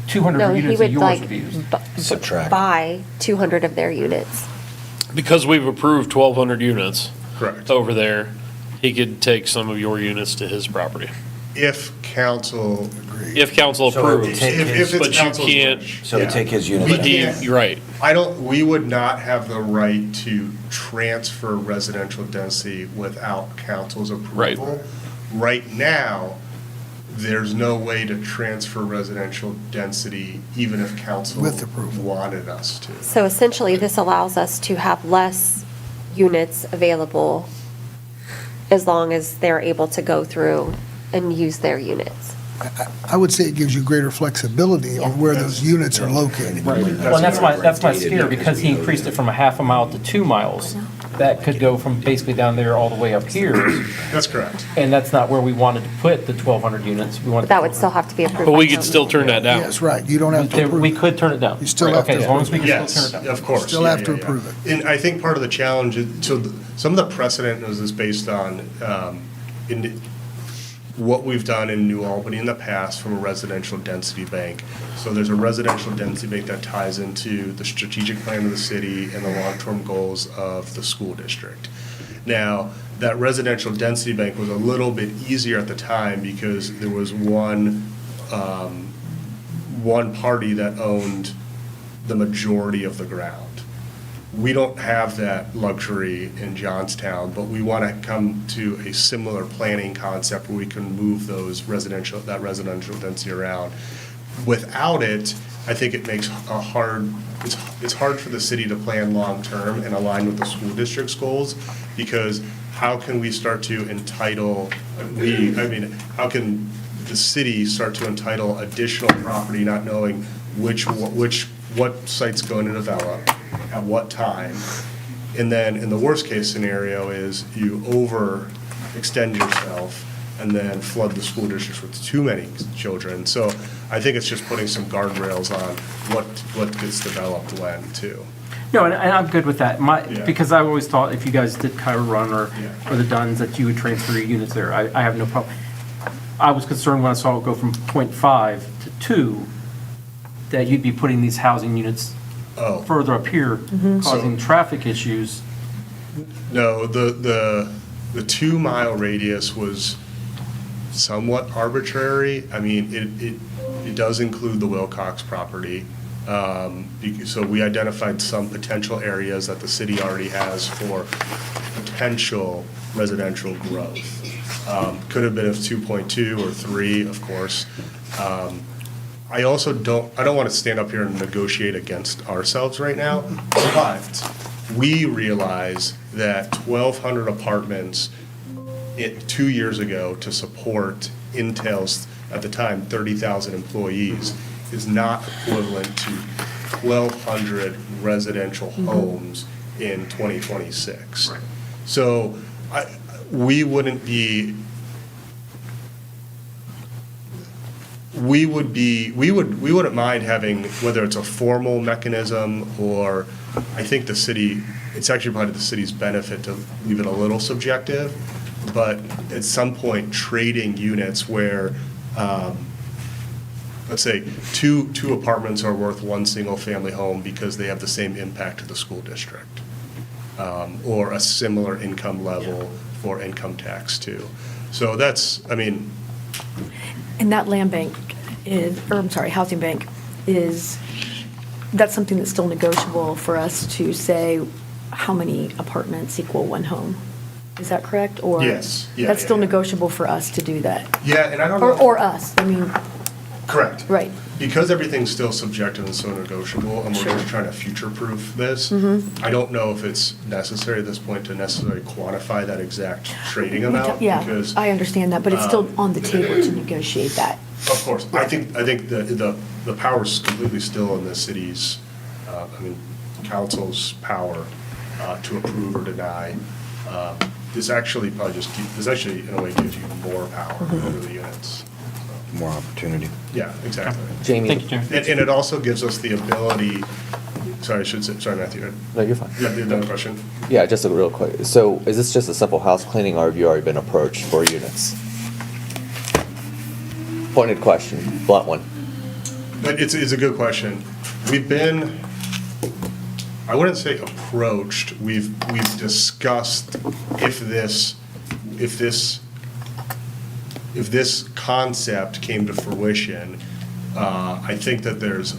200 No, he units of would yours like would be used? Subtract. buy 200 of their units. Because we've approved 1,200 units. Correct. Over there, he could take some of your units to his property. If council. If council So it would approves. take If it's But you council's can't, wish. So to take his unit. We but he, can't- you're right. we would not have the right to transfer residential density without council's approval. Right now, there's no way to transfer residential density even if council With approval. wanted us to. So essentially, this allows us to have less units available as long as they're able to go through and use their units. I would say it gives you greater flexibility on where those units are located. Well, and that's my scare, because he increased it from a half a mile to 2 miles. That could go from basically down there all the way up here, That's correct. and that's not where we wanted to put the 1,200 units. We But wanted. that would still have to be approved. But we by could council. still turn that down. Yes, right, you don't have to approve We it. could turn it down. You still Right, have okay, to as long as we can Yes, still turn it down. of course. Still Yeah, have to yeah, yeah. approve it. And I think part of the challenge, some of the precedent is based on what we've done in New Albany in the past from a residential density bank. So there's a residential density bank that ties into the strategic plan of the city and the long-term goals of the school district. Now, that residential density bank was a little bit easier at the time because there was one party that owned the majority of the ground. We don't have that luxury in Johnstown, but we want to come to a similar planning concept where we can move that residential density around. Without it, I think it makes it's hard for the city to plan long-term and align with the school district's goals, because how can we start to entitle, how can the city start to entitle additional property not knowing what site's going to develop, at what time? And then in the worst case scenario is you overextend yourself and then flood the school districts with too many children. So I think it's just putting some guardrails on what gets developed when too. No, and I'm good with that. Yeah. Because I always thought if you guys did Khyber Run or Yeah. the Duns, that you would transfer your units there. I have no problem. I was concerned when I saw it go from 0.5 to 2, that you'd be putting these housing units Oh. further up here, causing traffic issues. No, the 2 mile radius was somewhat arbitrary. I mean, it does include the Wilcox property. So we identified some potential areas that the city already has for potential residential growth. Could have been of 2.2 or 3, of course. I also don't want to stand up here and negotiate against ourselves right now, but we realize that 1,200 apartments 2 years ago to support Intel's, at the time, 30,000 employees is not equivalent to 1,200 residential homes in 2026. So we wouldn't mind having, whether it's a formal mechanism or, I think it's actually probably the city's benefit to leave it a little subjective, but at some point, trading units where let's say, two apartments are worth one single-family home because they have the same impact to the school district, or a similar income level for income tax too. So that's, I mean, And that land bank is, or I'm sorry, housing bank is, that's something that's still negotiable for us to say how many apartments equal one home. Is that correct? Or Yes. Yeah, that's yeah, still yeah. negotiable for us to do that? yeah, and I don't know. Or us, I mean, Correct. right. Because everything's still subjective and so negotiable, and we're just trying to future-proof this, I don't know if it's necessary at this point to necessarily quantify that exact trading amount. Yeah, Because, I understand that, but it's still on the table to negotiate that. of course, I think the power's completely still in the city's, council's power to approve or deny. This actually in a way gives you more power over the units. More opportunity. Yeah, exactly. Jamie? Thank you, Chair. And it also gives us the ability, sorry, Matthew. No, you're fine. You have another question? Yeah, just a real quick. So is this just a simple house cleaning, or have you already been approached for units? Pointed question, blunt one. But it's a good question. We've been, I wouldn't say approached, we've discussed if this concept came to fruition. I think that there's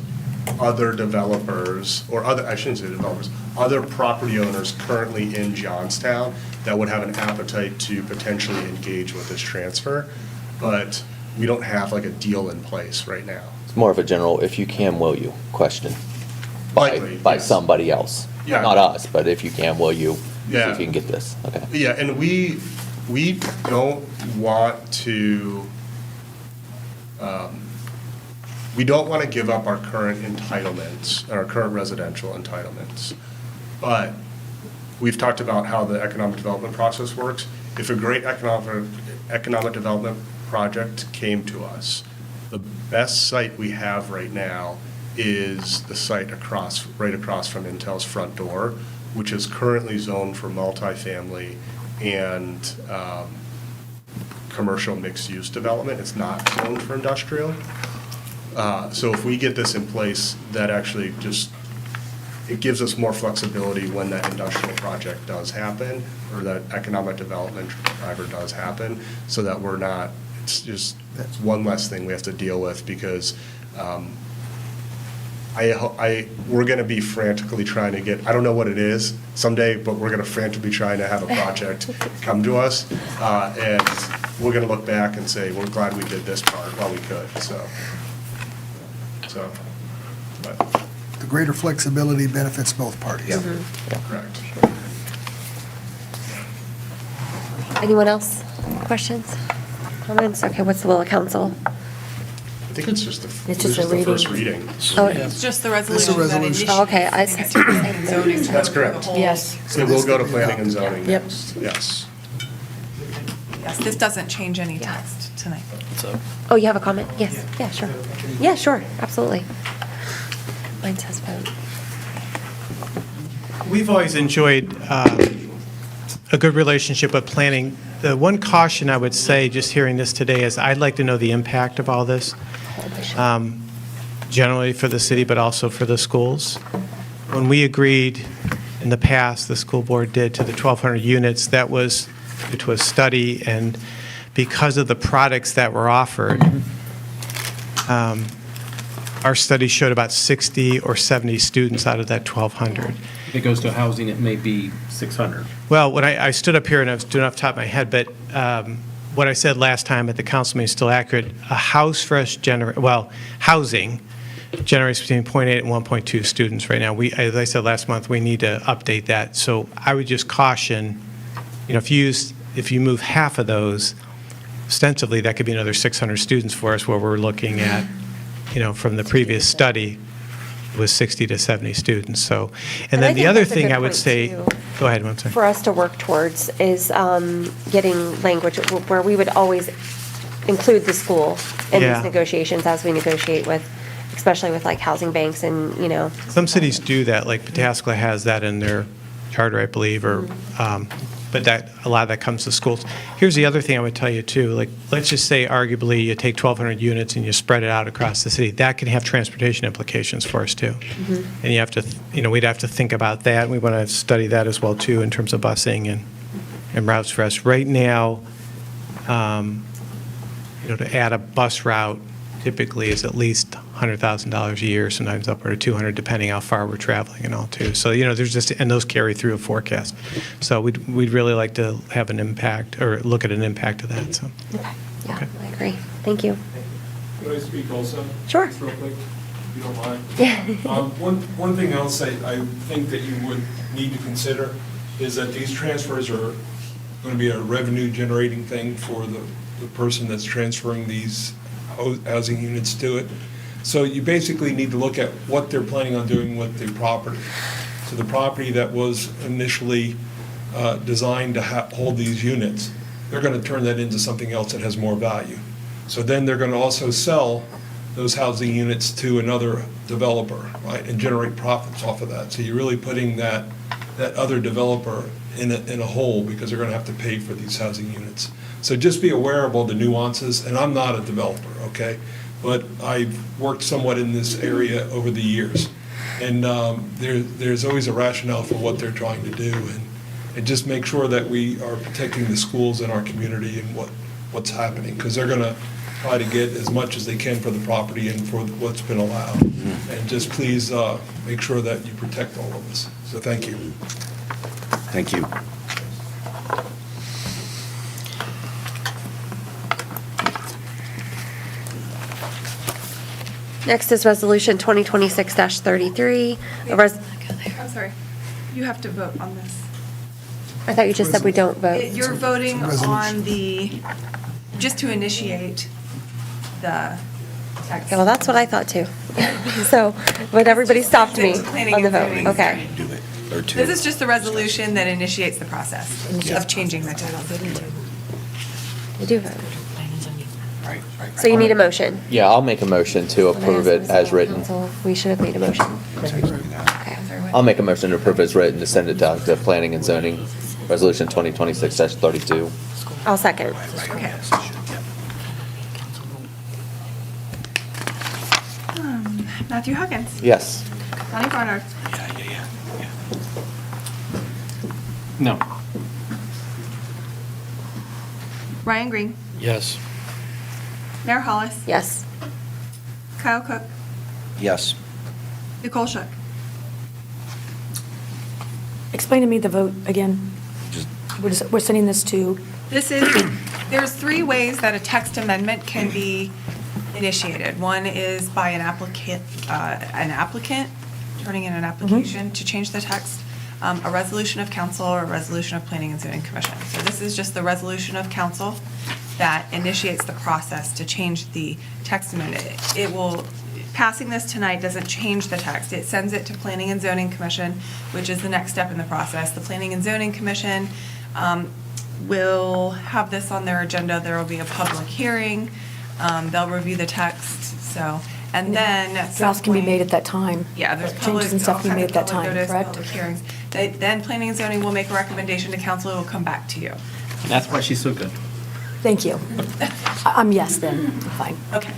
other developers, or other, I shouldn't say developers, other property owners currently in Johnstown that would have an appetite to potentially engage with this transfer, but we don't have like a deal in place right now. It's more of a general, if you can, will you, question. Likely, By yes. somebody else. Yeah. Not us, but if you can, will you, see Yeah. if you can get this, okay. Yeah, and we don't want to, we don't want to give up our current entitlements, our current residential entitlements. But we've talked about how the economic development process works. If a great economic development project came to us, the best site we have right now is the site right across from Intel's front door, which is currently zoned for multifamily and commercial mixed-use development. It's not zoned for industrial. So if we get this in place, that actually it gives us more flexibility when that industrial project does happen, or that economic development driver does happen, so that we're not, that's one less thing we have to deal with, because we're going to be frantically trying to get, I don't know what it is someday, but we're going to frantically trying to have a project come to us, and we're going to look back and say, we're glad we did this part while we could, but. The greater flexibility benefits both parties. Correct. Anyone else? Questions? Comments? Okay, what's the will of council? I think it's just the, It's just a the first reading. reading. Oh, It's just the This is resolution a that resolution. Oh, okay, I initiates see. zoning code That's for the correct. whole. Yes. It will go to planning and zoning Yep. next, yes. Yes, this doesn't change any text tonight. So, Oh, you have a comment? Yes, yeah, sure. Yeah, sure, absolutely. Mine says vote. We've always enjoyed a good relationship with planning. The one caution I would say, just hearing this today, is I'd like to know the impact of all this, generally for the city, but also for the schools. When we agreed in the past, the school board did, to the 1,200 units, that was due to a study, and because of the products that were offered, our study showed about 60 or 70 students out of that 1,200. If it goes to housing, it may be 600. Well, when I stood up here and I was doing it off the top of my head, but what I said last time at the council meeting is still accurate. A house for us housing generates between 0.8 and 1.2 students right now. As I said last month, we need to update that. So I would just caution, if you move half of those, ostensibly that could be another 600 students for us, where we're looking at, from the previous study, was 60 to 70 students. So, and then I the think other that's a thing good I would point, say, too, go ahead, one second. for us to work towards is getting language where we would always include the school in Yeah. these negotiations as we negotiate with, especially with like housing banks and, Some cities do that, like Pataskla has that in their charter, I believe, or, but a lot of that comes to schools. Here's the other thing I would tell you too, like, let's just say arguably you take 1,200 units and you spread it out across the city. That can have transportation implications for us too. And you have to, we'd have to think about that. We want to study that as well too in terms of busing and routes for us. Right now, to add a bus route typically is at least $100,000 a year, sometimes upward of 200, depending how far we're traveling and all too. So, there's just, and those carry through a forecast. So we'd really like to have an impact or look at an impact of that, so. Okay, yeah, I agree. Thank you. Could I speak also? Sure. Just real quick, if you don't mind? Yeah. One thing else I think that you would need to consider is that these transfers are going to be a revenue-generating thing for the person that's transferring these housing units to it. So you basically need to look at what they're planning on doing with the property. So the property that was initially designed to hold these units, they're going to turn that into something else that has more value. So then they're going to also sell those housing units to another developer, right, and generate profits off of that. So you're really putting that other developer in a hole because they're going to have to pay for these housing units. So just be aware of all the nuances, and I'm not a developer, okay? But I've worked somewhat in this area over the years. And there's always a rationale for what they're trying to do, and just make sure that we are protecting the schools in our community and what's happening, because they're going to try to get as much as they can for the property and for what's been allowed. And just please make sure that you protect all of us. So thank you. Thank you. Next is Resolution 2026-33. I'm sorry. You have to vote on this. I thought you just said we don't vote. You're voting on just to initiate the text. Yeah, well, that's what I thought too. So, but everybody stopped me on the vote. Okay. Do it, or two. This is just the resolution that initiates the process of changing the text. You do vote. Right. So you need a motion. Yeah, I'll make a motion to approve it as written. Council, we should have made a motion. Okay. I'll make a motion to approve as written to send it down to Planning and Zoning, Resolution 2026-32. I'll second. Okay. Matthew Huggins. Yes. Donnie Barnard. No. Ryan Green. Yes. Mayor Hollis. Yes. Kyle Cook. Yes. Nicole Shook. Explain to me the vote again. We're sending this to, There's three ways that a text amendment can be initiated. One is by an applicant turning in an application to change the text, a resolution of council, or a resolution of planning and zoning commission. So this is just the resolution of council that initiates the process to change the text amendment. Passing this tonight doesn't change the text. It sends it to Planning and Zoning Commission, which is the next step in the process. The Planning and Zoning Commission will have this on their agenda. There will be a public hearing. They'll review the text, and then at some drafts can be point- made at that time. Yeah, there's Changes public, and stuff all can be kinds made of at that public time, notice, correct? public hearings. Then Planning and Zoning will make a recommendation to council. It will come back to you. And that's why she's so good. Thank you. I'm yes then, fine. Okay.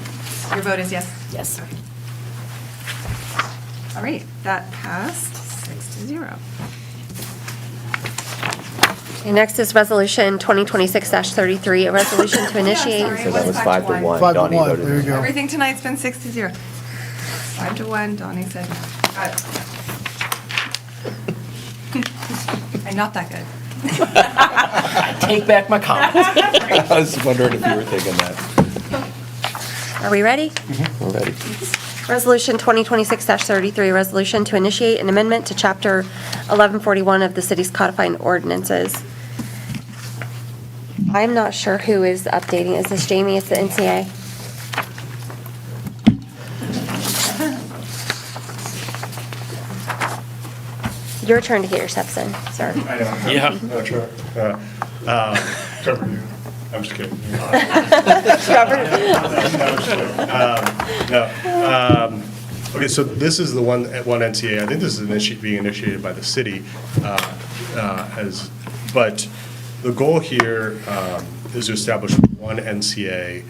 Your vote is yes? Yes. All right, that passed 6-0. Okay, next is Resolution 2026-33, a resolution to initiate. sorry. So that was 5-1. 5 to Donnie 1, voted there you go. Everything tonight's been 6-0. 5-1, Donnie said no. Got it. I'm not that good. Take back my comment. I was wondering if you were thinking that. Are we ready? We're ready. Resolution 2026-33, a resolution to initiate an amendment to Chapter 1141 of the city's codifying ordinances. I'm not sure who is updating. Is this Jamie? It's the NCA? Your turn to get your steps in, sir. I know. Yeah. No, sure. Trevor, I'm just kidding. Okay, so this is the one NCA, I think this is being initiated by the city, but the goal here is to establish one NCA,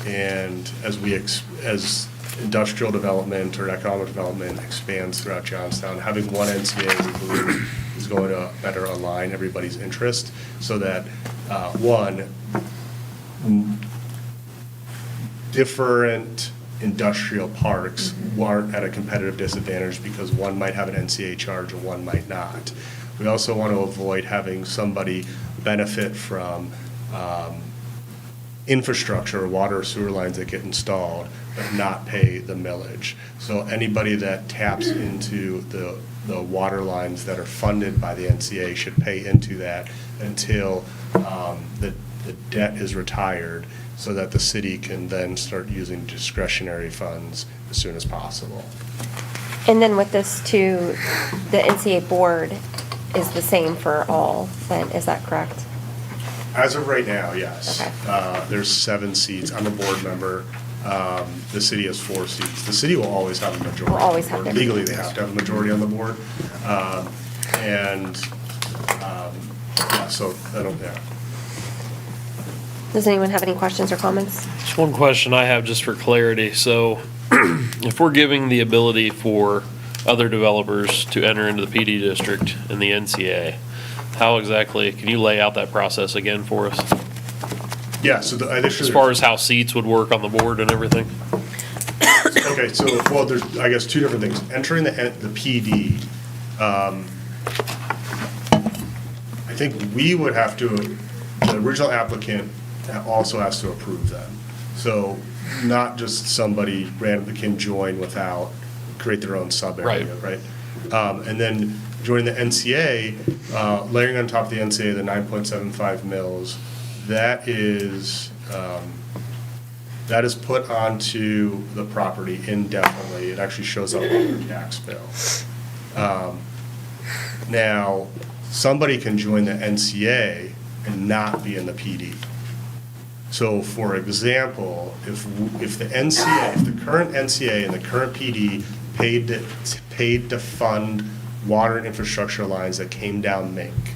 and as industrial development or economic development expands throughout Johnstown, having one NCA, we believe, is going to better align everybody's interest, so that, one, different industrial parks aren't at a competitive disadvantage because one might have an NCA charge and one might not. We also want to avoid having somebody benefit from infrastructure, water or sewer lines that get installed, but not pay the millage. So anybody that taps into the water lines that are funded by the NCA should pay into that until the debt is retired, so that the city can then start using discretionary funds as soon as possible. And then with this too, the NCA board is the same for all, then, is that correct? As of right now, yes. Okay. There's 7 seats. I'm a board member. The city has 4 seats. The city will always have a majority. Will always have their- Legally, they have to have a majority on the board. Yeah, so I don't, yeah. Does anyone have any questions or comments? Just one question I have just for clarity. So if we're giving the ability for other developers to enter into the PD district in the NCA, how exactly, can you lay out that process again for us? Yeah, so As far as how seats would work on the board and everything? Okay, so, well, there's, I guess, 2 different things. Entering the PD, I think we would have to, the original applicant also has to approve them. So not just somebody randomly can join without, create their own sub-area, right? And then joining the NCA, layering on top of the NCA, the 9.75 mils, that is put onto the property indefinitely. It actually shows up on your tax bill. Now, somebody can join the NCA and not be in the PD. So, for example, if the NCA, if the current NCA and the current PD paid to fund water and infrastructure lines that came down Mink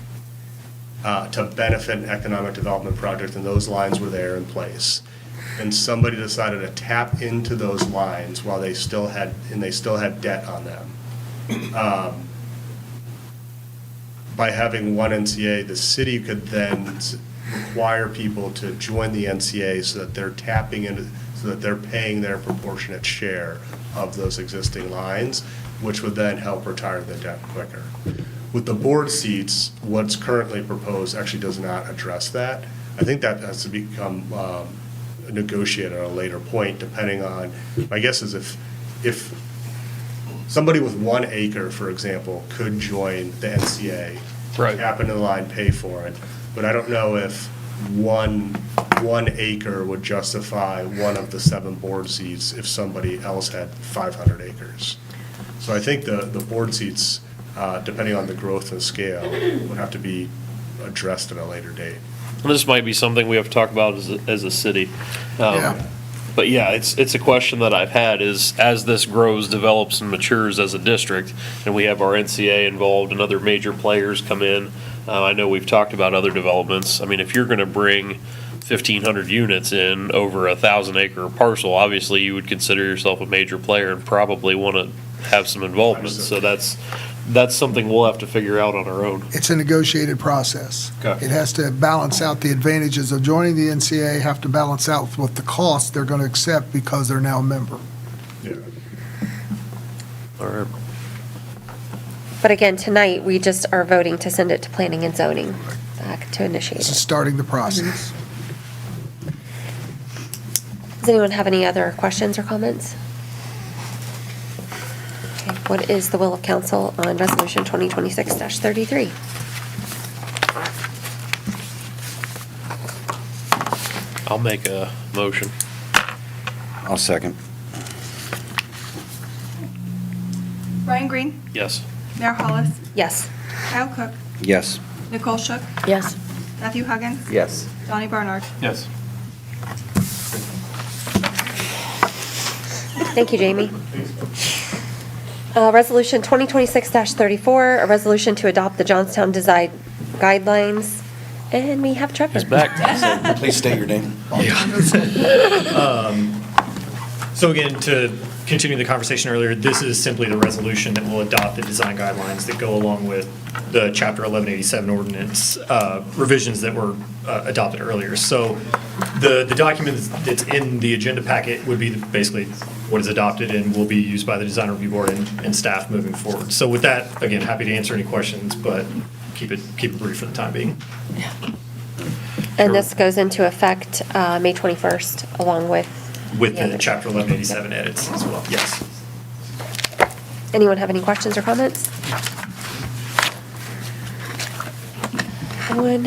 to benefit an economic development project, and those lines were there in place, and somebody decided to tap into those lines while they still had debt on them, by having one NCA, the city could then require people to join the NCA so that they're tapping into, so that they're paying their proportionate share of those existing lines, which would then help retire the debt quicker. With the board seats, what's currently proposed actually does not address that. I think that has to become negotiated at a later point, depending on, my guess is if somebody with 1 acre, for example, could join the NCA, tap into the line, pay for it, but I don't know if one acre would justify one of the 7 board seats if somebody else had 500 acres. So I think the board seats, depending on the growth and scale, would have to be addressed at a later date. And this might be something we have to talk about as a city. But yeah, it's a question that I've had is, as this grows, develops, and matures as a district, and we have our NCA involved and other major players come in, I know we've talked about other developments. I mean, if you're going to bring 1,500 units in over a 1,000-acre parcel, obviously you would consider yourself a major player and probably want to have some involvement. So that's something we'll have to figure out on our own. It's a negotiated process. Okay. It has to balance out the advantages of joining the NCA, have to balance out what the cost they're going to accept because they're now a member. Yeah. All right. But again, tonight, we just are voting to send it to planning and zoning to initiate This is it. starting the process. Does anyone have any other questions or comments? Okay, what is the will of council on resolution 2026-33? I'll make a motion. I'll second. Brian Green, Yes. Mayor Hollis, Yes. Kyle Cook, Yes. Nicole Shook, Yes. Matthew Huggins, Yes. Donnie Barnard. Yes. Thank you, Jamie. Resolution 2026-34, a resolution to adopt the Johnstown Design Guidelines. And we have Trevor. He's back. Please state your name. So again, to continue the conversation earlier, this is simply the resolution that will adopt the design guidelines that go along with the Chapter 1187 ordinance revisions that were adopted earlier. So the document that's in the agenda packet would be basically what is adopted and will be used by the design review board and staff moving forward. So with that, again, happy to answer any questions, but keep it brief for the time being. And this goes into effect May 21st, along with... With the Chapter 1187 edits as well, yes. Anyone have any questions or comments? Anyone?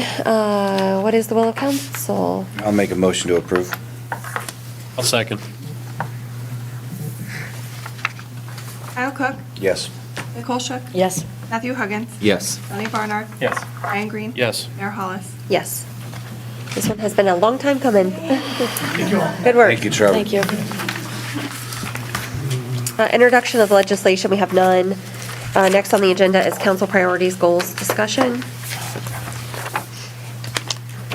What is the will of council? I'll make a motion to approve. I'll second. Kyle Cook, Yes. Nicole Shook, Yes. Matthew Huggins, Yes. Tony Barnard, Yes. Brian Green. Yes. Mayor Hollis. Yes. This one has been a long time coming. Good work. Thank you, Trevor. Thank you. Introduction of legislation, we have none. Next on the agenda is council priorities, goals, discussion.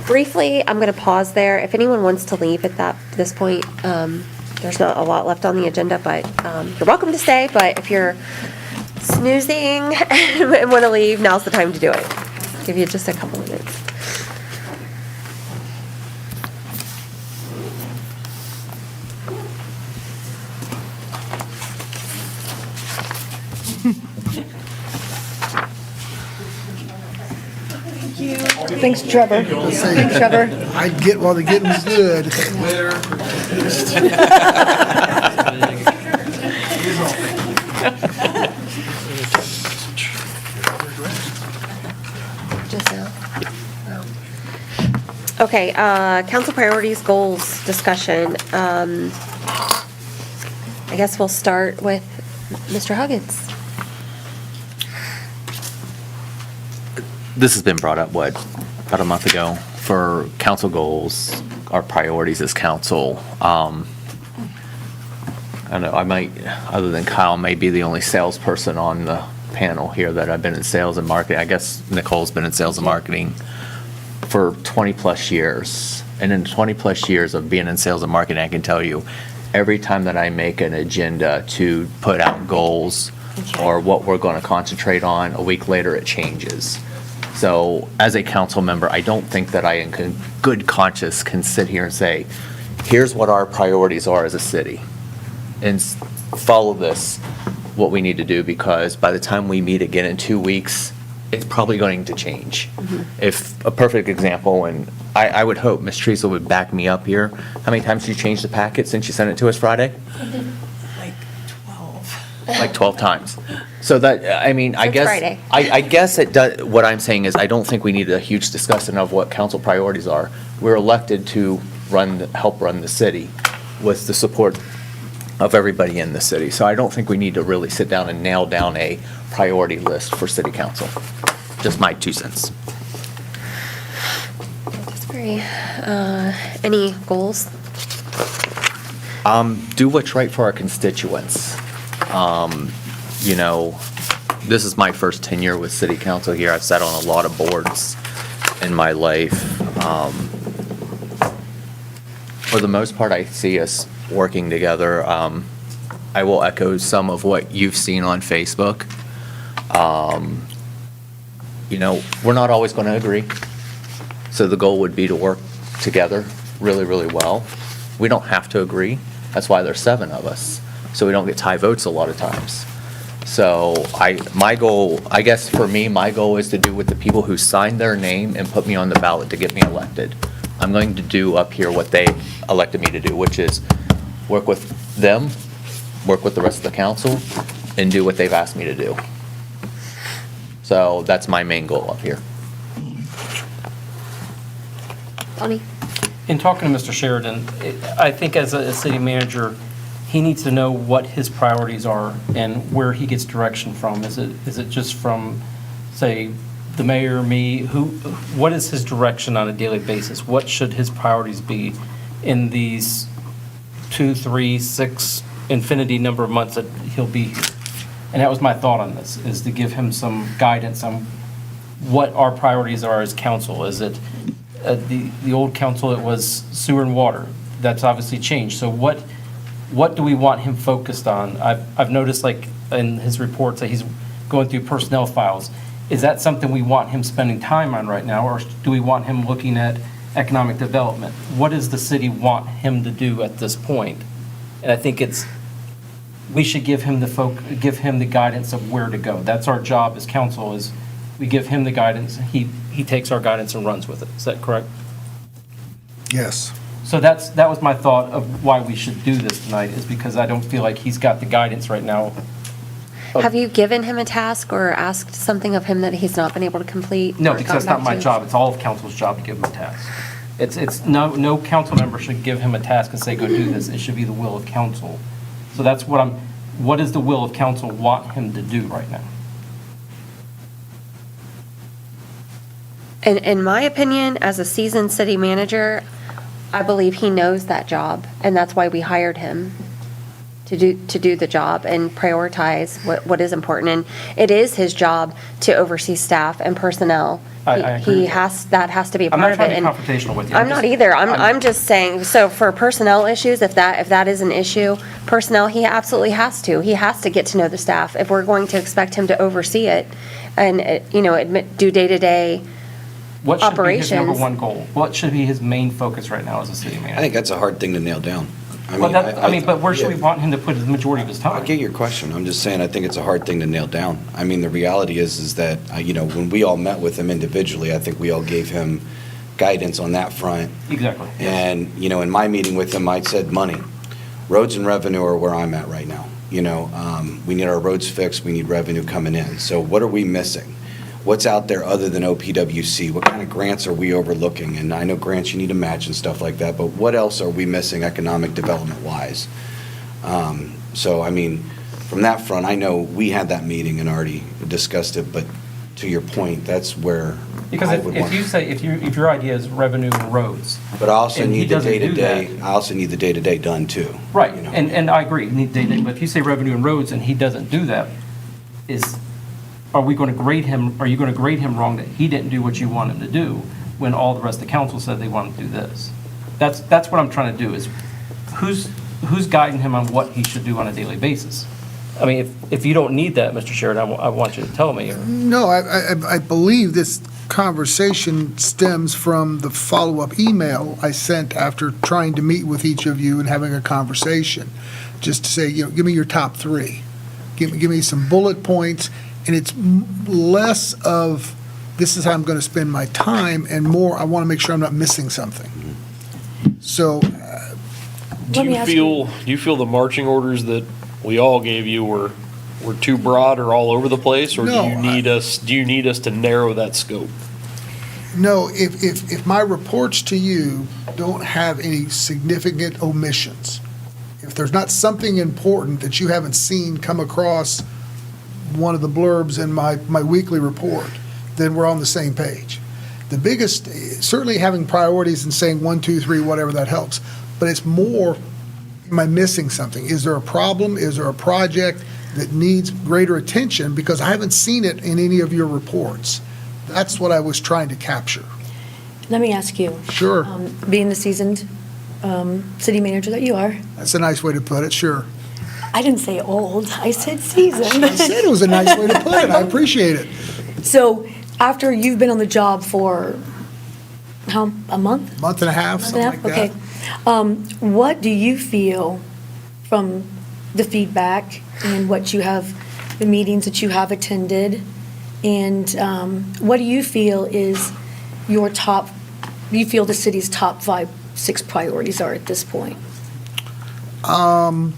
Briefly, I'm going to pause there. If anyone wants to leave at this point, there's not a lot left on the agenda, but you're welcome to stay. But if you're snoozing and want to leave, now's the time to do it. Give you just a couple minutes. Thanks, Trevor. Thanks, Trevor. I get while the getting's good. Just now. Okay, council priorities, goals, discussion. I guess we'll start with Mr. Huggins. This has been brought up, about a month ago, for council goals, our priorities as council. I don't know, I might, other than Kyle, may be the only salesperson on the panel here that I've been in sales and marketing. I guess Nicole's been in sales and marketing for 20-plus years. And in 20-plus years of being in sales and marketing, I can tell you, every time that I make an agenda to put out goals or what we're going to concentrate on, a week later it changes. So as a council member, I don't think that I in good conscience can sit here and say, here's what our priorities are as a city, and follow this, what we need to do, because by the time we meet again in 2 weeks, it's probably going to change. If a perfect example, and I would hope Ms. Teresa would back me up here, how many times did you change the packet since you sent it to us Friday? Like 12. Like 12 times. So that, I mean, I Since guess, Friday. I guess it does, what I'm saying is I don't think we need a huge discussion of what council priorities are. We're elected to help run the city with the support of everybody in the city. So I don't think we need to really sit down and nail down a priority list for city council. Just my 2 cents. Disagree. Any goals? Do what's right for our constituents. You know, this is my first tenure with city council here. I've sat on a lot of boards in my life. For the most part, I see us working together. I will echo some of what you've seen on Facebook. You know, we're not always going to agree. So the goal would be to work together really, really well. We don't have to agree. That's why there's 7 of us. So we don't get tie votes a lot of times. So my goal, I guess for me, my goal is to do with the people who signed their name and put me on the ballot to get me elected. I'm going to do up here what they elected me to do, which is work with them, work with the rest of the council, and do what they've asked me to do. So that's my main goal up here. Tony? In talking to Mr. Sheridan, I think as a city manager, he needs to know what his priorities are and where he gets direction from. Is it just from, say, the mayor, me? What is his direction on a daily basis? What should his priorities be in these 2, 3, 6, infinity number of months that he'll be here? And that was my thought on this, is to give him some guidance on what our priorities are as council. Is it, the old council, it was sewer and water. That's obviously changed. So what do we want him focused on? I've noticed, like, in his reports that he's going through personnel files. Is that something we want him spending time on right now, or do we want him looking at economic development? What does the city want him to do at this point? And I think we should give him the guidance of where to go. That's our job as council, is we give him the guidance, he takes our guidance and runs with it. Is that correct? Yes. So that was my thought of why we should do this tonight, is because I don't feel like he's got the guidance right now. Have you given him a task or asked something of him that he's not been able to complete? No, or because that's gotten not back my to? job. It's all of council's job to give him a task. It's no council member should give him a task and say, go do this. It should be the will of council. So that's what does the will of council want him to do right now? In my opinion, as a seasoned city manager, I believe he knows that job, and that's why we hired him to do the job and prioritize what is important. And it is his job to oversee staff and personnel. I agree with That has to be a I'm part not of trying it. to be And confrontational with you. I'm not either. I'm just saying, so for personnel issues, if that is an issue, personnel, he absolutely has to. He has to get to know the staff if we're going to expect him to oversee it and, do day-to-day What should be his number operations. one goal? What should be his main focus right now as a city manager? I think that's a hard thing to nail down. But where should we want him to put the majority of his time? I get your question. I'm just saying, I think it's a hard thing to nail down. I mean, the reality is that, when we all met with him individually, I think we all gave him guidance on that front. Exactly. And, in my meeting with him, I said money. Roads and revenue are where I'm at right now. We need our roads fixed, we need revenue coming in. So what are we missing? What's out there other than OPWC? What kind of grants are we overlooking? And I know grants you need to match and stuff like that, but what else are we missing economic development-wise? So, I mean, from that front, I know we had that meeting and already discussed it, but to your point, that's where Because I would if want. you say, if your idea is revenue and roads. But I also and he need the doesn't do day-to-day, that- I also need the day-to-day done too. Right, and I agree, but if you say revenue and roads and he doesn't do that, are you going to grade him wrong that he didn't do what you want him to do when all the rest of the council said they want to do this? That's what I'm trying to do, is who's guiding him on what he should do on a daily basis? I mean, if you don't need that, Mr. Sheridan, I want you to tell me. No, I believe this conversation stems from the follow-up email I sent after trying to meet with each of you and having a conversation, just to say, give me your top three. Give me some bullet points, and it's less of, this is how I'm going to spend my time, and more, I want to make sure I'm not missing something. So, Do you feel the marching orders that we all gave you were too broad or all over the place, or No, do you need us to narrow that scope? no, if my reports to you don't have any significant omissions, if there's not something important that you haven't seen come across one of the blurbs in my weekly report, then we're on the same page. The biggest, certainly having priorities and saying 1, 2, 3, whatever, that helps. But it's more, am I missing something? Is there a problem? Is there a project that needs greater attention? Because I haven't seen it in any of your reports. That's what I was trying to capture. Let me ask you. Sure. Being the seasoned city manager that you are, That's a nice way to put it, sure. I didn't say old, I said seasoned. I said it was a nice way to put it. I appreciate it. So after you've been on the job for, a month? Month and a half, Month and a something like half? that. Okay. What do you feel from the feedback and what you have, the meetings that you have attended? And what do you feel is your top, you feel the city's top 5, 6 priorities are at this point? I'm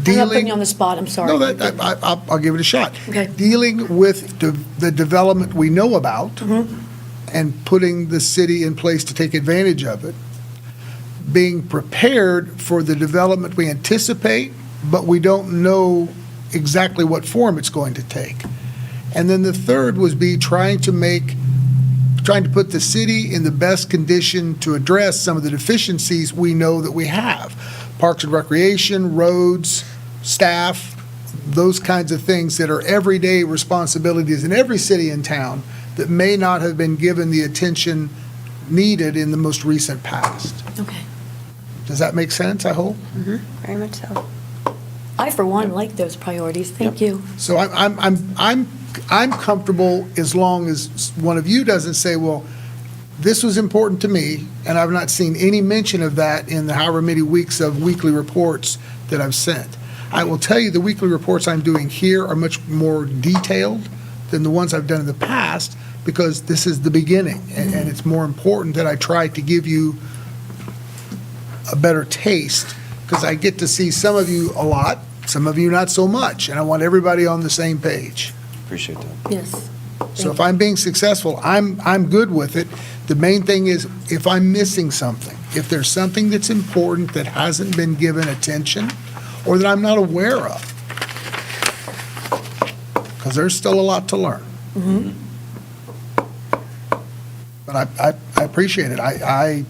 not putting you on the spot, I'm sorry. No, I'll give it a shot. Okay. Dealing with the development we know about and putting the city in place to take advantage of it. Being prepared for the development we anticipate, but we don't know exactly what form it's going to take. And then the third was trying to put the city in the best condition to address some of the deficiencies we know that we have. Parks and Recreation, roads, staff, those kinds of things that are everyday responsibilities in every city and town that may not have been given the attention needed in the most recent past. Okay. Does that make sense, I hope? Very much so. I, for one, like those priorities. Thank you. So I'm comfortable as long as one of you doesn't say, well, this was important to me, and I've not seen any mention of that in the however many weeks of weekly reports that I've sent. I will tell you, the weekly reports I'm doing here are much more detailed than the ones I've done in the past, because this is the beginning, and it's more important that I try to give you a better taste, because I get to see some of you a lot, some of you not so much, and I want everybody on the same page. Appreciate that. Yes. So if I'm being successful, I'm good with it. The main thing is, if I'm missing something, if there's something that's important that hasn't been given attention, or that I'm not aware of, because there's still a lot to learn. But I appreciate it. I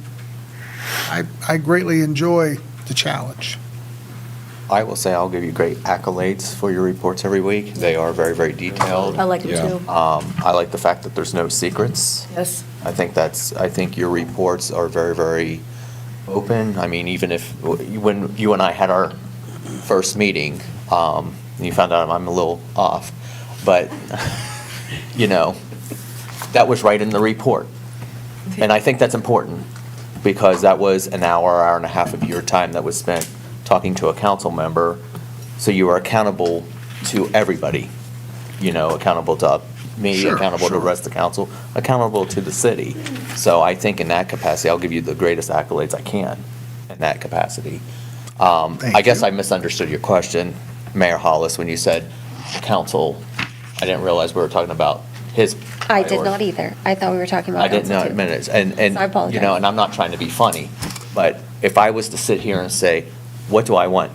greatly enjoy the challenge. I will say I'll give you great accolades for your reports every week. They are very, very detailed. I like them Yeah. too. I like the fact that there's no secrets. Yes. I think your reports are very, very open. I mean, even if, when you and I had our first meeting, you found out I'm a little off, but, that was right in the report. And I think that's important, because that was an hour and a half of your time that was spent talking to a council member, so you are accountable to everybody, accountable to me, Sure, accountable to the rest of the council, accountable to the city. So I think in that capacity, I'll give you the greatest accolades I can in that capacity. I guess I misunderstood your question, Mayor Hollis, when you said council. I didn't realize we were talking about his I did not priority. either. I thought we were talking about I didn't know council, too. minutes, and, So I apologize. and I'm not trying to be funny, but if I was to sit here and say, what do I want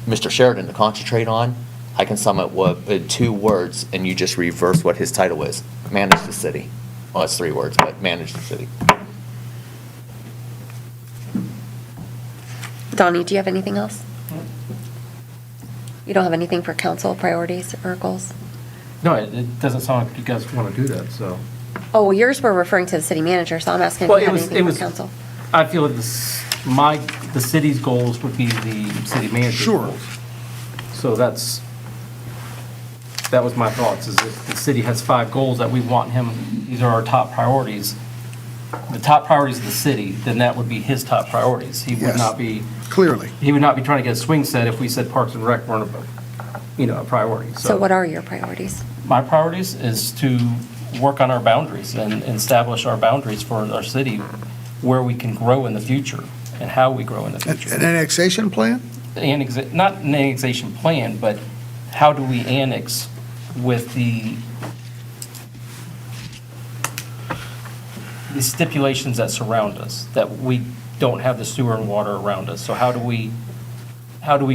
Mr. Sheridan to concentrate on? I can sum it in 2 words, and you just reverse what his title is. Manage the city. Well, it's 3 words, but manage the city. Donnie, do you have anything else? You don't have anything for council priorities or goals? No, it doesn't sound like you guys want to do that, so. Oh, well, yours were referring to the city manager, so I'm asking if Well, you it have was, anything for it was, council. I feel like the city's goals would be the city manager's Sure. goals. So that was my thoughts, is if the city has 5 goals that we want him, these are our top priorities. The top priorities of the city, then that would be his top priorities. He would Yes. not be, Clearly. he would not be trying to get a swing set if we said Parks and Rec weren't a priority. So what are your priorities? My priorities is to work on our boundaries and establish our boundaries for our city, where we can grow in the future and how we grow in the future. An annexation plan? Not an annexation plan, but how do we annex with the stipulations that surround us, that we don't have the sewer and water around us? So how do we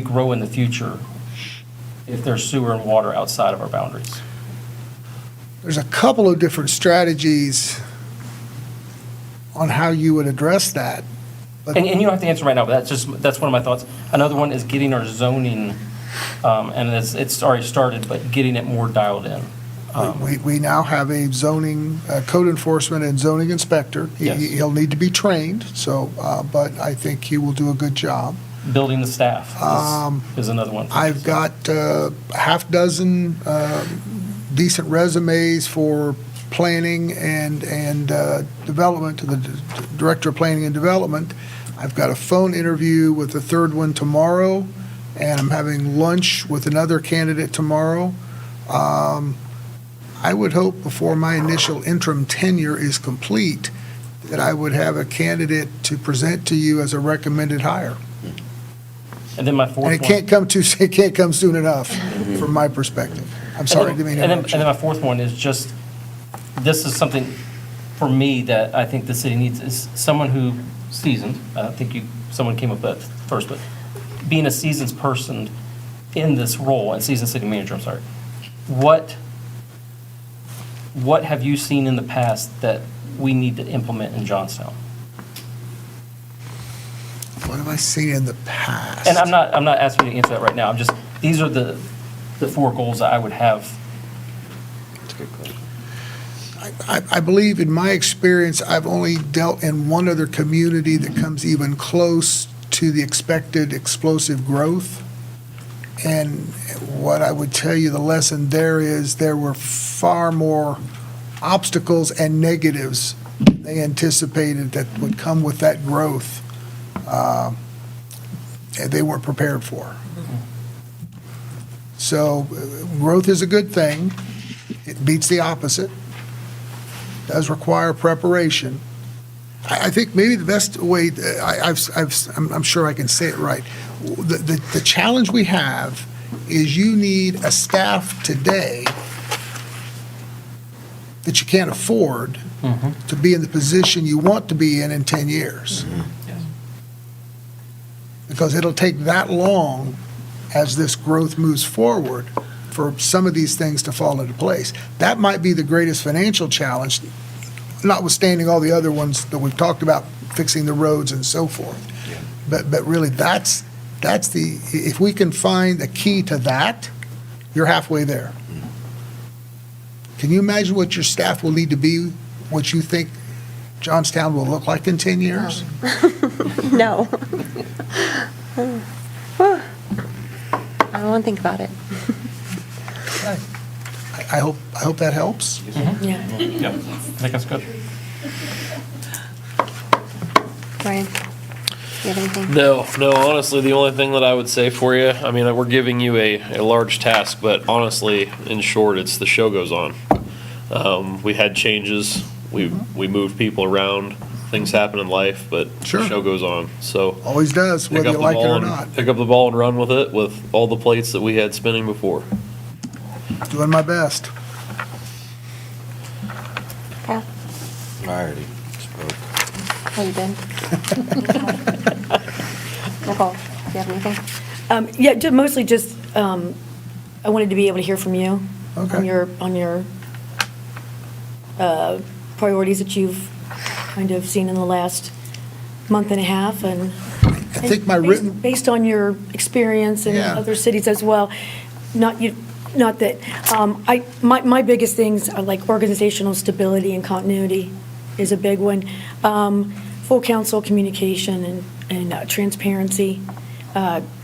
grow in the future if there's sewer and water outside of our boundaries? There's a couple of different strategies on how you would address that. But And you don't have to answer right now, but that's one of my thoughts. Another one is getting our zoning, and it's already started, but getting it more dialed in. we now have a zoning, code enforcement and zoning inspector. Yes. He'll need to be trained, so, but I think he will do a good job. Building the staff is another one. I've got a half dozen decent resumes for planning and development, to the Director of Planning and Development. I've got a phone interview with the third one tomorrow, and I'm having lunch with another candidate tomorrow. I would hope before my initial interim tenure is complete, that I would have a candidate to present to you as a recommended hire. And then my fourth And one. it can't come soon enough, from my perspective. I'm sorry, I didn't mean to And interrupt you. then my fourth one is just, this is something for me that I think the city needs, is someone who seasoned, I don't think someone came up with that first, but being a seasoned person in this role, and seasoned city manager, I'm sorry, what have you seen in the past that we need to implement in Johnstown? What have I seen in the past? And I'm not asking you to answer that right now, these are the the 4 goals that I would have. I believe in my experience, I've only dealt in one other community that comes even close to the expected explosive growth. And what I would tell you, the lesson there is there were far more obstacles and negatives they anticipated that would come with that growth. And they weren't prepared for. So growth is a good thing. It beats the opposite. Does require preparation. I think maybe the best way, I'm sure I can say it right. The challenge we have is you need a staff today that you can't afford to be in the position you want to be in 10 years. Because it'll take that long as this growth moves forward for some of these things to fall into place. That might be the greatest financial challenge, notwithstanding all the other ones that we've talked about, fixing the roads and so forth. But really, that's if we can find a key to that, you're halfway there. Can you imagine what your staff will need to be, what you think Johnstown will look like in 10 years? No. I don't want to think about it. I hope that helps. Yeah, I think that's good. Ryan, you have anything? No, honestly, the only thing that I would say for you, I mean, we're giving you a large task, but honestly, in short, it's the show goes on. We had changes, we moved people around, things happen in life, but Sure. the show goes on, so. Always does, pick whether up you the like it ball or and- not. Pick up the ball and run with it, with all the plates that we had spinning before. Doing my best. Kath? I already spoke. Oh, you did? Nicole, do you have anything? Yeah, mostly just, I wanted to be able to hear from you Okay. on your priorities that you've kind of seen in the last month and a half, and I think my written, based on your experience in Yeah. other cities as well, not that, my biggest things are like organizational stability and continuity is a big one. Full council communication and transparency,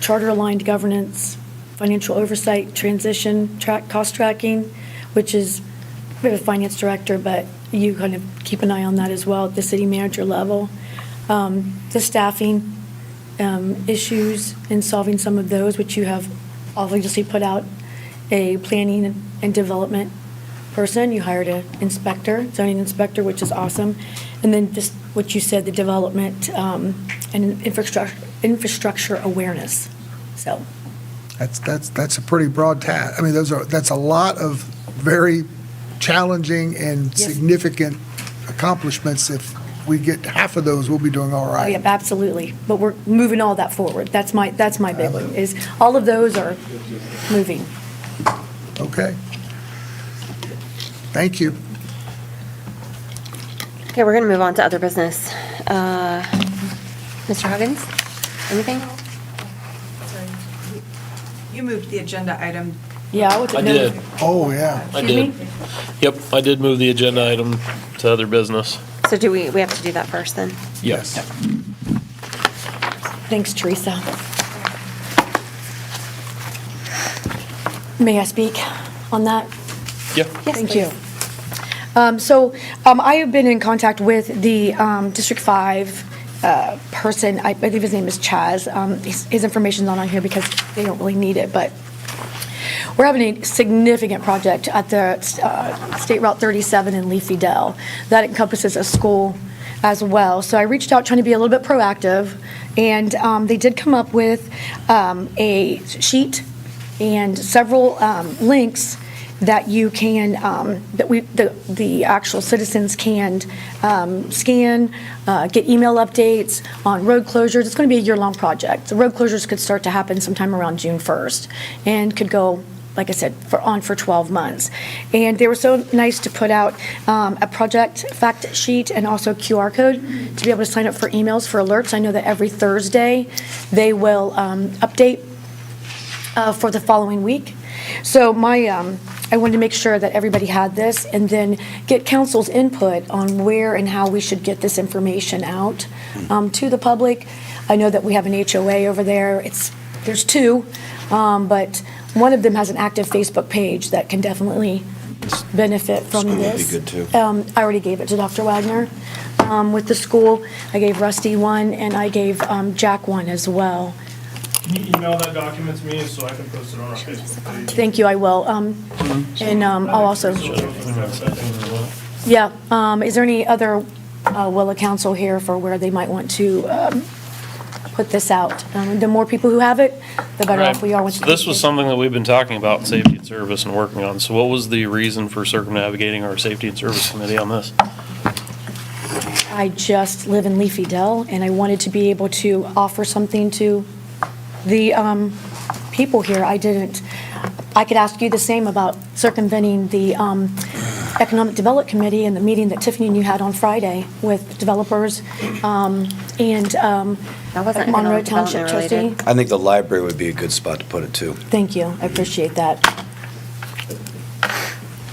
charter-aligned governance, financial oversight, transition, cost tracking, which is, we have a finance director, but you kind of keep an eye on that as well at the city manager level. The staffing issues and solving some of those, which you have obviously put out a planning and development person. You hired an inspector, zoning inspector, which is awesome. And then just what you said, the development and infrastructure awareness. So. that's a pretty broad task. I mean, that's a lot of very challenging and Yes. significant accomplishments. If we get half of those, we'll be doing all Oh, right. yeah, absolutely. But we're moving all that forward. That's my big one, is all of those are moving. Okay. Thank you. Okay, we're going to move on to other business. Mr. Huggins, anything? You moved the agenda item. Yeah, I did. Oh, yeah. I Excuse did. Yep, I did move the agenda item to other business. So do we have to do that first then? Yes. Thanks, Teresa. May I speak on that? Yeah. Thank you. I have been in contact with the District 5 person, I believe his name is Chaz. His information's not on here because they don't really need it, but we're having a significant project at the State Route 37 in Leafy Dell that encompasses a school as well. So I reached out trying to be a little bit proactive, and they did come up with a sheet and several links that you can, the actual citizens can scan, get email updates on road closures. It's going to be a year-long project. The road closures could start to happen sometime around June 1st and could go, like I said, for 12 months. And they were so nice to put out a project fact sheet and also QR code to be able to sign up for emails for alerts. I know that every Thursday they will update for the following week. So I wanted to make sure that everybody had this and then get council's input on where and how we should get this information out to the public. I know that we have an HOA over there. There's two, but one of them has an active Facebook page that can definitely benefit from School would be this. good, too. I already gave it to Dr. Wagner with the school. I gave Rusty one, and I gave Jack one as well. Can you email that document to me so I can post it on our Facebook page? Thank you, I will. And I'll also, yeah, is there any other will of council here for where they might want to put this out? The more people who have it, the better off we are with. So this was something that we've been talking about in safety and service and working on. So what was the reason for circumnavigating our safety and service committee on this? I just live in Leafy Dell, and I wanted to be able to offer something to the people here. I could ask you the same about circumventing the Economic Development Committee and the meeting that Tiffany and you had on Friday with developers and That wasn't Monroe economic Township development trustee. related. I think the library would be a good spot to put it too. Thank you, I appreciate that.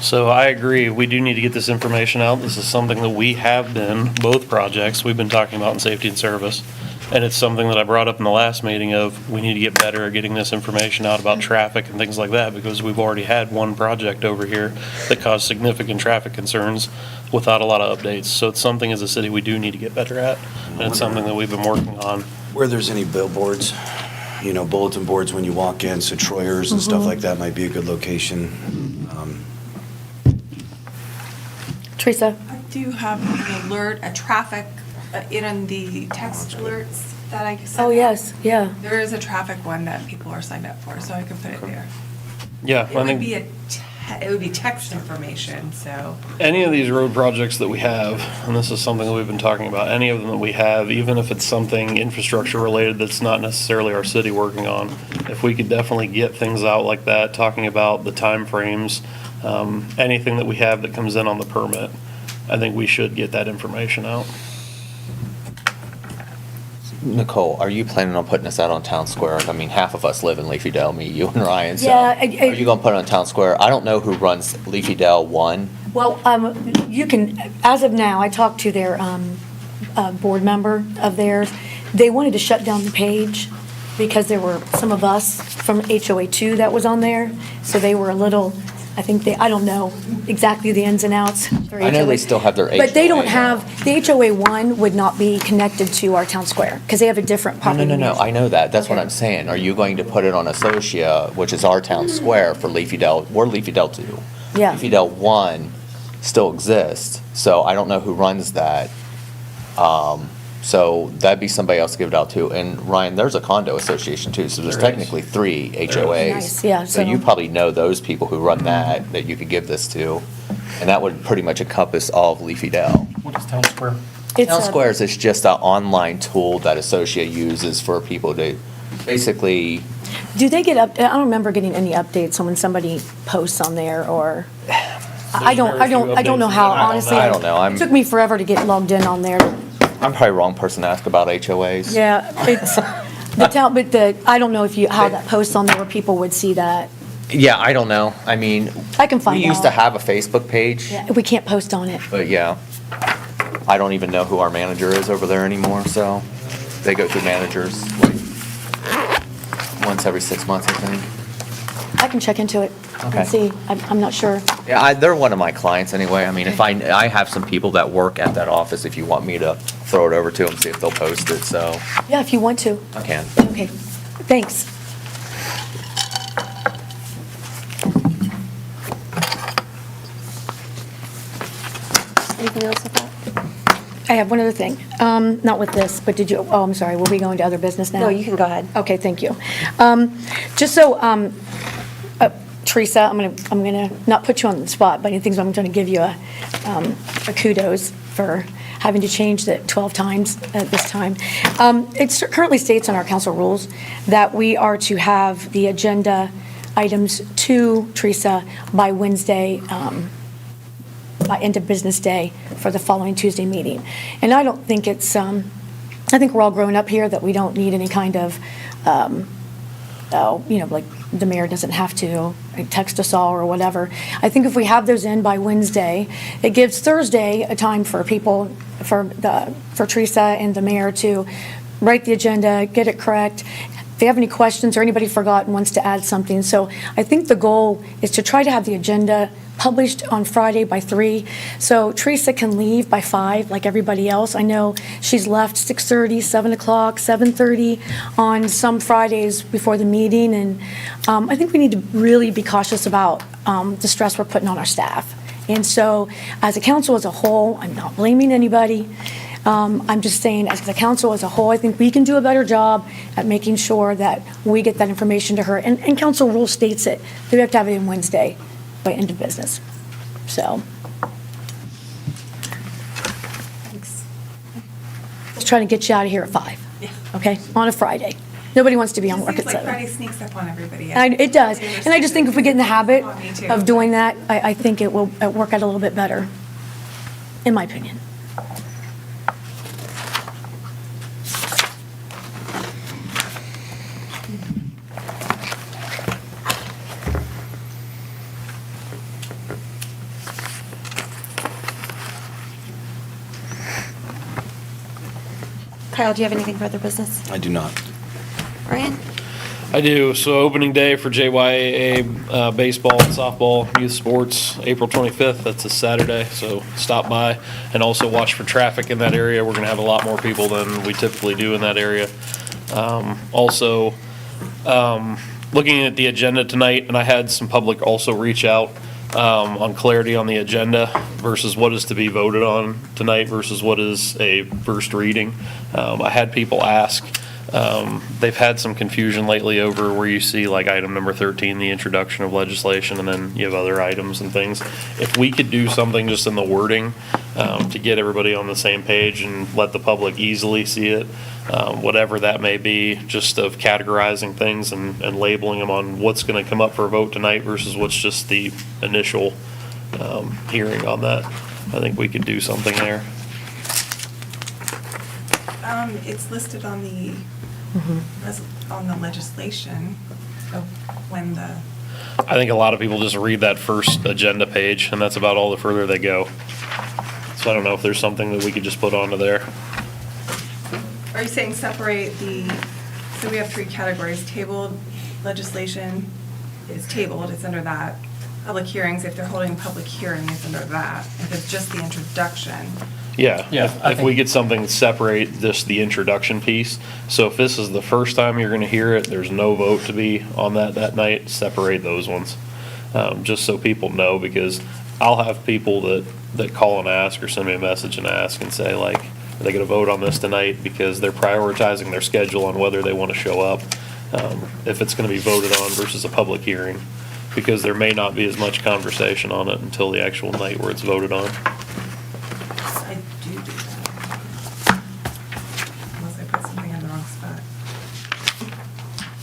So I agree, we do need to get this information out. This is something that we have been, both projects, we've been talking about in safety and service. And it's something that I brought up in the last meeting of, we need to get better at getting this information out about traffic and things like that, because we've already had one project over here that caused significant traffic concerns without a lot of updates. So it's something as a city we do need to get better at, and it's something that we've been working on. Where there's any billboards, bulletin boards when you walk in, so Troyers and stuff like that might be a good location. Teresa? I do have an alert, a traffic, in the text alerts that I sent. Oh, yes, yeah. There is a traffic one that people are signed up for, so I can put it there. Yeah, It I would think. be it would be text information, so. Any of these road projects that we have, and this is something that we've been talking about, any of them that we have, even if it's something infrastructure related that's not necessarily our city working on, if we could definitely get things out like that, talking about the timeframes, anything that we have that comes in on the permit, I think we should get that information out. Nicole, are you planning on putting this out on Town Square? I mean, half of us live in Leafy Dell, me, you, and Ryan, so. Yeah, Are you gonna put it on Town Square? I don't know who runs Leafy Dell 1. Well, you can, as of now, I talked to their board member of theirs. They wanted to shut down the page because there were some of us from HOA 2 that was on there. So they were a little, I don't know exactly the ins and outs. for I know HOA. they still have their But they don't HOA. have, the HOA 1 would not be connected to our Town Square because they have a different No, property. no, I know that. That's what Okay. I'm saying. Are you going to put it on Associa, which is our Town Square for Leafy Dell? We're Leafy Dell 2. Yeah. Leafy Dell 1 still exists, so I don't know who runs that. So that'd be somebody else to give it out to. And Ryan, there's a condo association too, so there's There is. technically 3 HOAs. Nice, yeah, So so- you probably know those people who run that you could give this to. And that would pretty much encompass all of Leafy Dell. What is Town Square? It's Town a- Squares is just an online tool that Associa uses for people to basically, Do they get up, I don't remember getting any updates on when somebody posts on there or, I don't know how, honestly. I don't know. It took me forever to get logged in on there. I'm probably wrong person to ask about HOAs. Yeah, it's, I don't know how that posts on there where people would see that. Yeah, I don't know. I mean, I can find we used to out. have a Facebook page, Yeah, we can't post on it. but yeah. I don't even know who our manager is over there anymore, so they go through managers like once every 6 months, I think. I can check into it Okay. and see. I'm not sure. Yeah, they're one of my clients anyway. I mean, if I have some people that work at that office, if you want me to throw it over to them, see if they'll post it, so Yeah, if you want to. I can. Okay, thanks. Anything else with that? I have one other thing, not with this, but I'm sorry, will we go into other business now? No, you can go ahead. Okay, thank you. Just so, Teresa, I'm gonna not put you on the spot, but I think I'm gonna give you a kudos for having to change that 12 times at this time. It currently states in our council rules that we are to have the agenda items to Teresa by Wednesday, by end of business day for the following Tuesday meeting. And I don't think it's, I think we're all grown up here that we don't need any kind of like the mayor doesn't have to text us all or whatever. I think if we have those in by Wednesday, it gives Thursday a time for people, for Teresa and the mayor to write the agenda, get it correct. If they have any questions or anybody forgot and wants to add something. So I think the goal is to try to have the agenda published on Friday by 3, so Teresa can leave by 5 like everybody else. I know she's left 6:30, 7 o'clock, 7:30 on some Fridays before the meeting, and I think we need to really be cautious about the stress we're putting on our staff. And so as a council as a whole, I'm not blaming anybody. I'm just saying, as the council as a whole, I think we can do a better job at making sure that we get that information to her. And council rule states it, that we have to have it in Wednesday by end of business. So. Just trying to get you out of here at 5. Yeah. Okay, on a Friday. Nobody wants to be on work at Seems like 7. Friday sneaks up on everybody. It does, and I just think if we get in the habit Me too. of doing that, I think it will work out a little bit better, in my opinion. Kyle, do you have anything further business? I do not. Ryan? I do. So opening day for JYAA baseball and softball youth sports, April 25th. That's a Saturday, so stop by and also watch for traffic in that area. We're going to have a lot more people than we typically do in that area. Also, looking at the agenda tonight, and I had some public also reach out on clarity on the agenda versus what is to be voted on tonight versus what is a first reading. I had people ask. They've had some confusion lately over where you see like item number 13, the introduction of legislation, and then you have other items and things. If we could do something just in the wording to get everybody on the same page and let the public easily see it, whatever that may be, just of categorizing things and labeling them on what's going to come up for a vote tonight versus what's just the initial hearing on that. I think we could do something there. It's listed on the, on the legislation of when the, I think a lot of people just read that first agenda page, and that's about all the further they go. So I don't know if there's something that we could just put onto there. are you saying separate the, so we have 3 categories, tabled legislation is tabled, it's under that. Public hearings, if they're holding a public hearing, it's under that. If it's just the introduction. Yeah, Yeah, I if we get something, separate this, the introduction piece. So if this is the first time you're gonna hear it, there's no vote to be on that night, separate those ones. Just so people know, because I'll have people that call and ask or send me a message and ask and say like, are they gonna vote on this tonight? Because they're prioritizing their schedule on whether they wanna show up. If it's gonna be voted on versus a public hearing, because there may not be as much conversation on it until the actual night where it's voted on. I do that. Unless I put something in the wrong spot.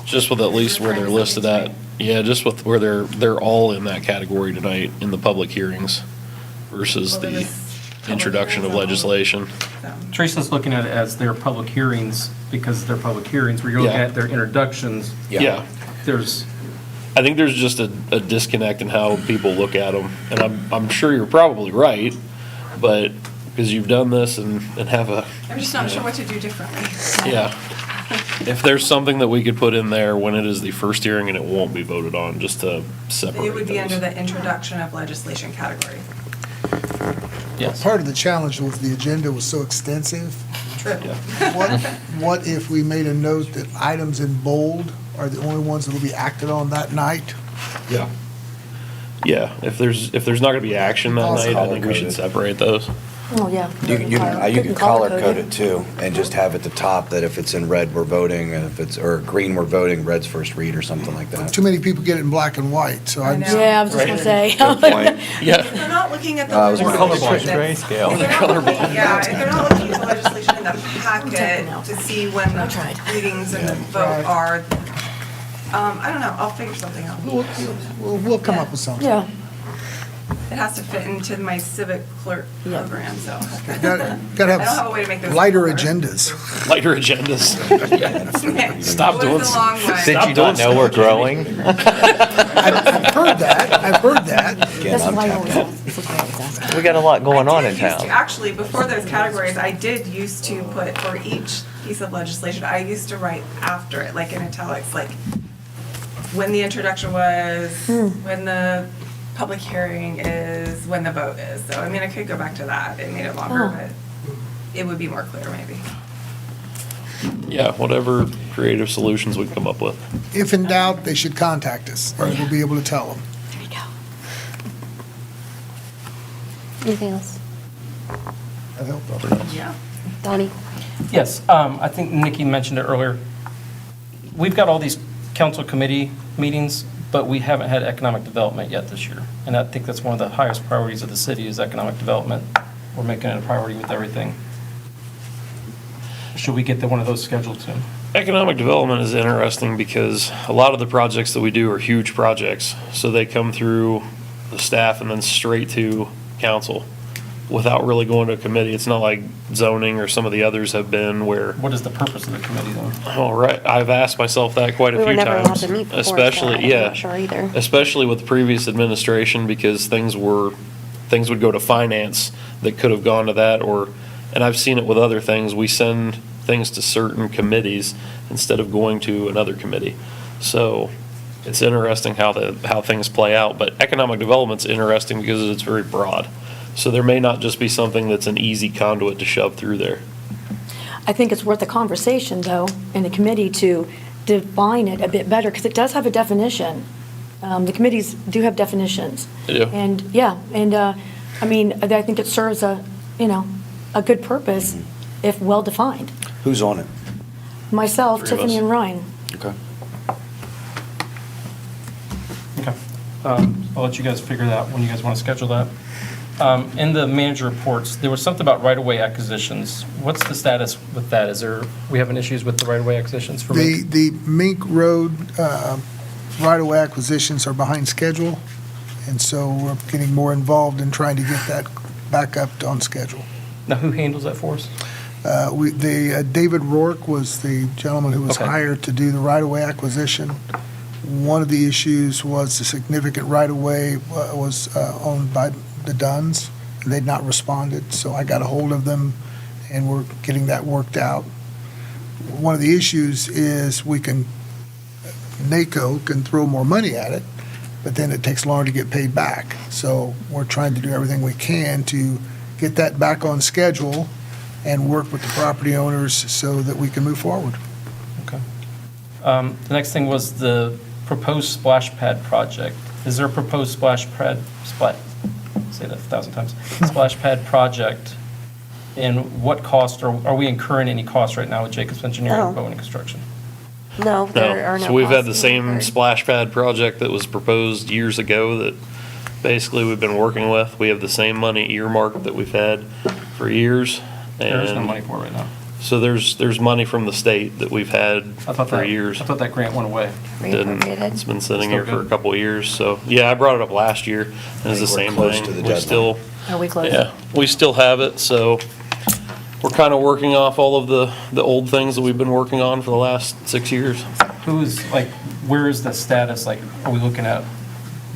Just with at least where they're listed at, yeah, just with where they're all in that category tonight in the public hearings versus the introduction of legislation. Teresa's looking at it as their public hearings, because they're public hearings, where you're looking Yeah. at their introductions. Yeah. There's, I think there's just a disconnect in how people look at them, and I'm sure you're probably right, but, because you've done this and have a. I'm just not sure what to do differently. Yeah. If there's something that we could put in there when it is the first hearing and it won't be voted on, just to separate It would be those. under the introduction of legislation category. yes. Part of the challenge was the agenda was so extensive. True. What if we made a note that items in bold are the only ones that will be acted on that night? Yeah. Yeah, if there's not gonna be action that night, I think we should separate those. Oh, yeah. You can color code it too, and just have at the top that if it's in red, we're voting, and if it's, or green, we're voting, red's first read, or something like that. Too many people get it in black and white, so I'm. know. Yeah, I was just gonna say. Good point. Yeah. If they're not looking at the I was legislation. colorblind. If they're not looking- Yeah, if they're not looking at the legislation in the packet to see when the readings and the vote are, I don't know, I'll figure something out. We'll come up with something. Yeah. It has to fit into my civic clerk program, so. Gotta I don't have a way to make have those lighter longer. agendas. Lighter agendas. Stop It doing. was a long one. Did you not know we're growing? I've heard that. That's why I always ask. That's why I always ask. We got a lot going on in I did used to- town. Actually, before those categories, I did used to put, for each piece of legislation, I used to write after it, like in italics, like when the introduction was, when the public hearing is, when the vote is. So, I mean, I could go back to that. It made it longer, Oh. but it would be more clear maybe. Yeah, whatever creative solutions we come up with. If in doubt, they should contact us, and we'll be able to tell them. There you go. Anything else? That helped. Yeah. Donnie? Yes, I think Nikki mentioned it earlier. We've got all these council committee meetings, but we haven't had economic development yet this year. And I think that's one of the highest priorities of the city is economic development. We're making it a priority with everything. Should we get one of those scheduled soon? Economic development is interesting because a lot of the projects that we do are huge projects. So they come through the staff and then straight to council without really going to a committee. It's not like zoning or some of the others have been where, What is the purpose of the committee then? all right, I've asked myself that quite a We were few never allowed times. to meet before, so Especially, I'm yeah. not sure either. Especially with the previous administration because things would go to finance that could have gone to that and I've seen it with other things. We send things to certain committees instead of going to another committee. So it's interesting how things play out, but economic development's interesting because it's very broad. So there may not just be something that's an easy conduit to shove through there. I think it's worth a conversation, though, in the committee to define it a bit better, because it does have a definition. The committees do have definitions. They do. And, yeah, and, I mean, I think it serves a good purpose if well-defined. Who's on it? Myself, Three of Tiffany, us. and Ryan. Okay. Okay. I'll let you guys figure that when you guys want to schedule that. In the manager reports, there was something about right-of-way acquisitions. What's the status with that? We having issues with the right-of-way acquisitions for me? The Mink Road right-of-way acquisitions are behind schedule, and so we're getting more involved in trying to get that back up on schedule. Now, who handles that for us? David Rourke was the gentleman who was Okay. hired to do the right-of-way acquisition. One of the issues was the significant right-of-way was owned by the Dunns, and they'd not responded, so I got a hold of them, and we're getting that worked out. One of the issues is NACO can throw more money at it, but then it takes longer to get paid back. So we're trying to do everything we can to get that back on schedule and work with the property owners so that we can move forward. Okay. The next thing was the proposed splash pad project. Is there a proposed splash pad, say that 1,000 times, splash pad project? And what cost, are we incurring any costs right now with Jacobs Engineering No. and Bowen Construction? No, there are no. So we've had the costs same incurred. splash pad project that was proposed years ago that basically we've been working with. We have the same money earmarked that we've had for years. There is no and money for it right now. So there's money from the state that we've had I thought for that- years. I thought that grant went away. Didn't. Reappropriated. It's been sitting Still here for a good? couple of years, so, yeah, I brought it up last year, and it's the think same we're close thing. to the We deadline. still, Are we close? yeah, we still have it, so we're kind of working off all of the old things that we've been working on for the last 6 years. Where is the status? Like, are we looking at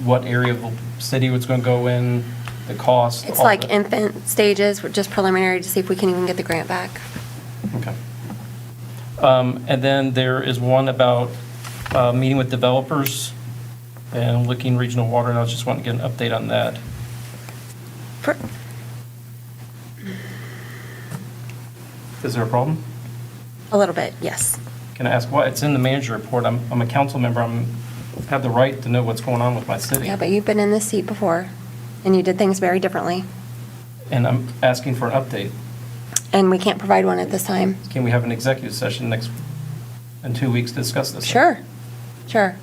what area of the city it's going to go in, the cost? It's all like that? infant stages, we're just preliminary to see if we can even get the grant back. Okay. And then there is one about meeting with developers and looking regional water, and I was just wanting to get an update on that. For- Is there a problem? A little bit, yes. Can I ask why? It's in the manager report. I'm a council member. Have the right to know what's going on with my city. Yeah, but you've been in this seat before, and you did things very differently, And I'm asking for an update. and we can't provide one at this time. Can we have an executive session in 2 weeks to discuss this? Sure, sure.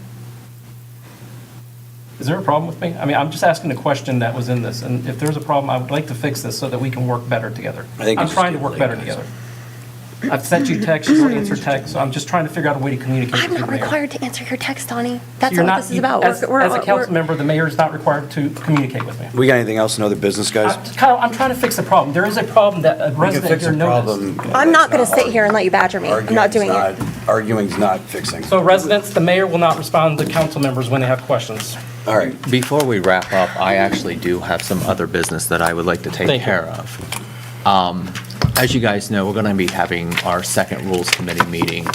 Is there a problem with me? I mean, I'm just asking a question that was in this, and if there's a problem, I would like to fix this so that we can work better together. I think I'm it's trying to just work late, better guys. together. I've sent you texts, you don't answer texts, so I'm just trying to figure out a way to communicate I'm with not the mayor. required to answer your text, Donnie. That's You're what not- this is about. As We're- a council member, the mayor is not required to communicate with me. We got anything else in other business, guys? Kyle, I'm trying to fix the problem. There is a problem that a We can resident fix here a noticed. problem. I'm not going to sit here and let you badger me. I'm not doing it. Arguing's not fixing. So residents, the mayor will not respond to council members when they have questions. All right. Before we wrap up, I actually do have some other business that I would like to take Thank you. care of. As you guys know, we're going to be having our second Rules Committee meeting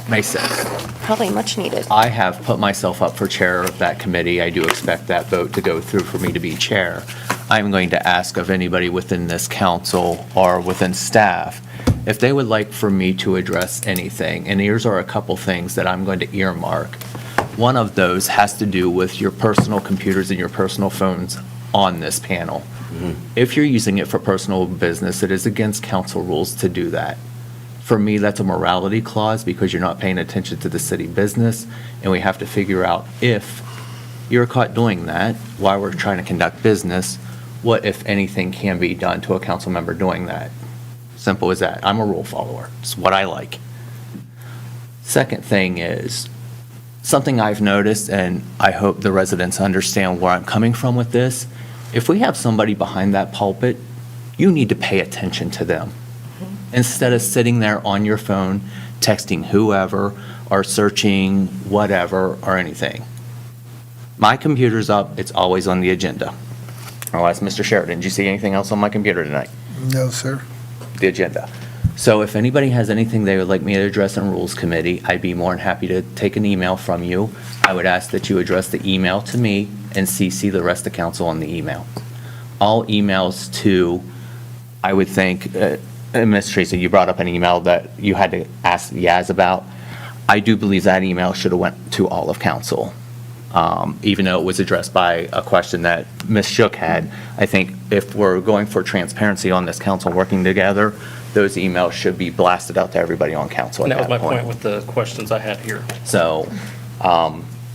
May 6th. Probably much needed. I have put myself up for chair of that committee. I do expect that vote to go through for me to be chair. I'm going to ask of anybody within this council or within staff if they would like for me to address anything. And here's are a couple things that I'm going to earmark. One of those has to do with your personal computers and your personal phones on this panel. If you're using it for personal business, it is against council rules to do that. For me, that's a morality clause because you're not paying attention to the city business, and we have to figure out if you're caught doing that while we're trying to conduct business, what, if anything, can be done to a council member doing that. Simple as that. I'm a rule follower. It's what I like. Second thing is, something I've noticed, and I hope the residents understand where I'm coming from with this, if we have somebody behind that pulpit, you need to pay attention to them. Instead of sitting there on your phone, texting whoever, or searching whatever, or anything. My computer's up, it's always on the agenda. I'll ask Mr. Sheridan, did you see anything else on my computer tonight? No, sir. The agenda. So if anybody has anything they would like me to address in Rules Committee, I'd be more than happy to take an email from you. I would ask that you address the email to me and CC the rest of council on the email. All emails to, I would think, Ms. Tracy, you brought up an email that you had to ask Yaz about. I do believe that email should have went to all of council. Even though it was addressed by a question that Ms. Shook had, I think if we're going for transparency on this council working together, those emails should be blasted out to everybody on council at And that was that my point point. with the questions I had here. So,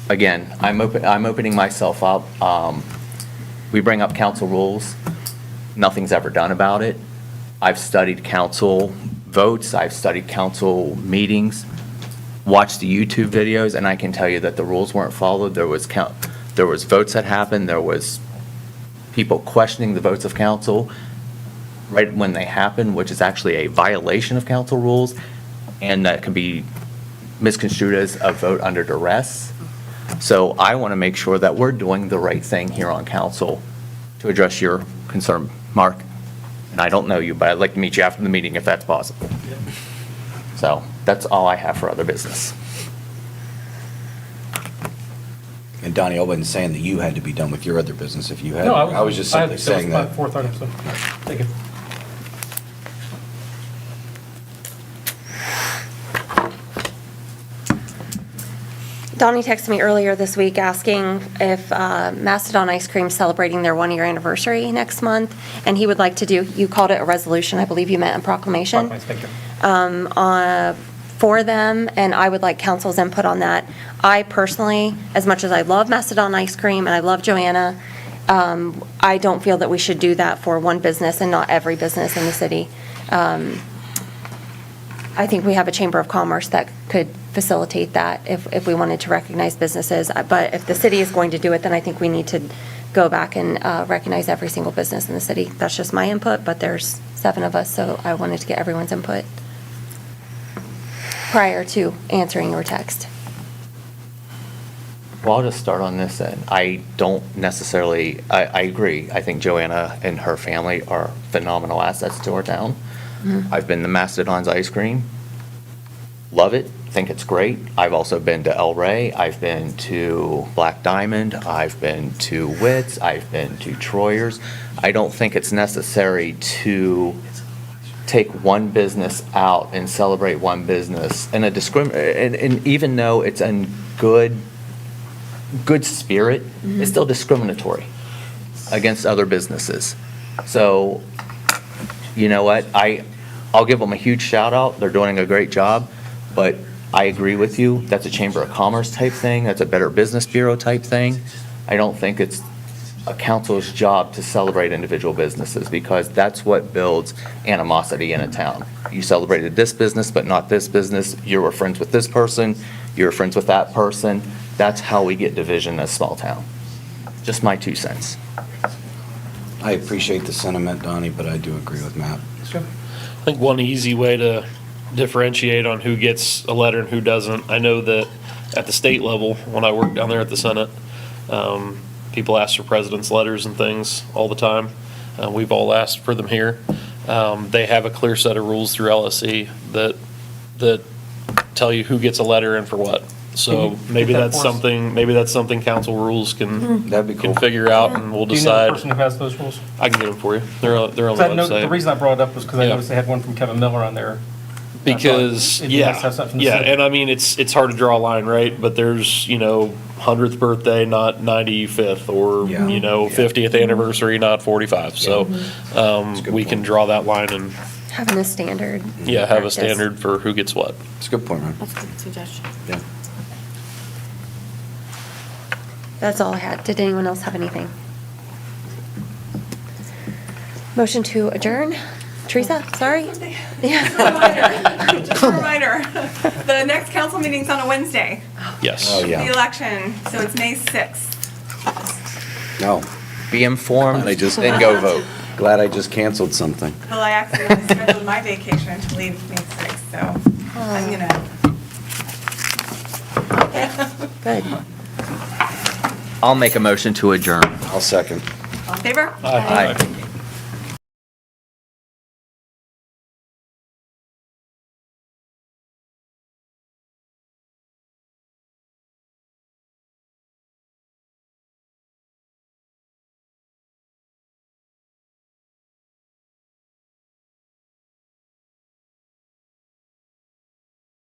again, I'm opening myself up. We bring up council rules. Nothing's ever done about it. I've studied council votes. I've studied council meetings, watched the YouTube videos, and I can tell you that the rules weren't followed. There was votes that happened. There was people questioning the votes of council right when they happen, which is actually a violation of council rules, and that can be misconstrued as a vote under duress. So I want to make sure that we're doing the right thing here on council to address your concern, Mark. And I don't know you, but I'd like to meet you after the meeting if that's possible. So that's all I have for other business. And Donnie, I wasn't saying that you had to be done with your other business if you had. No, I was just simply saying that was that. my fourth item, so, thank you. Donnie texted me earlier this week asking if Mastodon Ice Cream's celebrating their 1-year anniversary next month, and he would like to do, you called it a resolution, I believe you meant a proclamation, Thank you. for them, and I would like council's input on that. I personally, as much as I love Mastodon Ice Cream and I love Joanna, I don't feel that we should do that for one business and not every business in the city. I think we have a Chamber of Commerce that could facilitate that if we wanted to recognize businesses. But if the city is going to do it, then I think we need to go back and recognize every single business in the city. That's just my input, but there's 7 of us, so I wanted to get everyone's input prior to answering your text. Well, I'll just start on this end. I don't necessarily, I agree. I think Joanna and her family are phenomenal assets to our town. I've been to Mastodon's Ice Cream. Love it. Think it's great. I've also been to El Rey. I've been to Black Diamond. I've been to Witt's. I've been to Troyer's. I don't think it's necessary to take one business out and celebrate one business and and even though it's in good spirit, it's still discriminatory against other businesses. So, you know what? I'll give them a huge shout out. They're doing a great job, but I agree with you. That's a Chamber of Commerce type thing. That's a Better Business Bureau type thing. I don't think it's a council's job to celebrate individual businesses, because that's what builds animosity in a town. You celebrated this business, but not this business. You were friends with this person, you were friends with that person. That's how we get division in a small town. Just my 2 cents. I appreciate the sentiment, Donnie, but I do agree with Matt. I think one easy way to differentiate on who gets a letter and who doesn't, I know that at the state level, when I worked down there at the Senate, people ask for president's letters and things all the time. We've all asked for them here. They have a clear set of rules through LSE that tell you who gets a letter and for what. So maybe Get that that's for us. maybe that's something council rules can, That'd be can cool. figure out, and we'll Do you know the decide. person who has those rules? I can get them for you. They're on the 'Cause I know- website. The reason I brought it up was because I Yeah. noticed they had one from Kevin Miller on there. Because, It'd be nice to have something from the yeah, city. and I mean, it's hard to draw a line, right? But there's, 100th birthday, not 95th, or, Yeah. 50th anniversary, not 45. So, good we point. can draw that line and, Having a standard. yeah, have a practice. standard for who gets what. It's a good point, man. That's a good suggestion. Yeah. That's all I had. Did anyone else have anything? Motion to adjourn? Teresa, sorry? Just a reminder, the next council meeting's on a Wednesday, Yes. Oh, the yeah. election, so it's May 6th. No, Be informed I just- and go vote. glad I just canceled something. Well, I accidentally scheduled my vacation to leave May 6th, so I'm gonna. Good. I'll make a motion to adjourn. I'll second. All in favor? Aye.